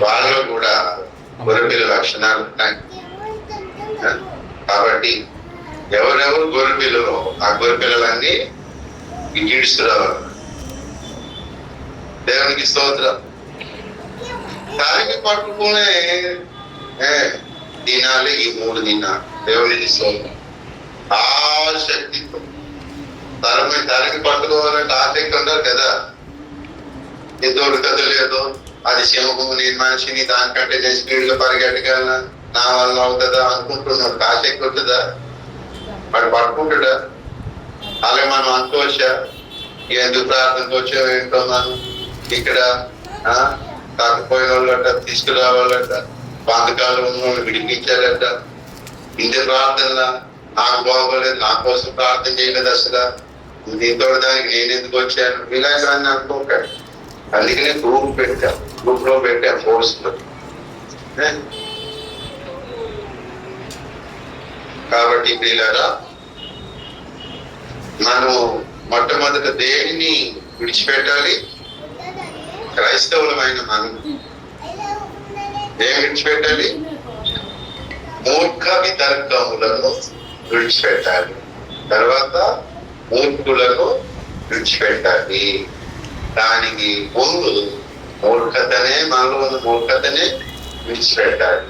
వాళ్ళలో కూడా గొర్రెపిల్ల లక్షణాలు ఉన్నాయి. కాబట్టి ఎవరెవరు గొర్రెపిల్లలో ఆ గొర్రెపిల్లలన్నీ ఈడ్చురావాలి. దేవునికి స్తోత్రం. దానికి పట్టుకునే దినాలు ఈ 3 దినాలు. దేవునికి స్తోత్రం. ఆసక్తితో తరకి పట్టుకోవాలంటే ఆసక్తి ఉంటారు కదా. ఈ దొరకదు లేదో, అది సింహం, నేను మనిషిని దానికంటే నేను స్పీడ్ గా పరిగెట్టగలనా, నా వల్ల అవుతుందా అనుకుంటున్నాడు. ఆసక్తి ఉంటుందా? వాడు పట్టుకుంటాడా? అలాగే మనం అనుకోవచ్చా, ఎందుకు ప్రార్థనకు వచ్చావు ఏంటో, మనం ఇక్కడ తగ్గిపోయిన వాళ్ళట తీసుకురావాలట, బాధకాలు ఉన్న వాళ్ళు విడిపించాలట. ఇంటి ప్రార్థన నాకు బాగోలేదు, నా కోసం ప్రార్థన చేయలేదు, అసలు దీంతో దానికి నేను ఎందుకు వచ్చాను ఇలాంటివన్నీ అనుకోకండి. అందుకనే గ్రూప్ లో పెట్టా ఫోర్స్ లో. కాబట్టి ప్రియులారా, మనం మొట్టమొదట దేనిని విడిచిపెట్టాలి? క్రైస్తవులమైన మనం ఏం విడిచిపెట్టాలి? మూర్ఖ వితర్కములను విడిచిపెట్టాలి. తర్వాత మూర్ఖులను విడిచిపెట్టాలి. దానికి ముందు మనలో ఉన్న మూర్ఖతనే విడిచిపెట్టాలి.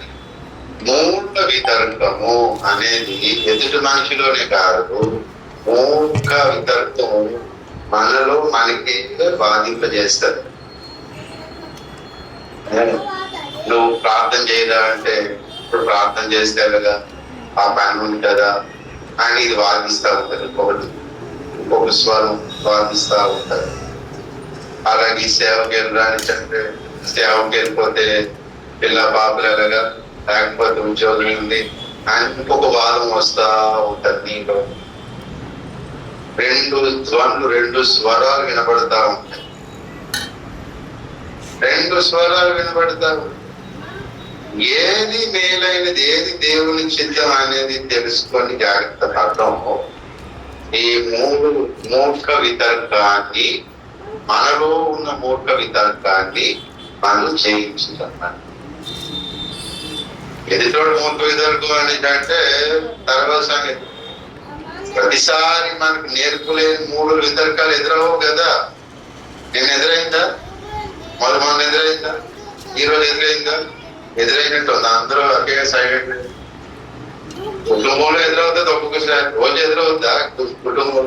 మూర్ఖ వితర్కము అనేది ఎదుటి మనిషిలోనే కాదు, మూర్ఖ వితర్కము మనలో మనకి బాధింపజేస్తారు. నువ్వు ప్రార్థన చేయదా అంటే ఇప్పుడు ప్రార్థన చేస్తే కదా ఆ పని ఉంది కదా అని ఇది వాదిస్తా ఉంటుంది. ఇంకొక స్వరం వాదిస్తా ఉంటారు. అలాగే సేవకి వెళ్ళడానికి సేవకి వెళ్ళిపోతే పిల్ల పాపలగా లేకపోతే ఉద్యోగం ఉంది అని ఇంకొక వాదం వస్తా ఉంటది. నీలో రెండు స్వరాలు వినబడతా ఉంటాయి. రెండు స్వరాలు వినబడతా ఉంటాయి. ఏది మేలైనది, ఏది దేవుని చిత్తం అనేది తెలుసుకొని జాగ్రత్త పడటం ఈ మూర్ఖ వితర్కాన్ని, మనలో ఉన్న మూర్ఖ వితర్కాన్ని మనం చేయించాలన్నమాట. ఎదుటోడు మూర్ఖ వితర్కం అనేది తర్వాత సంగతి. ప్రతిసారి మనకు నేర్పులేని 3 వితర్కాలు ఎదురవు కదా. నేను ఎదురైందా? మొన్న ఎదురైందా? ఈరోజు ఎదురైనట్టు అందరూ ఒకే సైలెంట్. కుటుంబంలో ఎదురవుతుంది ఒక్కొక్కసారి, రోజు ఎదురవుద్దా? కుటుంబంలో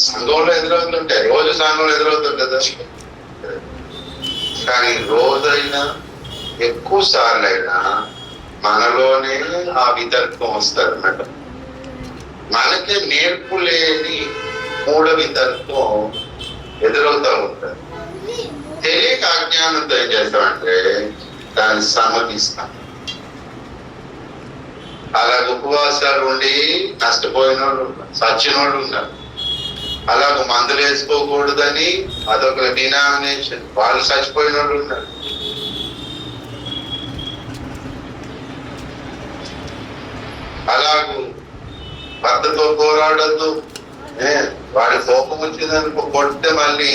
సంఘంలో ఎదురవుతుంటాయి, రోజు సంఘంలో ఎదురవుతుంది కదా. కానీ రోజైనా ఎక్కువ సార్లు అయినా మనలోనే ఆ వితర్కం వస్తుంది అన్నమాట. మనకి నేర్పు లేని 3వ వితర్కం ఎదురవుతూ ఉంటుంది. తెలియక అజ్ఞానంతో ఏం చేస్తామంటే దాన్ని సమ్మతిస్తాం. అలాగ ఉపవాసాలు ఉండి నష్టపోయిన వాళ్ళు, చచ్చిన వాళ్ళు ఉన్నారు. అలాగ మందులు వేసుకోకూడదని అదొక డినామినేషన్, వాళ్ళు చచ్చిపోయిన వాళ్ళు ఉన్నారు. అలాగూ భర్తతో పోరాడద్దు, వాడి కోపం వచ్చిందనుకో కొడితే మళ్ళీ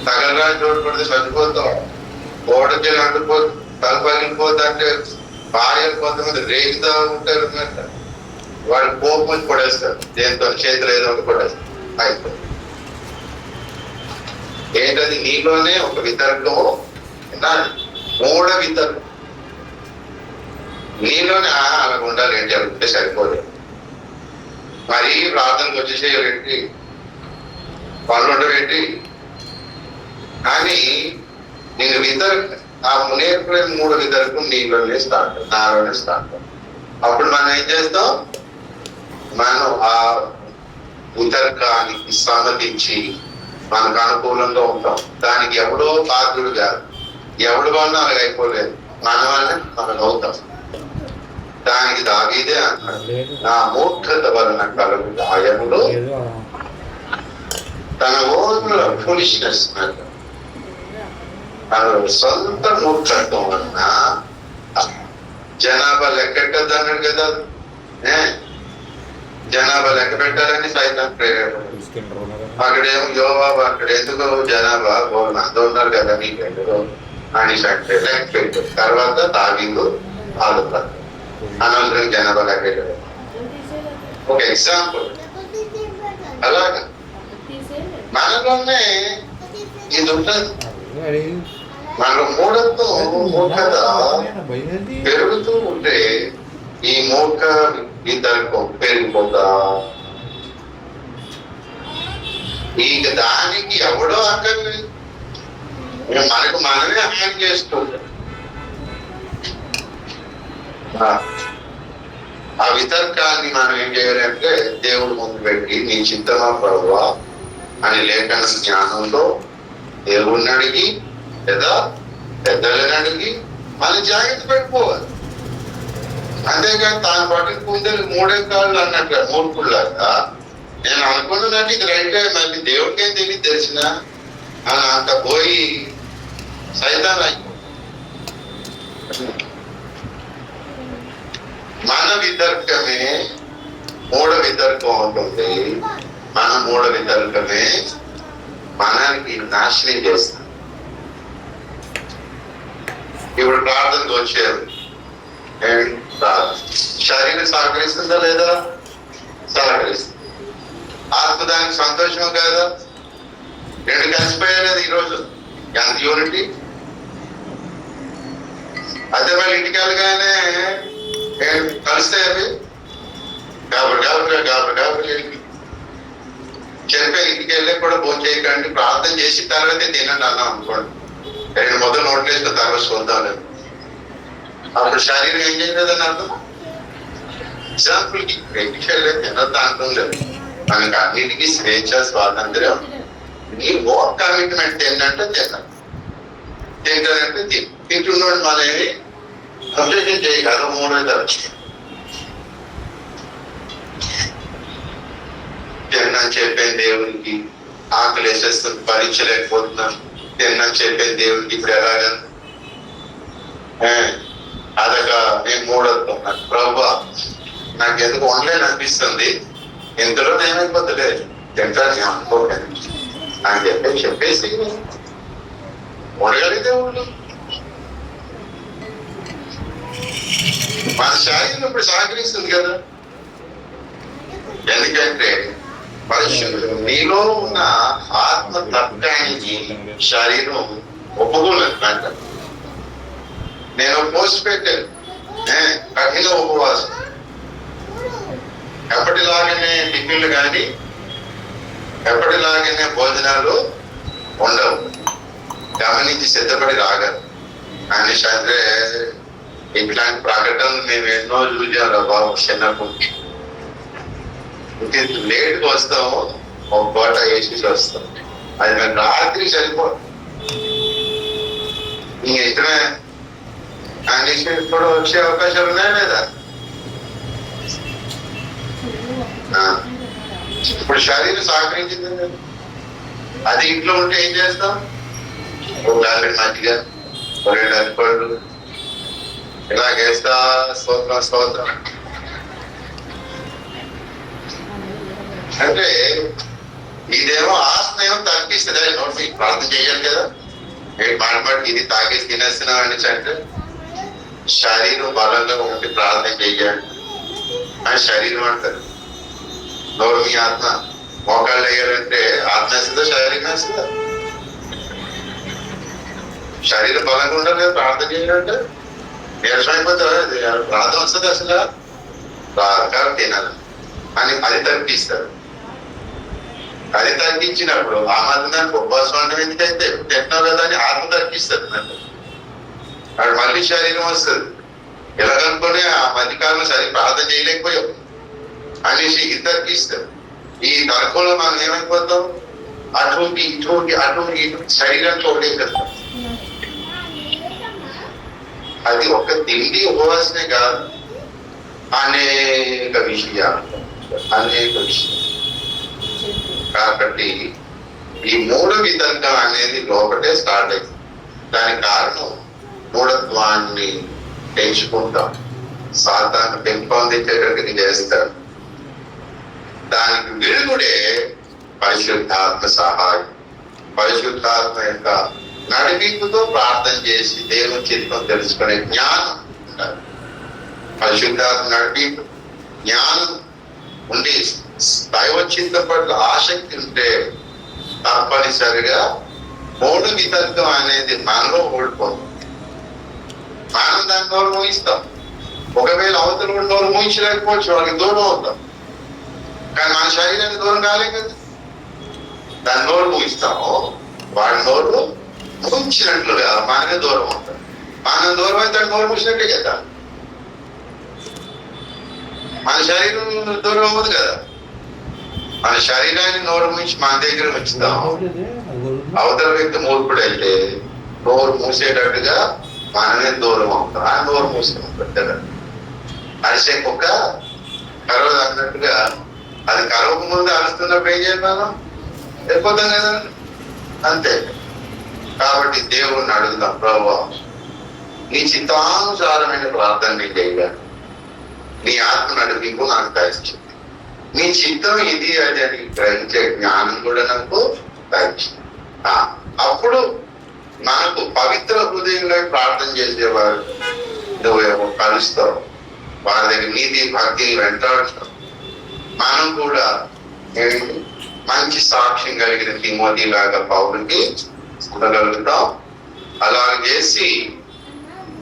తగలరా చోటు పడితే చనిపోతాం, గోడకి అంటుపోతే తల పగిలిపోతే అంటే భార్యలు కొంతమంది రేగుతా ఉంటారు అన్నమాట. వాడి కోపం వచ్చి కొడేస్తారు, దేంతో చేతులు ఏదో ఒకటి కొడేస్తారు, అయిపోతుంది. ఏంటది? నీలోనే ఒక వితర్కము, 3వ వితర్కం నీలోనే. అలా ఉండాలి, ఏంటి అనుకుంటే సరిపోలేదు. మరి ప్రార్థనకు వచ్చేసేయాలేంటి, పనులు ఉండవేంటి అని నేను ఆ నేర్పులేని 3వ వితర్కం నీలోనే స్టార్ట్, నాలోనే స్టార్ట్. అప్పుడు మనం ఏం చేస్తాం? మనం ఆ వితర్కానికి సమ్మతించి మనకు అనుకూలంగా ఉంటాం. దానికి ఎవడో బాధ్యుడు కాదు, ఎవడు వల్ల అలాగ అయిపోలేదు, మన వల్ల మనకు అవుతాం. దానికి దావీదే అన్నాడు, నా మూర్ఖత వలన కలుగు గాయములు తన ఓన్ ఫులిష్నెస్, తన సొంత మూర్ఖత్వం వలన జనాభా లెక్కెట్టద్దు అన్నాడు కదా. జనాభా లెక్క పెట్టాలని సైతం ప్రేరేపణ. అక్కడేమో యోవాబు, అక్కడ ఎందుకు జనాభా అంతా ఉన్నారు కదా నీకెందుకు అని అంటే లెక్క పెట్టు. తర్వాత దావీదు ఆదుతారు, అనవసరం జనాభా లెక్క పెట్టారు. ఒక ఎగ్జాంపుల్. అలాగా మనలోనే ఇది ఉంటుంది. మనలో మూఢత పెరుగుతూ ఉంటే ఈ మూర్ఖ వితర్కం పెరిగిపోతా. ఇక దానికి ఎవడో అక్కర్లేదు, మనకు మనమే హాని చేసుకుంటాం. ఆ వితర్కాన్ని మనం ఏం చేయాలంటే దేవుడు ముందు పెట్టి నీ చిత్తమా ప్రభువా అని లేఖన జ్ఞానంలో దేవుడిని అడిగి లేదా పెద్దలని అడిగి మళ్ళీ జాగ్రత్త పెట్టుకోవాలి. అంతేకాని తాను పట్టుకుంటే 3 కాళ్ళు అన్నట్టు మూర్ఖుల్లాగా నేను అనుకున్నదంటే ఇది రైటే, మళ్ళీ దేవుడికి ఏం తెలియదు తెలిసిన అని అంత పోయి సైతాన్ అయిపో. మన వితర్కమే 3వ వితర్కం ఉంటుంది. మన 3వ వితర్కమే మనకి నాశనం చేస్తాం. ఇప్పుడు ప్రార్థనకు వచ్చారు, శరీరం సహకరిస్తుందా లేదా? సహకరిస్తుంది. ఆత్మ దానికి సంతోషం కదా. 2 కలిసిపోయారు ఈరోజు, ఎంత యూనిటీ. అదే వాళ్ళ ఇంటికి వెళ్ళగానే కలిస్తాయి అవి కాబట్టి చెప్పే ఇంటికి వెళ్ళి కూడా భోజనం చేయకండి, ప్రార్థన చేసి తర్వాతే తినండి అన్నాం అనుకోండి. రెండు మొదలు నోట్లేసిన తర్వాత చూద్దాం లేదు. అప్పుడు శరీరం ఏం చేయలేదని అర్థం. ఎగ్జాంపుల్కి ఎన్నికలు లేదు, తినద్దు అంటం లేదు. మనకు అన్నిటికీ స్వేచ్ఛ స్వాతంత్ర్యం. నీ ఓన్ కమిట్మెంట్ ఏంటంటే తిన్నాను, తింటారంటే తింటున్నాడు. మనని అబ్జెక్షన్ చేయగలరు. మూడో తరగతి తిన్నాను చెప్పాను దేవునికి, ఆకలి వేసేస్తుంది, భరించలేకపోతున్నాను. తిన్నాను చెప్పాను దేవునికి, ఇప్పుడు ఎలాగా అదొక నేను మూడొస్తున్నాను. ప్రభు నాకు ఎందుకు ఆన్లైన్ అనిపిస్తుంది, ఇంతలో నేమైపోతలేదు, తింటాను అనుకోకండి అని చెప్పేసి ఉండగలిగితే ఉండు. మన శరీరం ఇప్పుడు సహకరిస్తుంది కదా. ఎందుకంటే పరిశుద్ధుడు నీలో ఉన్న ఆత్మ తత్వానికి శరీరం ఒప్పుకోలేదంట. నేను పోస్ట్ పెట్టాను కఠిన ఉపవాసం. ఎప్పటిలాగానే టిఫిన్లు కానీ ఎప్పటిలాగానే భోజనాలు ఉండవు. గమనించి సిద్ధపడి రాగలరు అనేసి. అంటే ఇట్లాంటి ప్రకటనలు మేము ఎన్నో చూసాం రా బాబు చిన్నప్పుడు. లేట్గా వస్తాము, ఒక పూట వేసేసి వస్తాం. అది మేము రాత్రి సరిపోదు. నీ ఇష్టమే అనేసి ఇప్పుడు వచ్చే అవకాశాలు ఉన్నాయా లేదా? ఇప్పుడు శరీరం సహకరించింది. అది ఇంట్లో ఉంటే ఏం చేస్తాం? ఒక గాలి మజ్జిగ, రెండు అరిపళ్ళు ఇలాగేస్తా స్తోత్రం స్తోత్రం అంటే ఇదేమో ఆత్మేమో తగ్గిస్తుంది. అది నోటి ప్రార్థన చేయాలి కదా. మాట ఇది తాగేసి తినేస్తున్నాం అనేసి అంటే శరీరం బలంగా ఉండి ప్రార్థన చేయాలి అని శరీరం అంటారు. నోరు మీ ఆత్మ మోకాళ్ళు వేయాలంటే ఆత్మ వేస్తుందా శరీరం వేస్తుందా? శరీరం బలంగా ఉండాలి కదా ప్రార్థన చేయాలంటే. నీరసం అయిపోతే ప్రార్థన వస్తుంది అసలు రాక తినాలి అని అది తగ్గిస్తారు. అది తగ్గించినప్పుడు ఆ మధ్యాహ్నానికి ఉపవాసం అంటే ఎందుకైతే తింటున్నావు కదా అని ఆత్మ తగ్గిస్తుంది. అక్కడ మళ్ళీ శరీరం వస్తుంది. ఎలాగనుకుని ఆ మధ్యకాలంలో సరి ప్రార్థన చేయలేకపోయావు అనేసి ఇది తగ్గిస్తారు. ఈ తర్కంలో మనం ఏమైపోతాం? అటువంటి ఇటువంటి అటువంటి శరీరానికి ఒకటే కదా. అది ఒక తిండి ఉపవాసమే కాదు, అనేక విషయాలు. కాబట్టి ఈ మూడు విధంగా అనేది లోపటే స్టార్ట్ అయింది. దానికి కారణం మూఢత్వాన్ని పెంచుకుంటాం, సాతాను పెంపొందించేటట్టుగా చేస్తారు. దానికి విరుగుడే పరిశుద్ధాత్మ సహాయం. పరిశుద్ధాత్మ యొక్క నడిపింపుతో ప్రార్థన చేసి దేవుని చిత్తం తెలుసుకునే జ్ఞానం ఉండాలి. పరిశుద్ధాత్మ నడిపింపు జ్ఞానం ఉండి దైవ చిత్తం పట్ల ఆసక్తి ఉంటే తప్పనిసరిగా మూడు విధత్వం అనేది మనలో ఓడిపోతుంది. మనం దాన్ని నోరు మూయిస్తాం. ఒకవేళ అవతల నోరు మూయించలేకపోవచ్చు, వాళ్ళకి దూరం అవుతాం. కానీ మన శరీరానికి దూరం కాలేదు కదా. దాని నోరు మూయిస్తాము, వాడి నోరు మూయించినట్లుగా మనమే దూరం అవుతాం. మనం దూరం అయితే నోరు మూసినట్టే కదా. మన శరీరం దూరం అవ్వదు కదా. మన శరీరాన్ని నోరు మూసి మన దగ్గర ఉంచుతాం. అవతల వ్యక్తి మూర్ఖుడు అయితే నోరు మూసేటట్టుగా మనమే దూరం అవుతాం. ఆ నోరు మూసుకుంటాడు కదా. అరిసే కుక్క కరవదు అన్నట్టుగా అది కరవక ముందు అరుస్తున్నప్పుడు ఏం చేయాలి? వెళ్ళిపోతాం కదా. అంతే. కాబట్టి దేవుణ్ణి అడుగుతాం, ప్రభువా నీ చిత్తానుసారమైన ప్రార్థన నేను చేయగలను. నీ ఆత్మ నడిపింపు నాకు దయచేయండి. నీ చిత్తం ఇది అది అని గ్రహించే జ్ఞానం కూడా నాకు దయచేయండి. అప్పుడు మనకు పవిత్ర హృదయంగా ప్రార్థన చేసేవారు నువ్వేమో కలుస్తావు. వారి దగ్గర నీతి భక్తిని వెంటాడుతావు. మనం కూడా మంచి సాక్ష్యం కలిగిన తిమోతి లాగా పౌరుకి ఉండగలుగుతాం. అలా చేసి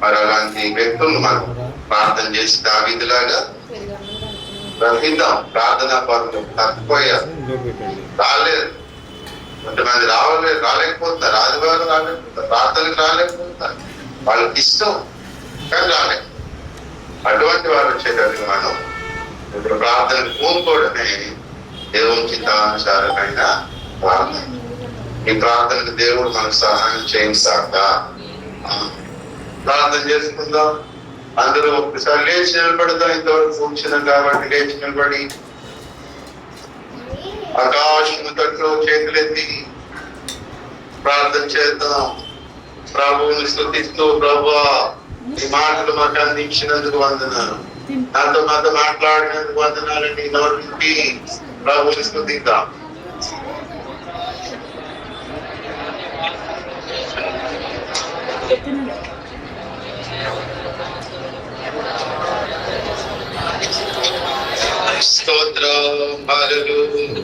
మరి అలాంటి వ్యక్తులు మనం ప్రార్థన చేసి దావీదులాగా బ్రతికిద్దాం. ప్రార్థనా పరులు తప్పిపోయారు, రాలేదు. కొంతమంది రాలేకపోతున్నారు, ఆదివారం రాలేకపోతారు, ప్రార్థనకు రాలేకపోతారు, వాళ్ళకి ఇష్టం కానీ రాలేదు. అటువంటి వారు వచ్చేటప్పుడు మనం ఇప్పుడు ప్రార్థనకు పూనుకోవడమే దేవుని చిత్తానుసారమైన ప్రార్థన. ఈ ప్రార్థనకు దేవుడు మనకు సహాయం చేయించాక ప్రార్థన చేసుకుందాం. అందరూ ఒక్కసారి లేచి నిలబడదాం. ఇంతవరకు కూర్చున్నాం కాబట్టి లేచి నిలబడి ఆకాశము తట్లో చేతులెత్తి ప్రార్థన చేద్దాం. ప్రభువుని స్తుతిస్తూ, ప్రభువా ఈ మాటలు మాకు అందించినందుకు వందనాలు, నాతో మాట్లాడినందుకు వందనాలని నోటి ప్రభువుని స్తుతిద్దాం. స్తోత్రం హల్లెలూయా.